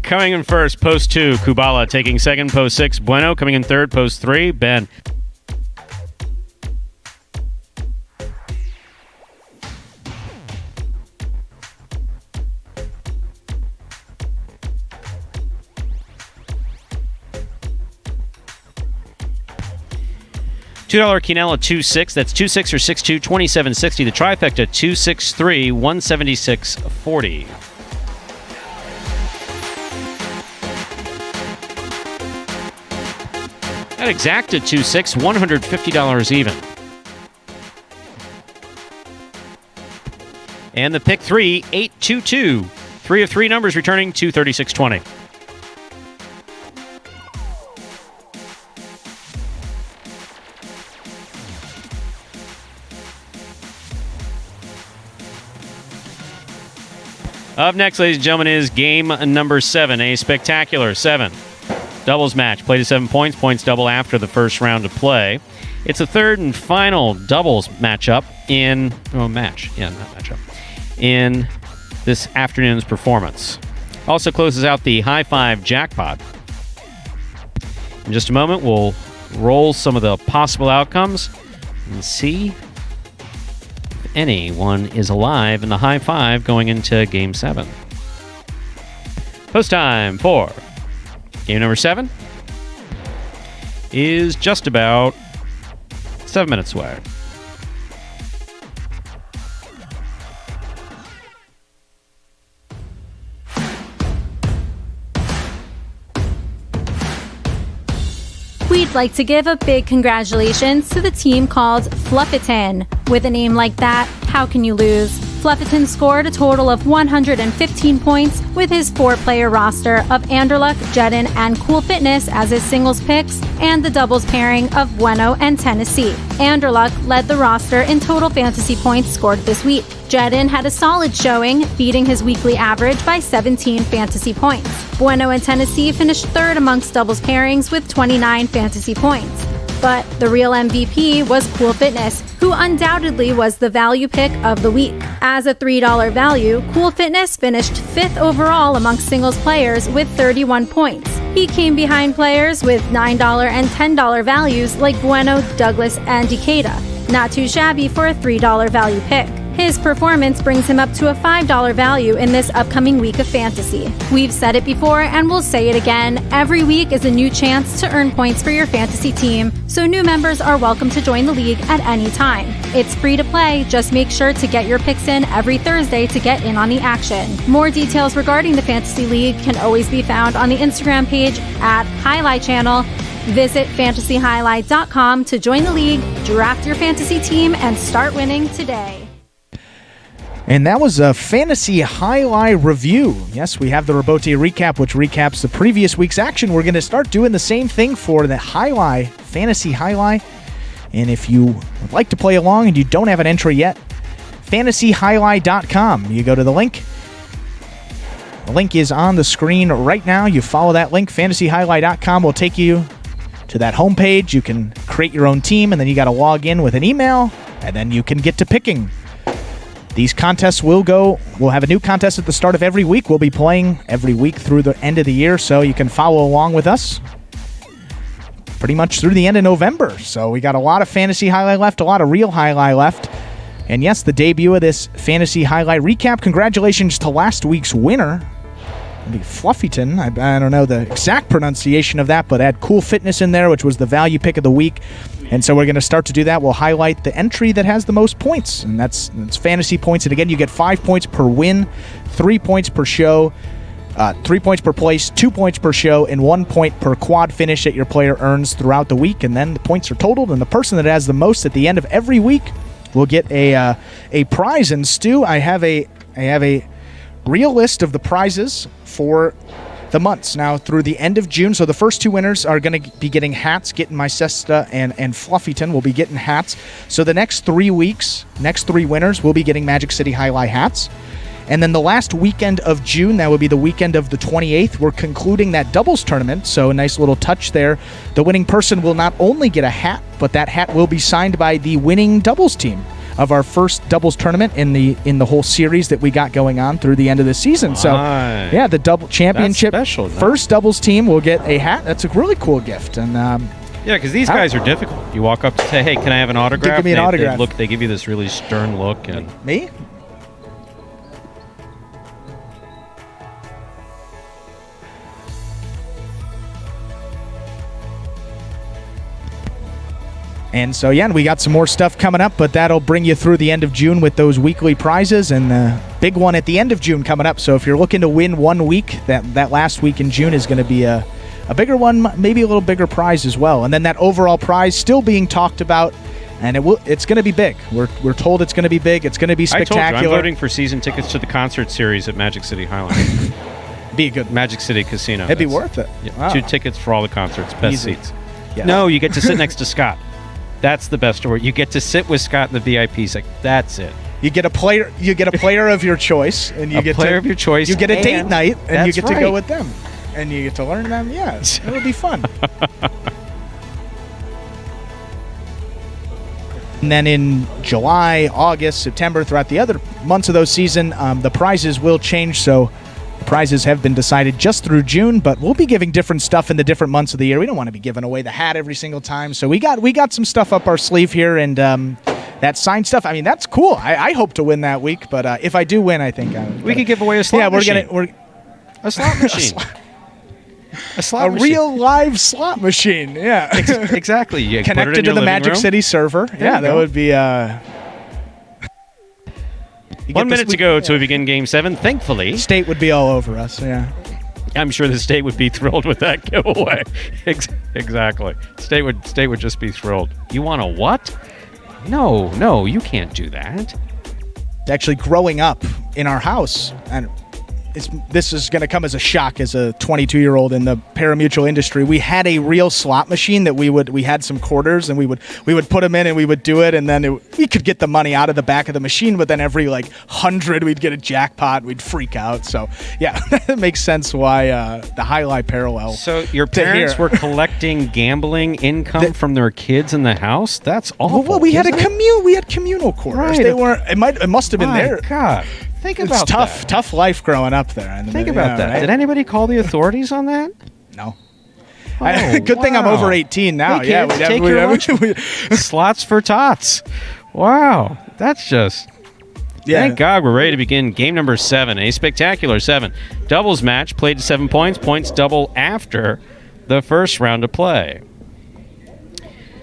Coming in first, post 2, Kubala. Taking second, post 6, Bueno. Coming in third, post 3, Ben. $2 Quinella 2-6. That's 2-6 or 6-2, 27.60. The trifecta 2-6-3, 176.40. That exacted 2-6, $150 even. And the pick 3, 8-2-2. 3 of 3 numbers returning 236.20. Up next, ladies and gentlemen, is game number 7, a spectacular 7. Doubles match. Play to 7 points. Points double after the first round of play. It's the third and final doubles matchup in in this afternoon's performance. Also closes out the high 5 jackpot. In just a moment, we'll roll some of the possible outcomes and see if anyone is alive in the high 5 going into game 7. Post time for game number 7 is just about 7 minutes away. We'd like to give a big congratulations to the team called Fluffiton. With a name like that, how can you lose? Fluffington scored a total of 115 points with his 4-player roster of Anderluck, Jedin, and Cool Fitness as his singles picks and the doubles pairing of Bueno and Tennessee. Anderluck led the roster in total fantasy points scored this week. Jedin had a solid showing, beating his weekly average by 17 fantasy points. Bueno and Tennessee finished third amongst doubles pairings with 29 fantasy points. But the real MVP was Cool Fitness, who undoubtedly was the value pick of the week. As a $3 value, Cool Fitness finished 5th overall amongst singles players with 31 points. He came behind players with $9 and $10 values like Bueno, Douglas, and Decatur. Not too shabby for a $3 value pick. His performance brings him up to a $5 value in this upcoming week of fantasy. We've said it before and we'll say it again. Every week is a new chance to earn points for your fantasy team, so new members are welcome to join the league at any time. It's free to play, just make sure to get your picks in every Thursday to get in on the action. More details regarding the Fantasy League can always be found on the Instagram page at Jai-Alai Channel. Visit fantasyhighlight.com to join the league, draft your fantasy team, and start winning today. And that was a Fantasy Jai-Alai review. Yes, we have the Robote recap, which recaps the previous week's action. We're going to start doing the same thing for the Jai-Alai, Fantasy Jai-Alai. And if you would like to play along and you don't have an entry yet, fantasyhighlight.com. You go to the link. The link is on the screen right now. You follow that link. Fantasyhighlight.com will take you to that homepage. You can create your own team, and then you got to log in with an email, and then you can get to picking. These contests will go. We'll have a new contest at the start of every week. We'll be playing every week through the end of the year, so you can follow along with us pretty much through the end of November. So we got a lot of Fantasy Jai-Alai left, a lot of real Jai-Alai left. And yes, the debut of this Fantasy Jai-Alai recap. Congratulations to last week's winner, the Fluffington. I don't know the exact pronunciation of that, but add Cool Fitness in there, which was the value pick of the week. And so we're going to start to do that. We'll highlight the entry that has the most points, and that's fantasy points. And again, you get 5 points per win, 3 points per show, 3 points per place, 2 points per show, and 1 point per quad finish that your player earns throughout the week. And then the points are totaled, and the person that has the most at the end of every week will get a prize. And Stu, I have a real list of the prizes for the months now through the end of June. So the first 2 winners are going to be getting hats. Getting My Cesta and Fluffington will be getting hats. So the next 3 weeks, next 3 winners will be getting Magic City Jai-Alai hats. And then the last weekend of June, that will be the weekend of the 28th, we're concluding that doubles tournament. So a nice little touch there. The winning person will not only get a hat, but that hat will be signed by the winning doubles team of our first doubles tournament in the whole series that we got going on through the end of the season. So, yeah, the double championship first doubles team will get a hat. That's a really cool gift. And yeah, because these guys are difficult. You walk up to say, "Hey, can I have an autograph?" Give me an autograph. They give you this really stern look. And me? And so, yeah, we got some more stuff coming up, but that'll bring you through the end of June with those weekly prizes, and the big one at the end of June coming up. So if you're looking to win 1 week, that last week in June is going to be a bigger one, maybe a little bigger prize as well. And then that overall prize still being talked about, and it's going to be big. We're told it's going to be big. It's going to be spectacular. I told you, I'm voting for season tickets to the concert series at Magic City Jai-Alai. Be a good Magic City Casino. It'd be worth it. Yeah, wow. 2 tickets for all the concerts, best Easy. seats. Yeah. No, you get to sit next to Scott. That's the best award. You get to sit with Scott in the VIP section. That's it. You get a player. You get a player of your choice, and you a get player of your choice. You get a date night, and you get to go right. with them, and you get to learn them. Yes, it'll be fun. And then in July, August, September, throughout the other months of those season, the prizes will change. So the prizes have been decided just through June, but we'll be giving different stuff in the different months of the year. We don't want to be giving away the hat every single time. So we got some stuff up our sleeve here, and that signed stuff. I mean, that's cool. I hope to win that week, but if I do win, I think we could give away a slot machine. We're a slot machine. A slot machine. Real live slot machine. Yeah, exactly. You connected to the Magic City server. Yeah, that would be. 1 minute to go till we begin Game 7. Thankfully, State would be all over us. Yeah, I'm sure the State would be thrilled with that giveaway. Exactly. State would just be thrilled. You want a what? No, you can't do that. actually growing up in our house, and this is going to come as a shock as a 22-year-old in the parimutuel industry. We had a real slot machine that we had some quarters, and we would put them in and we would do it, and then we could get the money out of the back of the machine, but then every 100 we'd get a jackpot, we'd freak out. So yeah, it makes sense why the highlight parallel. So your parents were collecting gambling income from their kids in the house? That's awful. Well, we had communal quarters. Right. They weren't. It must have been there. God. Think about it's tough life growing up there. Think about that. Right? Did anybody call the authorities on that? No. Oh, good thing I'm over 18 now. Hey, kids, take your lunch. Slots for tots. Wow. That's just... Yeah. Thank God we're ready to begin game number 7. A spectacular 7. Doubles match played to 7 points. Points double after the first round of play.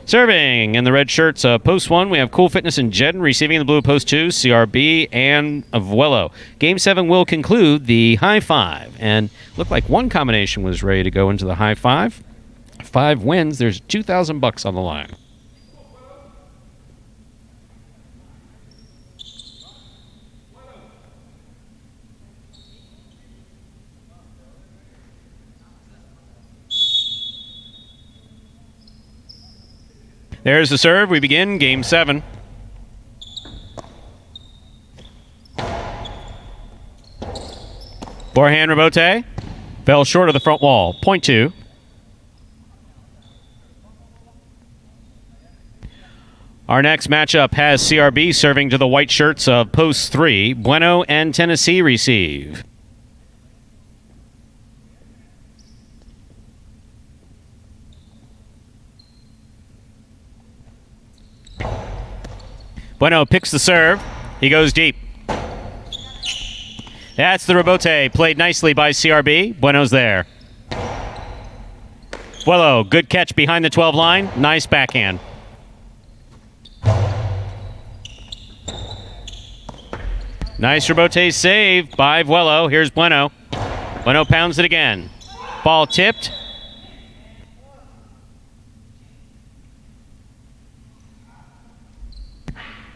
Serving in the red shirts, post 1, we have Cool Fitness and Jedden. Receiving in the blue, post 2, CRB and Avuelo. Game 7 will conclude the high 5. And looked like one combination was ready to go into the high 5. 5 wins. There's $2,000 on the line. There's the serve. We begin game 7. Forehand rebote. Fell short of the front wall. Point 2. Our next matchup has CRB serving to the white shirts of post 3. Bueno and Tennessee receive. Bueno picks the serve. He goes deep. That's the rebote. Played nicely by CRB. Bueno's there. Vuelo, good catch behind the 12 line. Nice backhand. Nice rebote save by Vuelo. Here's Bueno. Bueno pounds it again. Ball tipped.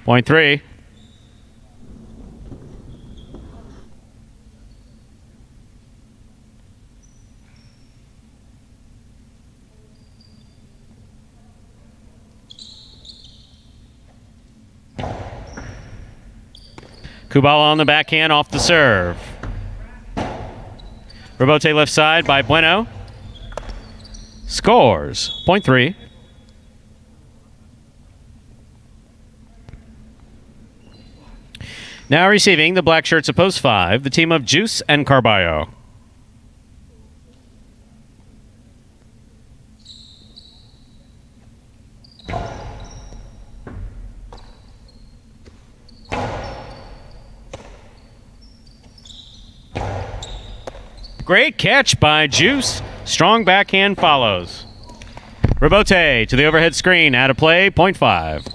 Point 3. Kubala on the backhand off the serve. Rebote left side by Bueno. Scores. Point 3. Now receiving the black shirts of post 5, the team of Juice and Carballo. Great catch by Juice. Strong backhand follows. Rebote to the overhead screen. Out of play, point 5.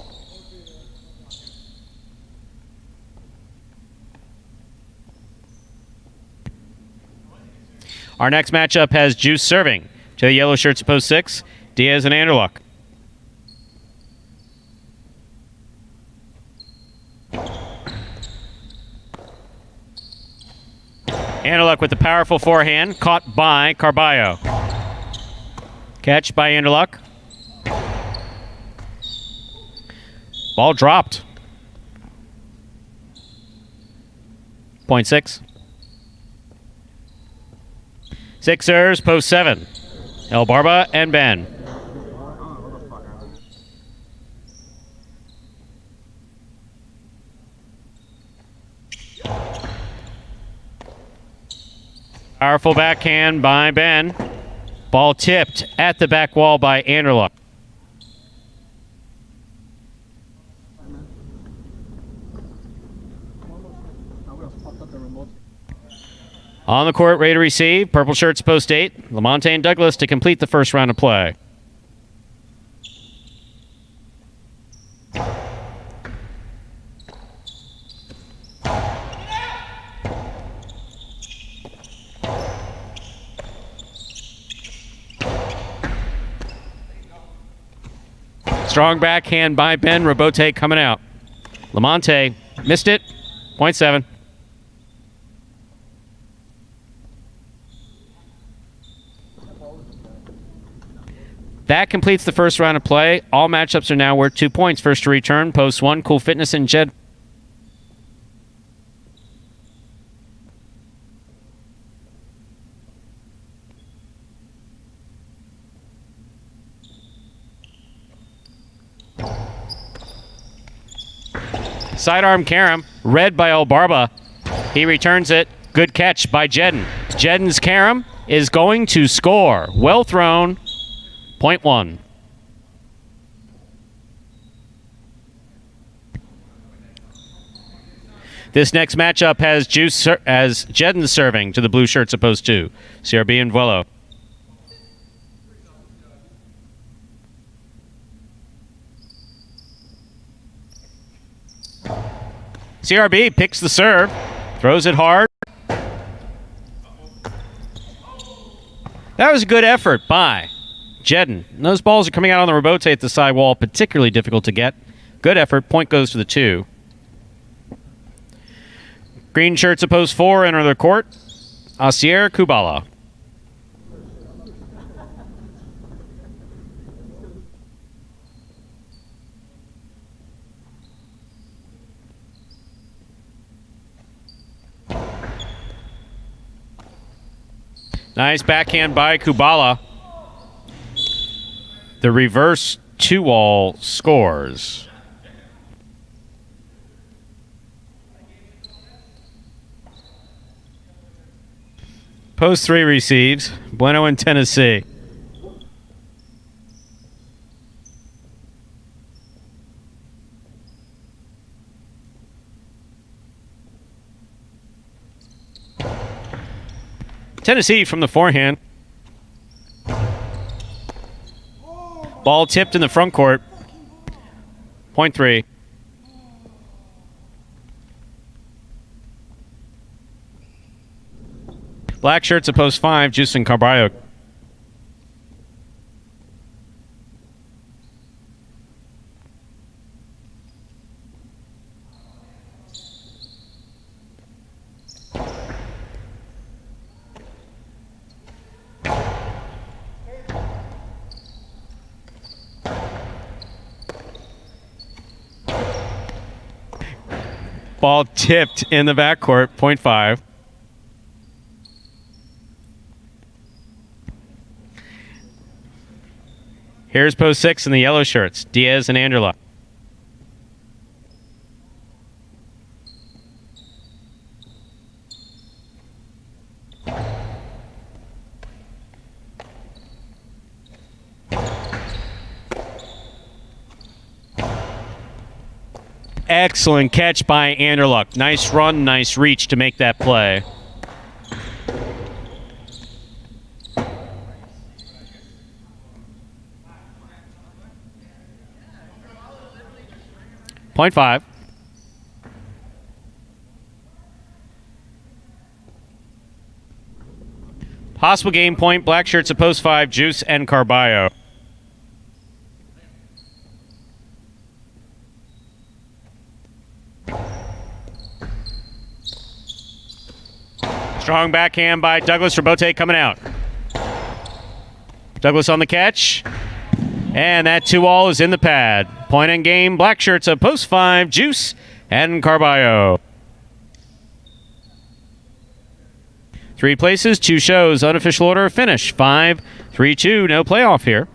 Our next matchup has Juice serving to the yellow shirts of post 6, Diaz and Anderluck. Anderluck with the powerful forehand, caught by Carballo. Catch by Anderluck. Ball dropped. Point 6. Sixers, post 7. El Barba and Ben. Powerful backhand by Ben. Ball tipped at the back wall by Anderluck. On the court, ready to receive. Purple shirts, post 8. Lamonte and Douglas to complete the first round of play. Strong backhand by Ben. Rebote coming out. Lamonte missed it. 0.7. That completes the first round of play. All matchups are now worth 2 points. First to return, post 1, Cool Fitness and Jed. Sidearm Karam, read by El Barba. He returns it. Good catch by Jedden. Jedden's Karam is going to score. Well thrown. 0.1. This next matchup has Juice as Jedden serving to the blue shirts opposed to CRB and Vuelo. CRB picks the serve, throws it hard. That was a good effort by Jedden. Those balls are coming out on the rebote at the side wall, particularly difficult to get. Good effort. Point goes to the 2. Green shirts opposed 4 enter the court. Asier Kubala. Nice backhand by Kubala. The reverse 2-all scores. Post 3 receives. Bueno in Tennessee. Tennessee from the forehand. Ball tipped in the front court. 0.3. Black shirts opposed 5, Juice and Carballo. Ball tipped in the backcourt, 0.5. Here's post 6 in the yellow shirts, Diaz and Anderla. Excellent catch by Anderluck. Nice run, nice reach to make that play. Point 5. Possible game point. Black shirts at post 5, Juice and Carballo. Strong backhand by Douglas. Robote coming out. Douglas on the catch. And that 2-all is in the pad. Point in game. Black shirts at post 5, Juice and Carballo. 3 places, 2 shows. Unofficial order of finish. 5-3-2. No playoff here.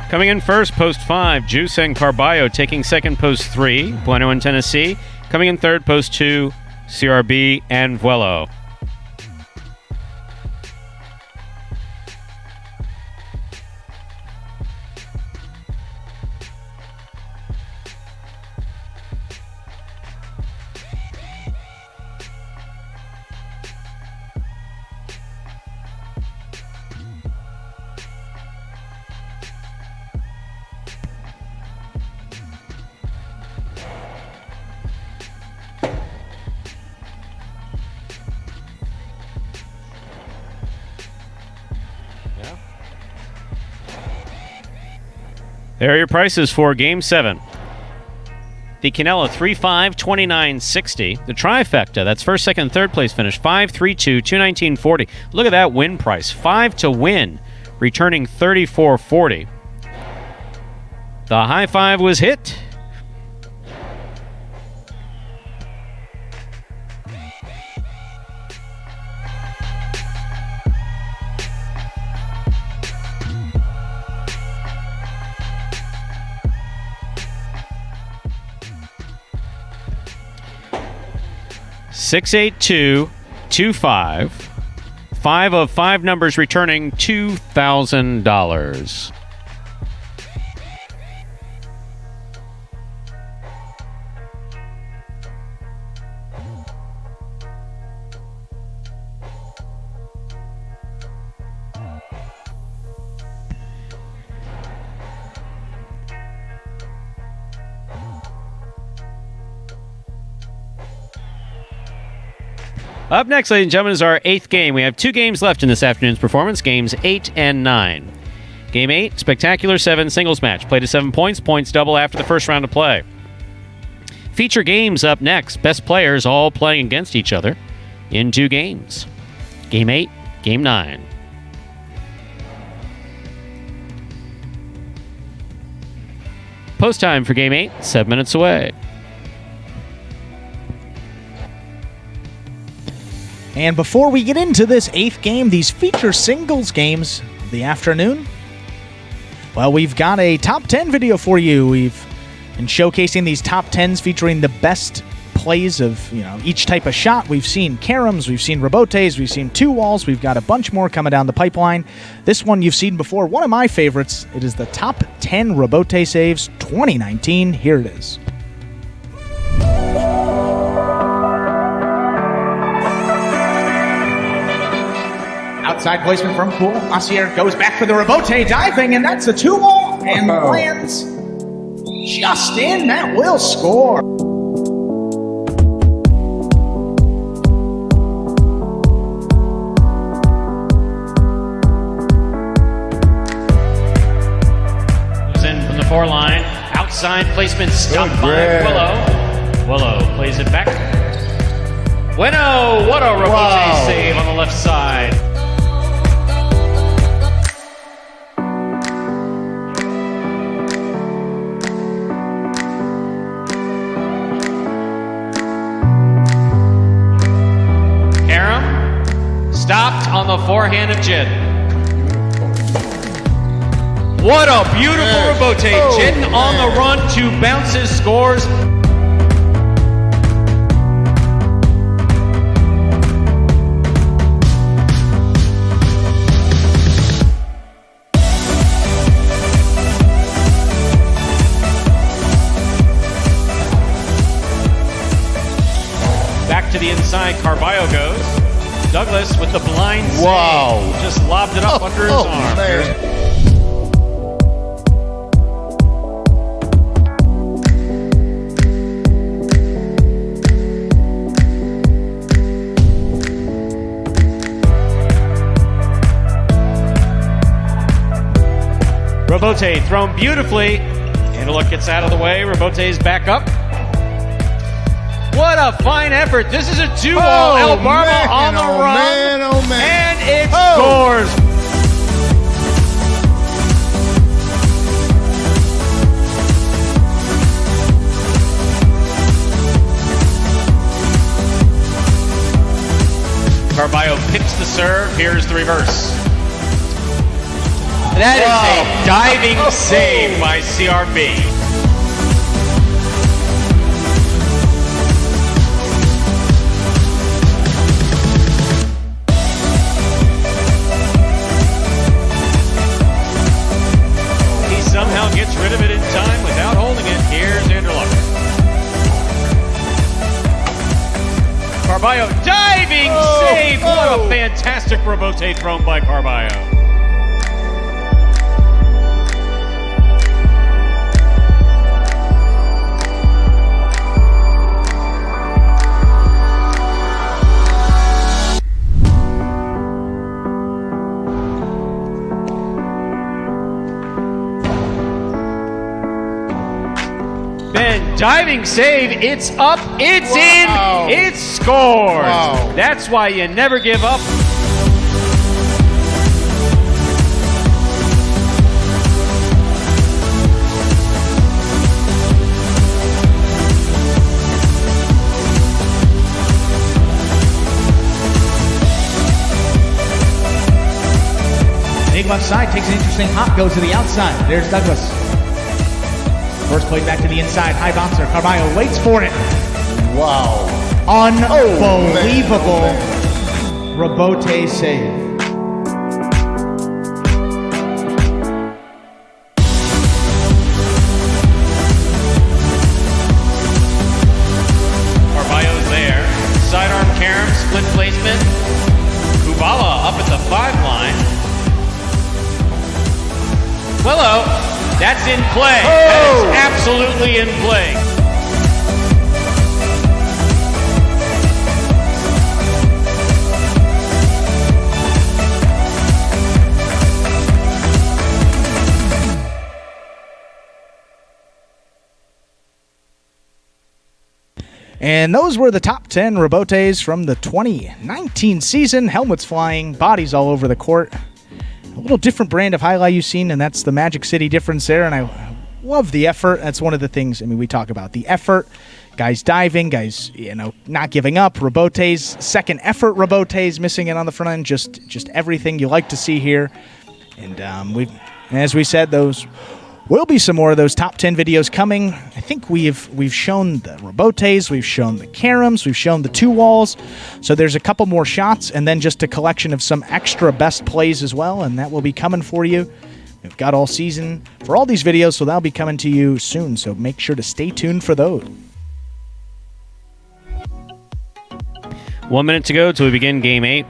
Coming in first, post 5, Juice and Carballo. Taking second, post 3, Bueno in Tennessee. Coming in third, post 2, CRB and Vuelo. There are your prices for Game 7. The Canelo 3-5, 29.60. The trifecta, that's first, second, third place finish, 5-3-2, 219.40. Look at that win price. 5 to win, returning 34.40. The high five was hit. $68225. 5 of 5 numbers returning $2,000. Up next, ladies and gentlemen, is our 8th game. We have 2 games left in this afternoon's performance, games 8 and 9. Game 8, Spectacular 7 singles match. Play to 7 points, points double after the first round of play. Feature games up next. Best players all playing against each other in 2 games. Game 8, Game 9. Post time for Game 8, 7 minutes away. And before we get into this 8th game, these feature singles games of the afternoon, well, we've got a top 10 video for you. We've been showcasing these top 10s featuring the best plays of each type of shot. We've seen caroms, we've seen rebotes, we've seen 2-walls. We've got a bunch more coming down the pipeline. This one you've seen before, one of my favorites. It is the top 10 rebote saves 2019. Here it is. Outside placement from Poole. Asier goes back for the rebote, diving, and that's a 2-wall, and lands just in. That will score. Goes in from the 4 line. Outside placement stopped by Willow. Willow plays it back. Bueno, what a rebote save on the left side. Stopped on the forehand of Jin. What a beautiful rebote. Jin on the run, 2 bounces, scores. Back to the inside, Carballo goes. Douglas with the blind save. Just lobbed it up under his arm. Rebote thrown beautifully. Antelope gets out of the way. Rebote's back up. What a fine effort. This is a 2-wall. El Barba on the run. And it scores. Carballo picks the serve. Here's the reverse. That is a diving save by CRB. Somehow gets rid of it in time without holding it. Here's Anderluck. Carballo diving save. What a fantastic rebote thrown by Carballo. diving save. It's up. It's in. It scores. Wow. That's why you never give up. Big left side takes an interesting hop, goes to the outside. There's Douglas. First play back to the inside. High bouncer. Carballo waits for it. Wow. Unbelievable. Rebote save. Carballo's there. Sidearm carom, split placement. Kubala up at the 5 line. Hello. That's in play. That is absolutely in play. And those were the top 10 rebotes from the 2019 season. Helmets flying, bodies all over the court. A little different brand of highlight you've seen, and that's the Magic City difference there. And I love the effort. That's one of the things, we talk about the effort. Guys diving, guys, not giving up. Rebotes, second effort rebotes, missing it on the front end. Just everything you like to see here. And as we said, those will be some more of those top 10 videos coming. I think we've shown the rebotes, we've shown the caroms, we've shown the 2 walls. So there's a couple more shots, and then just a collection of some extra best plays as well, and that will be coming for you. We've got all season for all these videos, so that'll be coming to you soon. So make sure to stay tuned for those. 1 minute to go till we begin Game 8.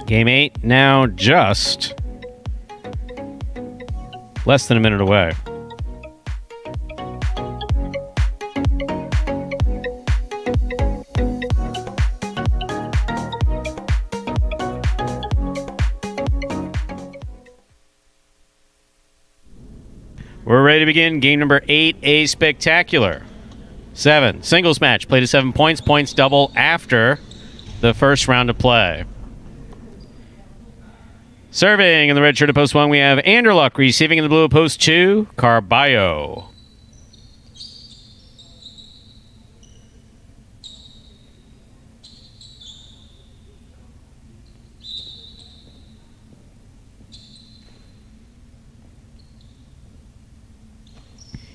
Game 8 now just less than a minute away. We're ready to begin game number 8, a spectacular 7 singles match. Played to 7 points. Points double after the first round of play. Serving in the red shirt at post 1, we have Anderluck. Receiving in the blue at post 2, Carballo.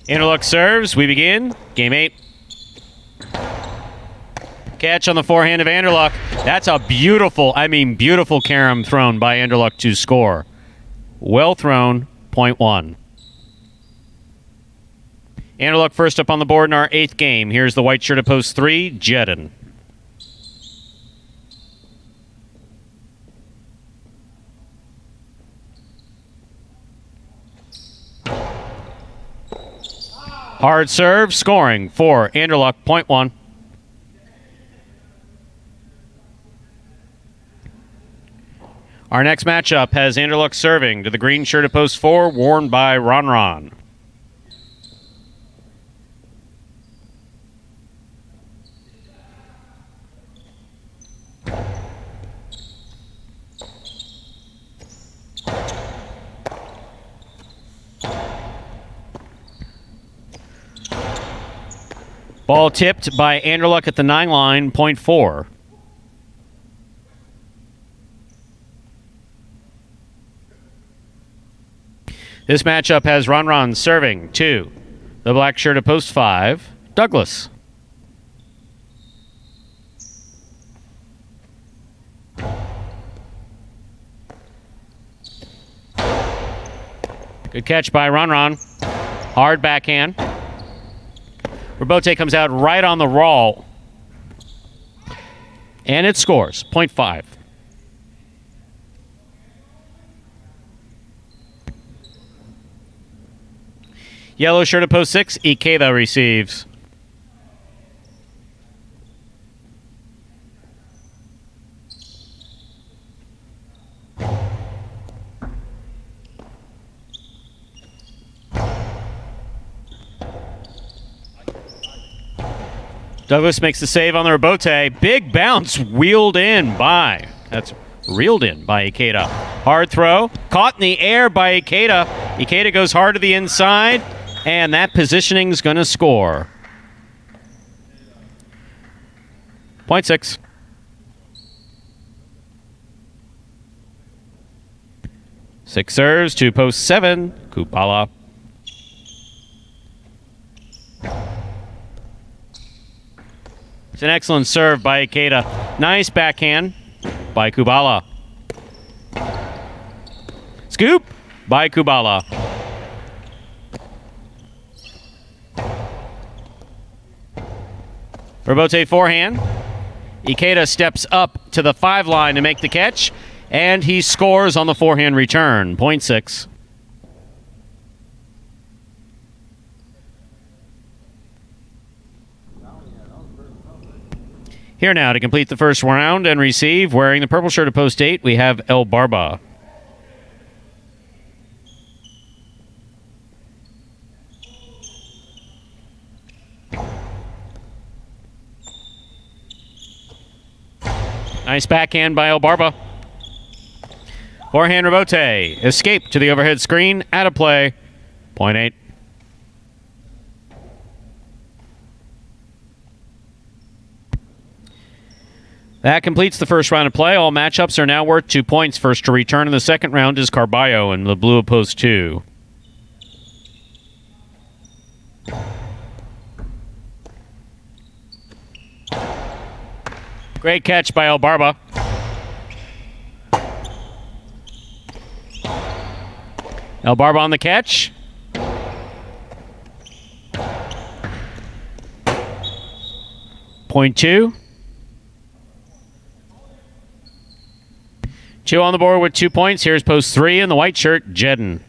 Anderluck serves. We begin game 8. Catch on the forehand of Anderluck. That's a beautiful carom thrown by Anderluck to score. Well thrown, point 1. Anderluck first up on the board in our 8th game. Here's the white shirt at post 3, Jedin. Hard serve, scoring for Anderluck, point 1. Our next matchup has Anderluck serving to the green shirt at post 4, worn by Ron. Ball tipped by Anderluck at the 9 line, point 4. This matchup has Ron serving to the black shirt at post 5, Douglas. Good catch by Ron. Hard backhand. Rebote comes out right on the roll. And it scores, point 5. Yellow shirt at post 6, Ikeda receives. Douglas makes the save on the rebote. Big bounce, wheeled in by. That's reeled in by Ikeda. Hard throw. Caught in the air by Ikeda. Ikeda goes hard to the inside, and that positioning's going to score. 0.6. Six serves, 2 posts, 7. Kubala. It's an excellent serve by Ikeda. Nice backhand by Kubala. Scoop by Kubala. Rebote forehand. Ikeda steps up to the 5 line to make the catch, and he scores on the forehand return. 0.6. Here now to complete the first round and receive, wearing the purple shirt of post 8, we have El Barba. Nice backhand by El Barba. Forehand rebote. Escape to the overhead screen. Out of play. 0.8. That completes the first round of play. All matchups are now worth 2 points. First to return in the second round is Carballo in the blue of post 2. Great catch by El Barba. El Barba on the catch. Point 2. Chu on the board with 2 points. Here's post 3 in the white shirt, Jedden.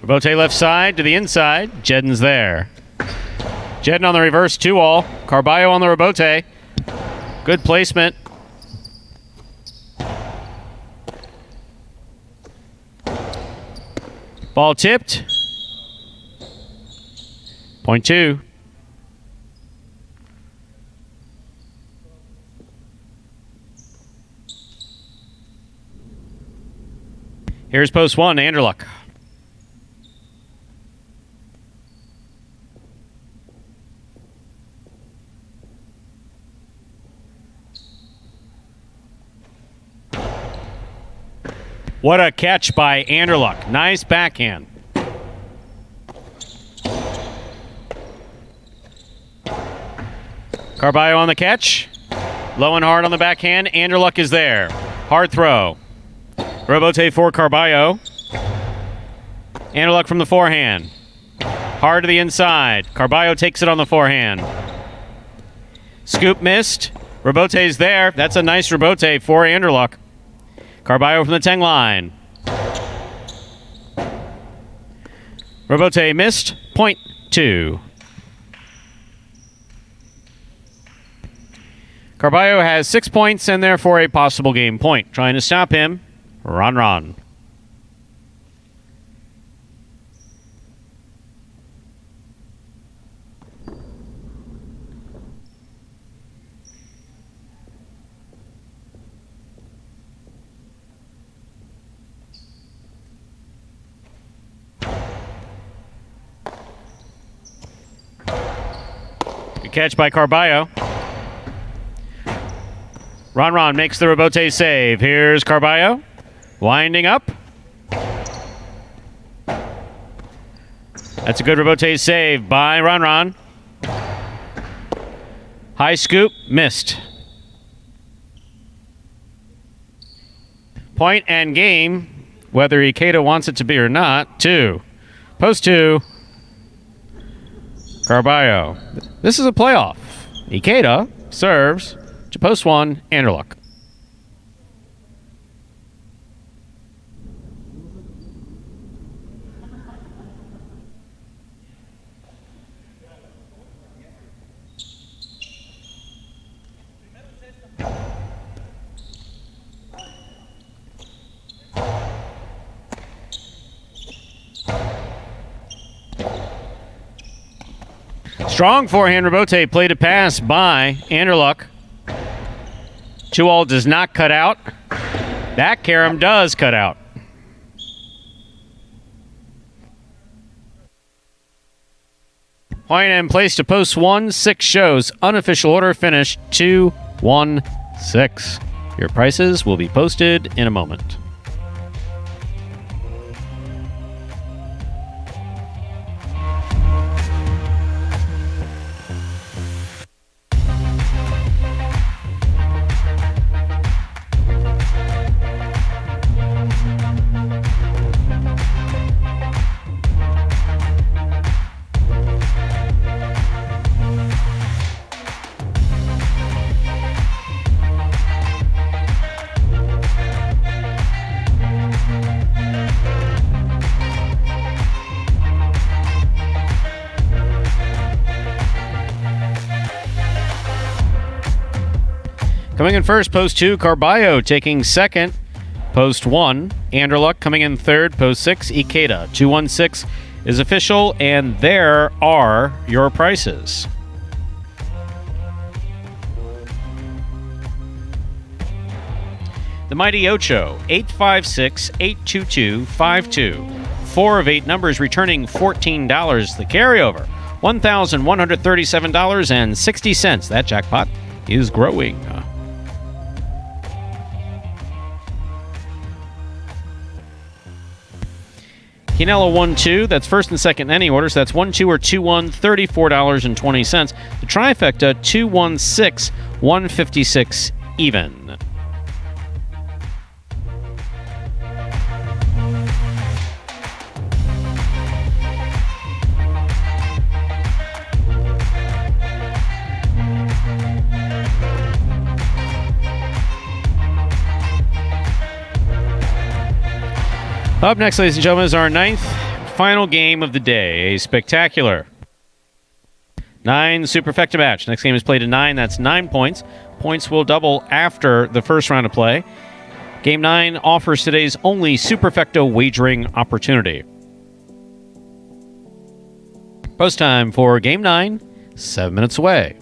Rebote left side to the inside. Jedden's there. Jedden on the reverse 2-all. Carballo on the rebote. Good placement. Ball tipped. Point 2. Here's post 1, Anderluck. What a catch by Anderluck. Nice backhand. Carballo on the catch. Low and hard on the backhand. Anderluck is there. Hard throw. Rebote for Carballo. Anderluck from the forehand. Hard to the inside. Carballo takes it on the forehand. Scoop missed. Rebote's there. That's a nice rebote for Anderluck. Carballo from the 10 line. Rebote missed. Point 2. Carballo has 6 points and therefore a possible game point. Trying to stop him, Ron. Good catch by Carballo. Ron makes the rebote save. Here's Carballo. Winding up. That's a good rebote save by Ron. High scoop, missed. Point and game. whether Ikeda wants it to be or not, to post 2, Carballo. This is a playoff. Ikeda serves to post 1, Anderluck. Strong forehand rebote, play to pass by Anderluck. 2-all does not cut out. That carom does cut out. Point in place to post 1, 6 shows. Unofficial order finish 2, 1, 6. Your prices will be posted in a moment. Coming in first, post 2, Carballo taking second, post 1. Anderluck coming in third, post 6. Ikeda, 216 is official, and there are your prices. The Mighty Ocho, 856, 822, 52. 4 of 8 numbers returning $14. The carryover, $1,137.60. That jackpot is growing. Quinella 1-2, that's first and second in any order, so that's 1-2 or 2-1, $34.20. The trifecta, 2-1-6, 156 even. Up next, ladies and gentlemen, is our 9th final game of the day. A spectacular 9 superfecta match. Next game is played at 9. That's 9 points. Points will double after the first round of play. Game 9 offers today's only superfecta wagering opportunity. Post time for Game 9, 7 minutes away.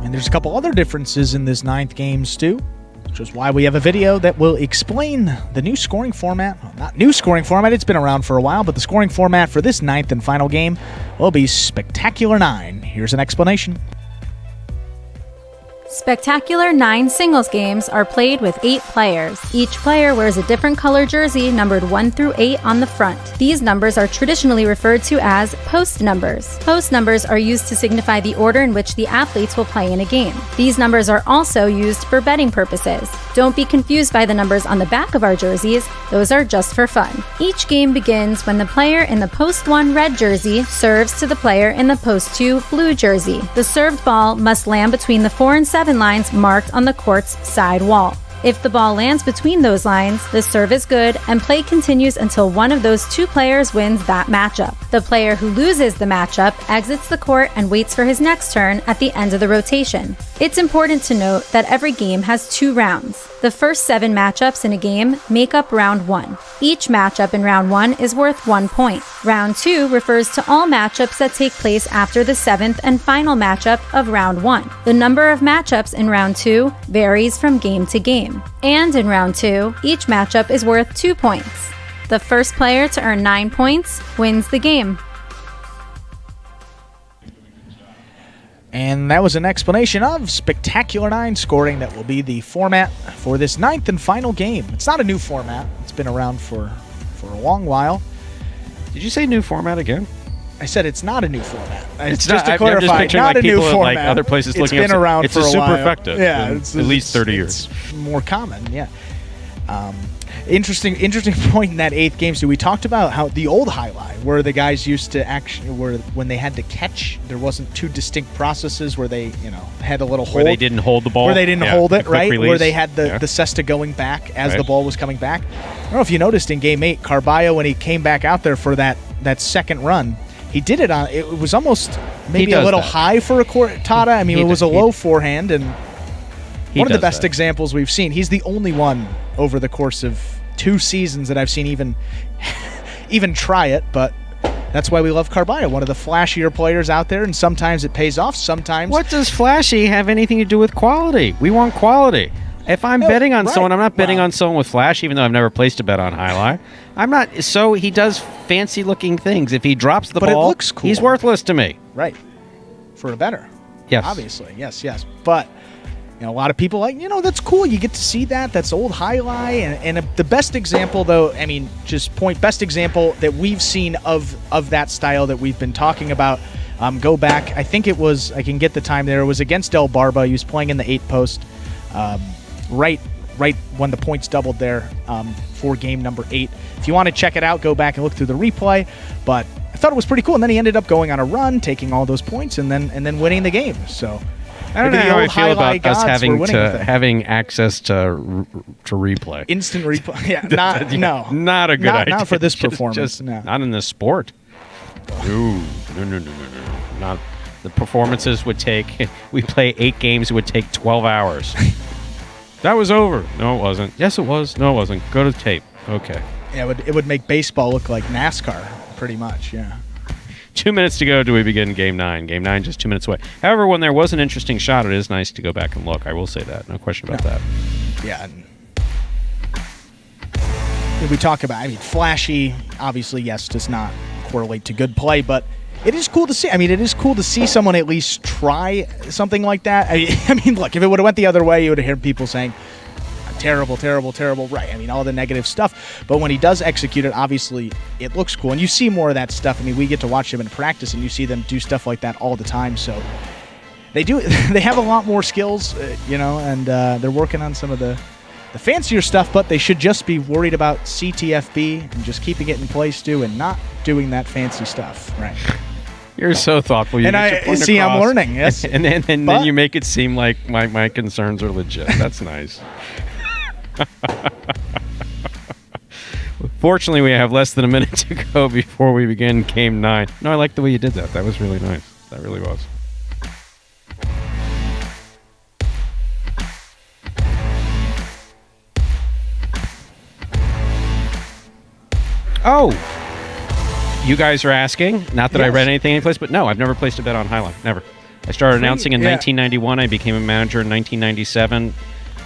And there's a couple other differences in this 9th game, Stu, which is why we have a video that will explain the new scoring format. Well, not new scoring format, it's been around for a while, but the scoring format for this 9th and final game will be Spectacular 9. Here's an explanation. Spectacular 9 singles games are played with 8 players. Each player wears a different color jersey numbered 1 through 8 on the front. These numbers are traditionally referred to as post numbers. Post numbers are used to signify the order in which the athletes will play in a game. These numbers are also used for betting purposes. Don't be confused by the numbers on the back of our jerseys. Those are just for fun. Each game begins when the player in the post 1 red jersey serves to the player in the post 2 blue jersey. The served ball must land between the 4 and 7 lines marked on the court's side wall. If the ball lands between those lines, the serve is good and play continues until one of those 2 players wins that matchup. The player who loses the matchup exits the court and waits for his next turn at the end of the rotation. It's important to note that every game has 2 rounds. The first 7 matchups in a game make up round 1. Each matchup in round 1 is worth 1 point. Round 2 refers to all matchups that take place after the 7th and final matchup of round 1. The number of matchups in round 2 varies from game to game. And in round 2, each matchup is worth 2 points. The first player to earn 9 points wins the game. And that was an explanation of Spectacular 9 scoring. That will be the format for this 9th and final game. It's not a new format. It's been around for a long while. Did you say new format again? I said it's not a new format. It's just not, to I'm clarify, just picturing not like a new people at format. like other places It's looking been up. around It's for a a super while. effective. Yeah, at least 30 years. It's more common. Yeah. Interesting point in that 8th game. So we talked about how the old highlight, where the guys used to actually, when they had to catch, there wasn't two distinct processes where they, had a little hold. Where they didn't hold the ball. Where they didn't hold it, right? Release. Where they had the cesta going back as the ball was coming back. I don't know if you noticed in game 8, Carballo, when he came back out there for that second run, he did it on. It was almost maybe a little high for a Cortada. I mean, it was a low forehand, and one of the best examples we've seen. He's the only one over the course of 2 seasons that I've seen even try it, but that's why we love Carballo, one of the flashier players out there, and sometimes it pays off, sometimes... What does flashy have anything to do with quality? We want quality. If I'm betting on someone, I'm not betting on someone with flash, even though I've never placed a bet on highlight. I'm not. So he does fancy-looking things. If he drops the ball, it looks cool. He's worthless to me. Right. For a better. Yes. Obviously. Yes. But... a lot of people that's cool. You get to see that. That's old highlight. And the best example, though, best example that we've seen of that style that we've been talking about. Go back. I think it was, I can get the time there. It was against Del Barba. He was playing in the 8 post right when the points doubled there for game number 8. If you want to check it out, go back and look through the replay. But I thought it was pretty cool. And then he ended up going on a run, taking all those points, and then winning the game. So... I don't know how I feel about us having access to replay. Instant replay. Yeah, not a good idea. Not for this performance. Just not in this sport. No. Not the performances would take. We play 8 games. It would take 12 hours. That was over. No, it wasn't. Yes, it was. No, it wasn't. Go to the tape. Okay. Yeah, it would make baseball look like NASCAR, pretty much. Yeah. 2 minutes to go. Do we begin game 9? Game 9 just 2 minutes away. However, when there was an interesting shot, it is nice to go back and look. I will say that. No question about that. Yeah. We talk about, flashy, obviously, yes, does not correlate to good play, but it is cool to see. It is cool to see someone at least try something like that. Look, if it would have went the other way, you would have heard people saying, terrible, right. All the negative stuff. But when he does execute it, obviously, it looks cool. And you see more of that stuff. We get to watch them in practice, and you see them do stuff like that all the time. So they do. They have a lot more skills, and they're working on some of the fancier stuff, but they should just be worried about CTFB and just keeping it in place, too, and not doing that fancy stuff. Right. You're so thoughtful. And I see I'm learning, yes. and then you make it seem like my concerns are legit. That's nice. Fortunately, we have less than a minute to go before we begin game 9. No, I like the way you did that. That was really nice. That really was. Oh! You guys are asking? Not that I read anything anyplace, but no, I've never placed a bet on highlight. Never. I started announcing in 1991. I became a manager in 1997.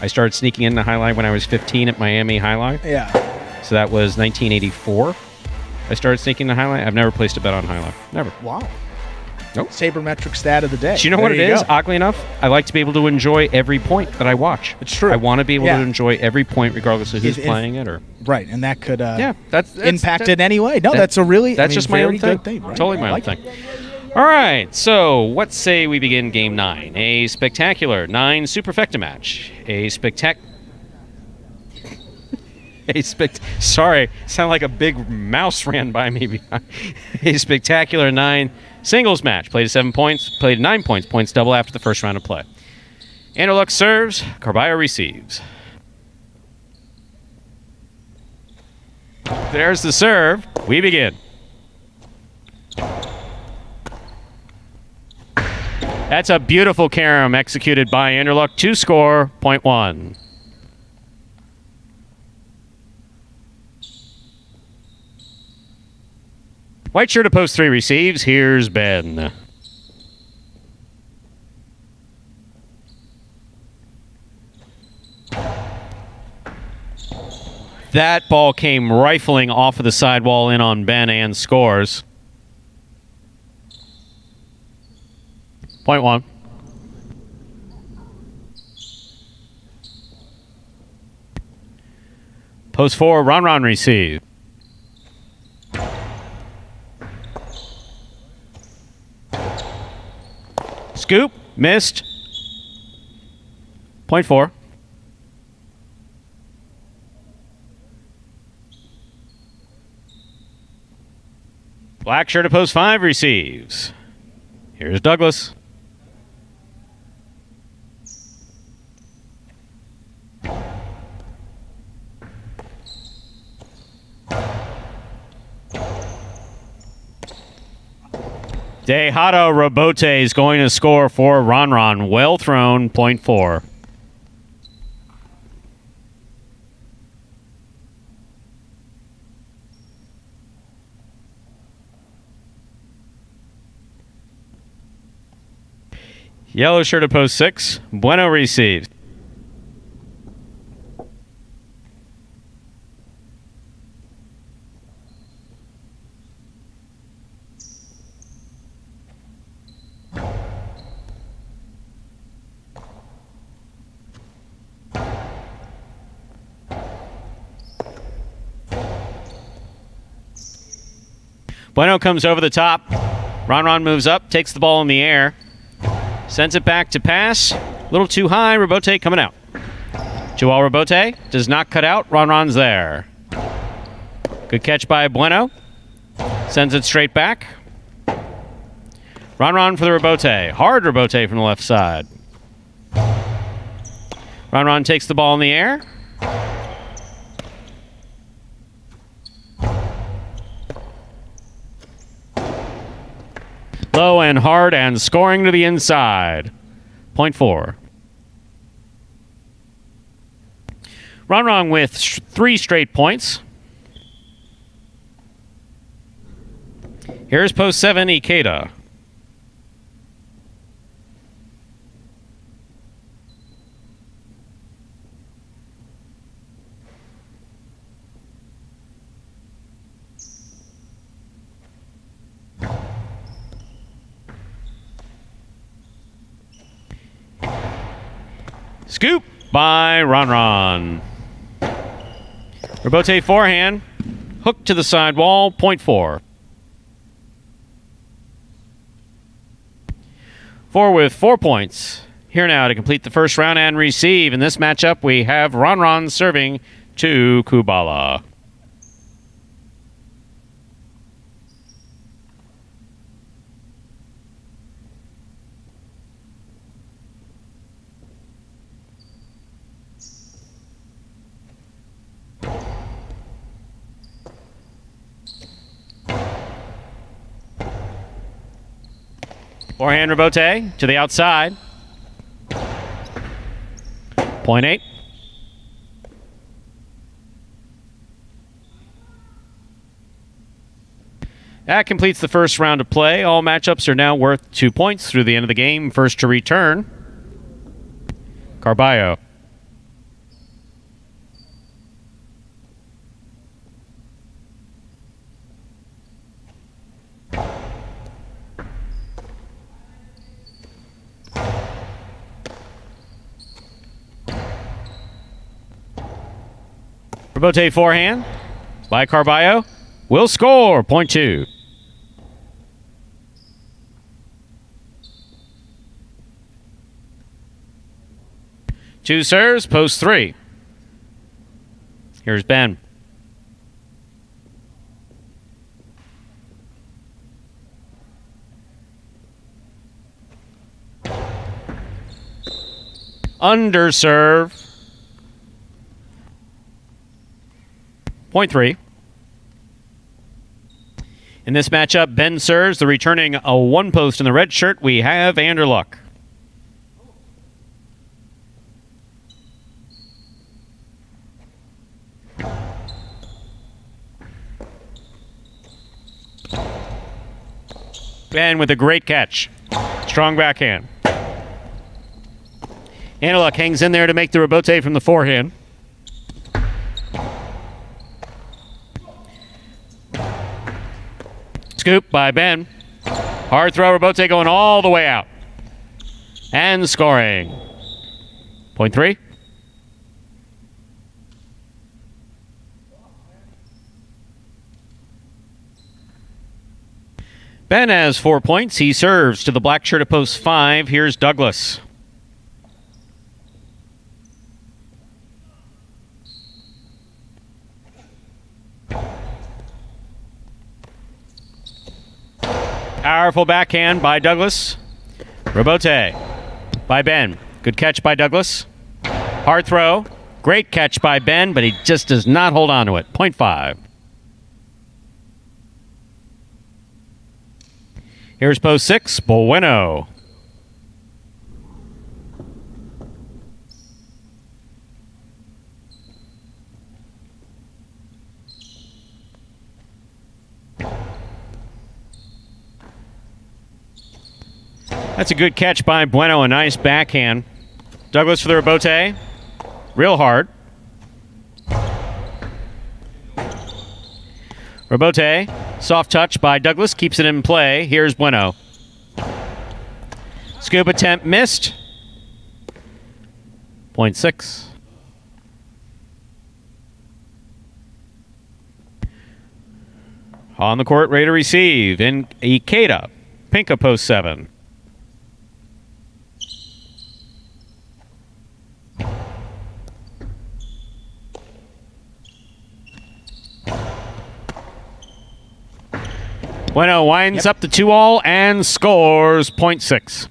I started sneaking into highlight when I was 15 at Miami Highlight. Yeah. So that was 1984. I started sneaking into highlight. I've never placed a bet on highlight. Never. Wow. Nope. Sabermetric stat of the day. Do you know what it is? Oddly enough, I like to be able to enjoy every point that I watch. It's true. I want to be able to enjoy every point regardless of who's playing it. Right, and that could that's impact it anyway. No, that's a really just my own thing. Good thing. Right? Totally my own thing. All right, so what say we begin game 9? A spectacular 9 superfecta match. Sorry, sound like a big mouse ran by me behind. A spectacular 9 singles match. Played 7 points, played 9 points. Points double after the first round of play. Anderluck serves, Carballo receives. There's the serve. We begin. That's a beautiful carom executed by Anderluck to score .1. White shirt to post 3 receives. Here's Ben. That ball came rifling off of the sidewall in on Ben and scores. .1. Post 4, Ron receive. Scoop. Missed. Point 4. Black shirt at post 5 receives. Here's Douglas. Dejado Robote is going to score for Ron. Well thrown, point 4. Yellow shirt at post 6. Bueno receives. Bueno comes over the top. Ron moves up, takes the ball in the air. Sends it back to pass. A little too high. Robote coming out. 2-all Robote. Does not cut out. Ron's there. Good catch by Bueno. Sends it straight back. Ron for the Robote. Hard Robote from the left side. Ron takes the ball in the air. Low and hard and scoring to the inside. Point 4. Ron with 3 straight points. Here's post 7, Ikeda. Scoop by Ron. Robote forehand. Hook to the sidewall. Point 4. 4 with 4 points. Here now to complete the first round and receive. In this matchup, we have Ron serving to Kubala. Forehand Robote to the outside. Point 8. That completes the first round of play. All matchups are now worth 2 points through the end of the game. First to return, Carballo. Robote forehand by Carballo. Will score. Point 2. Two serves, post 3. Here's Ben. Underserve. Point 3. In this matchup, Ben serves. The returning a 1 post in the red shirt, we have Anderluck. Ben with a great catch. Strong backhand. Anderluck hangs in there to make the Robote from the forehand. Scoop by Ben. Hard throw, Robote going all the way out. And scoring. Point 3. Ben has 4 points. He serves to the black shirt at post 5. Here's Douglas. Powerful backhand by Douglas. Rebote by Ben. Good catch by Douglas. Hard throw. Great catch by Ben, but he just does not hold on to it. 0.5. Here's post 6. Bueno. That's a good catch by Bueno. A nice backhand. Douglas for the rebote. Real hard. Rebote. Soft touch by Douglas. Keeps it in play. Here's Bueno. Scoop attempt missed. 0.6. On the court, ready to receive. In Ikeda. Pinka post 7. Bueno winds up the 2-all and scores 0.6.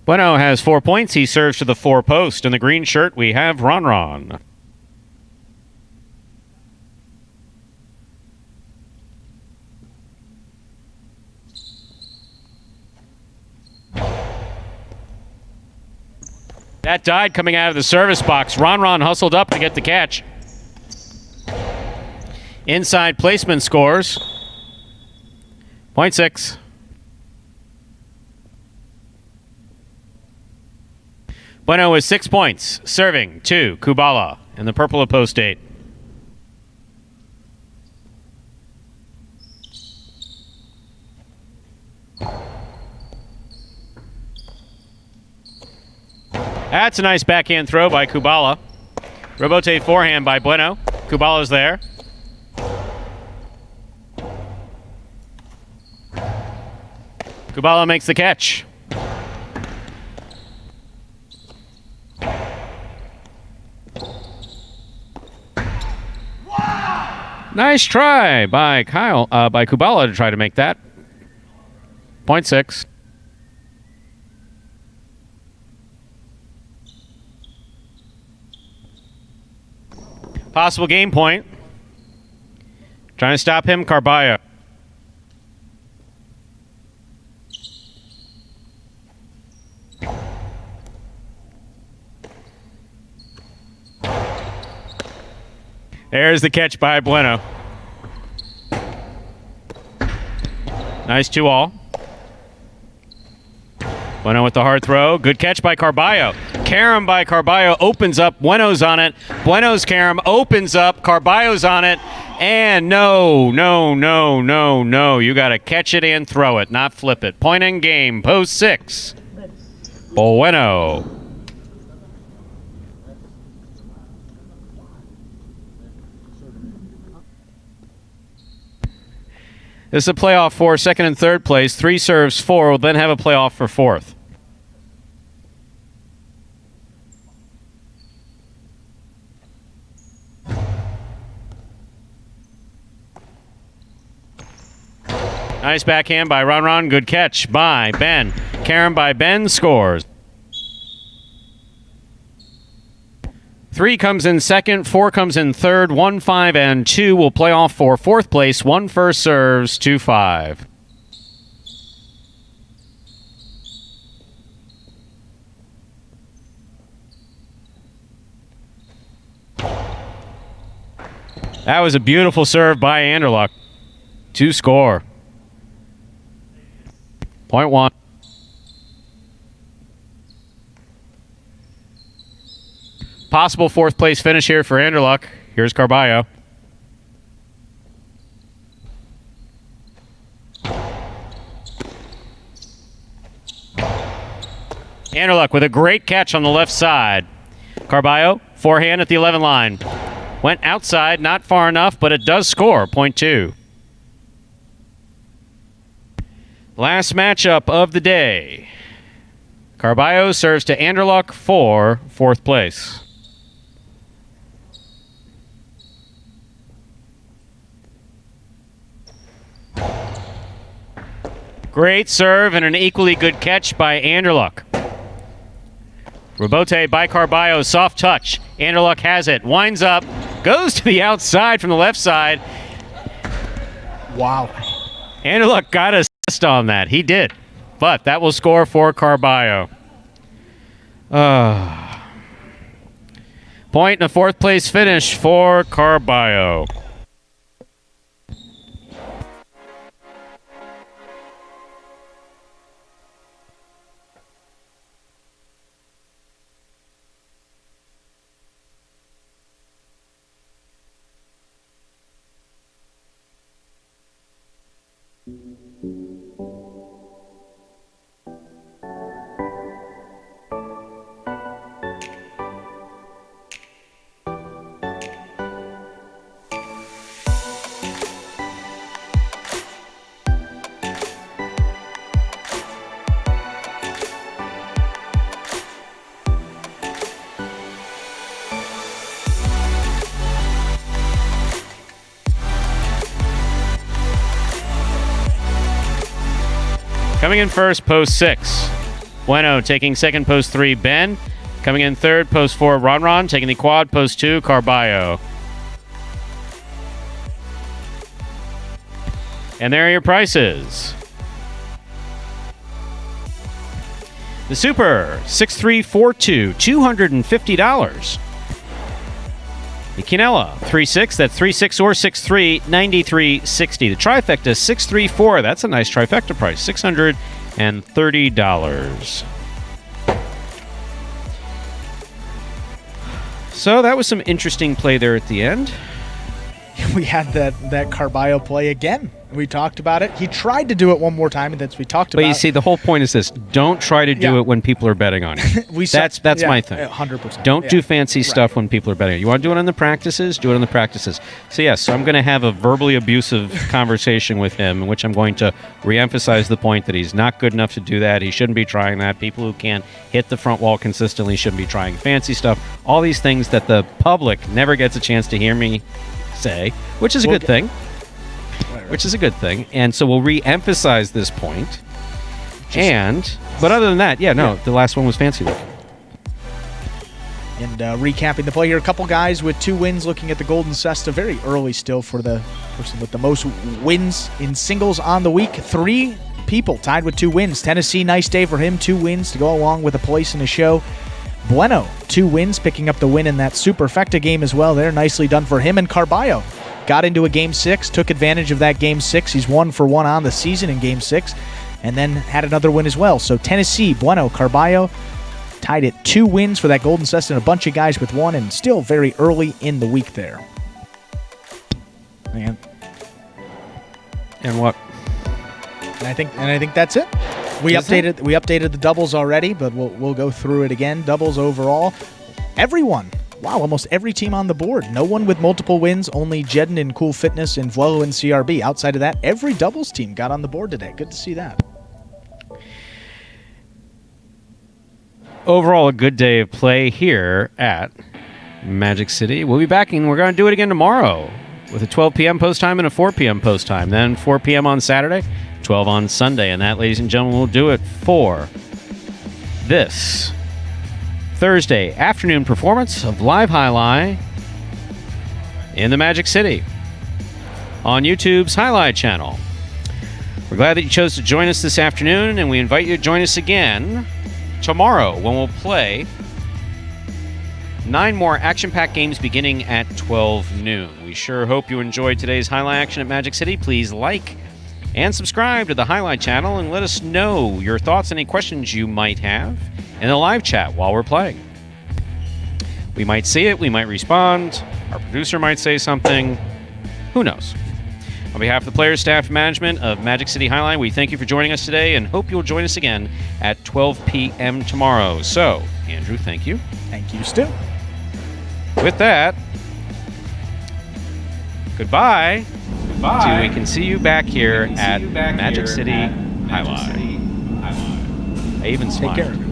Bueno has 4 points. He serves to the 4 post. In the green shirt, we have Ron. That died coming out of the service box. Ron hustled up to get the catch. Inside placement scores 0.6. Bueno with 6 points, serving to Kubala in the purple of post 8. That's a nice backhand throw by Kubala. Rebote forehand by Bueno. Kubala's there. Kubala makes the catch. Nice try by Kubala to try to make that. 0.6. Possible game point. Trying to stop him, Carballo. There's the catch by Bueno. Nice 2-all. Bueno with the hard throw. Good catch by Carballo. Carom by Carballo opens up. Bueno's on it. Bueno's Carom opens up. Carballo's on it. And no. You got to catch it and throw it, not flip it. Point in game. Post 6. Bueno. This is a playoff for second and third place. 3 serves, 4. We'll then have a playoff for fourth. Nice backhand by Ron. Good catch by Ben. Carom by Ben scores. 3 comes in second, 4 comes in third, 1, 5, and 2 will play off for fourth place. 1 first serves, 2, 5. That was a beautiful serve by Anderluck to score. 0.1. Possible fourth place finish here for Anderluck. Here's Carballo. Anderluck with a great catch on the left side. Carballo, forehand at the 11 line. Went outside, not far enough, but it does score. Point 2. Last matchup of the day. Carballo serves to Anderluck for 4th place. Great serve and an equally good catch by Anderluck. Rebote by Carballo, soft touch. Anderluck has it, winds up, goes to the outside from the left side. Wow. Anderluck got a assist on that. He did. But that will score for Carballo. Point and a 4th place finish for Carballo. Coming in first, post 6. Bueno taking second, post 3, Ben. Coming in third, post 4, Ron. Taking the quad, post 2, Carballo. And there are your prices. The Super, 6342, $250. The Quinella, 3-6, that's 3-6 or 6-3, $93.60. The Trifecta, 634, that's a nice trifecta price, $630. So that was some interesting play there at the end. We had that Carballo play again. We talked about it. He tried to do it one more time, and that's we talked about. But you see, the whole point is this: don't try to do it when people are betting on you. That's my thing. 100%. Don't do fancy stuff when people are betting on you. You want to do it on the practices? Do it on the practices. So yes, so I'm going to have a verbally abusive conversation with him, in which I'm going to reemphasize the point that he's not good enough to do that. He shouldn't be trying that. People who can't hit the front wall consistently shouldn't be trying fancy stuff. All these things that the public never gets a chance to hear me say, which is a good thing. Which is a good thing. And so we'll re-emphasize this point. But other than that, the last one was fancy looking. And recapping the play here, a couple guys with 2 wins looking at the Golden Cesta. Very early still for the person with the most wins in singles on the week. 3 people tied with 2 wins. Tennessee, nice day for him. 2 wins to go along with a place in the show. Bueno, 2 wins, picking up the win in that Superfecta game as well there. Nicely done for him. And Carballo got into a Game 6, took advantage of that Game 6. He's 1 for 1 on the season in Game 6, and then had another win as well. So Tennessee, Bueno, Carballo tied at 2 wins for that Golden Cesta, and a bunch of guys with 1, and still very early in the week there. And what? And I think that's it. We updated the doubles already, but we'll go through it again. Doubles overall, everyone. Wow, almost every team on the board. No one with multiple wins, only Jedden and Cool Fitness and Vuelo and CRB. Outside of that, every doubles team got on the board today. Good to see that. Overall, a good day of play here at Magic City. We'll be back, and we're going to do it again tomorrow with a 12 p.m. post time and a 4 p.m. post time. Then 4 p.m. on Saturday, 12 on Sunday. And that, ladies and gentlemen, will do it for this Thursday afternoon performance of Live Jai-Alai in the Magic City on YouTube's Jai-Alai Channel. We're glad that you chose to join us this afternoon, and we invite you to join us again tomorrow when we'll play 9 more action-packed games beginning at 12 noon. We sure hope you enjoyed today's Jai-Alai action at Magic City. Please like and subscribe to the Jai-Alai channel and let us know your thoughts and any questions you might have in the live chat while we're playing. We might see it, we might respond, our producer might say something, who knows? On behalf of the players, staff, and management of Magic City Jai-Alai, we thank you for joining us today and hope you'll join us again at 12 p.m. tomorrow. So, Andrew, thank you. Thank you, Stu. With that, Goodbye. Till we can see you back here at Magic City Jai-Alai. I even smiled. Take care.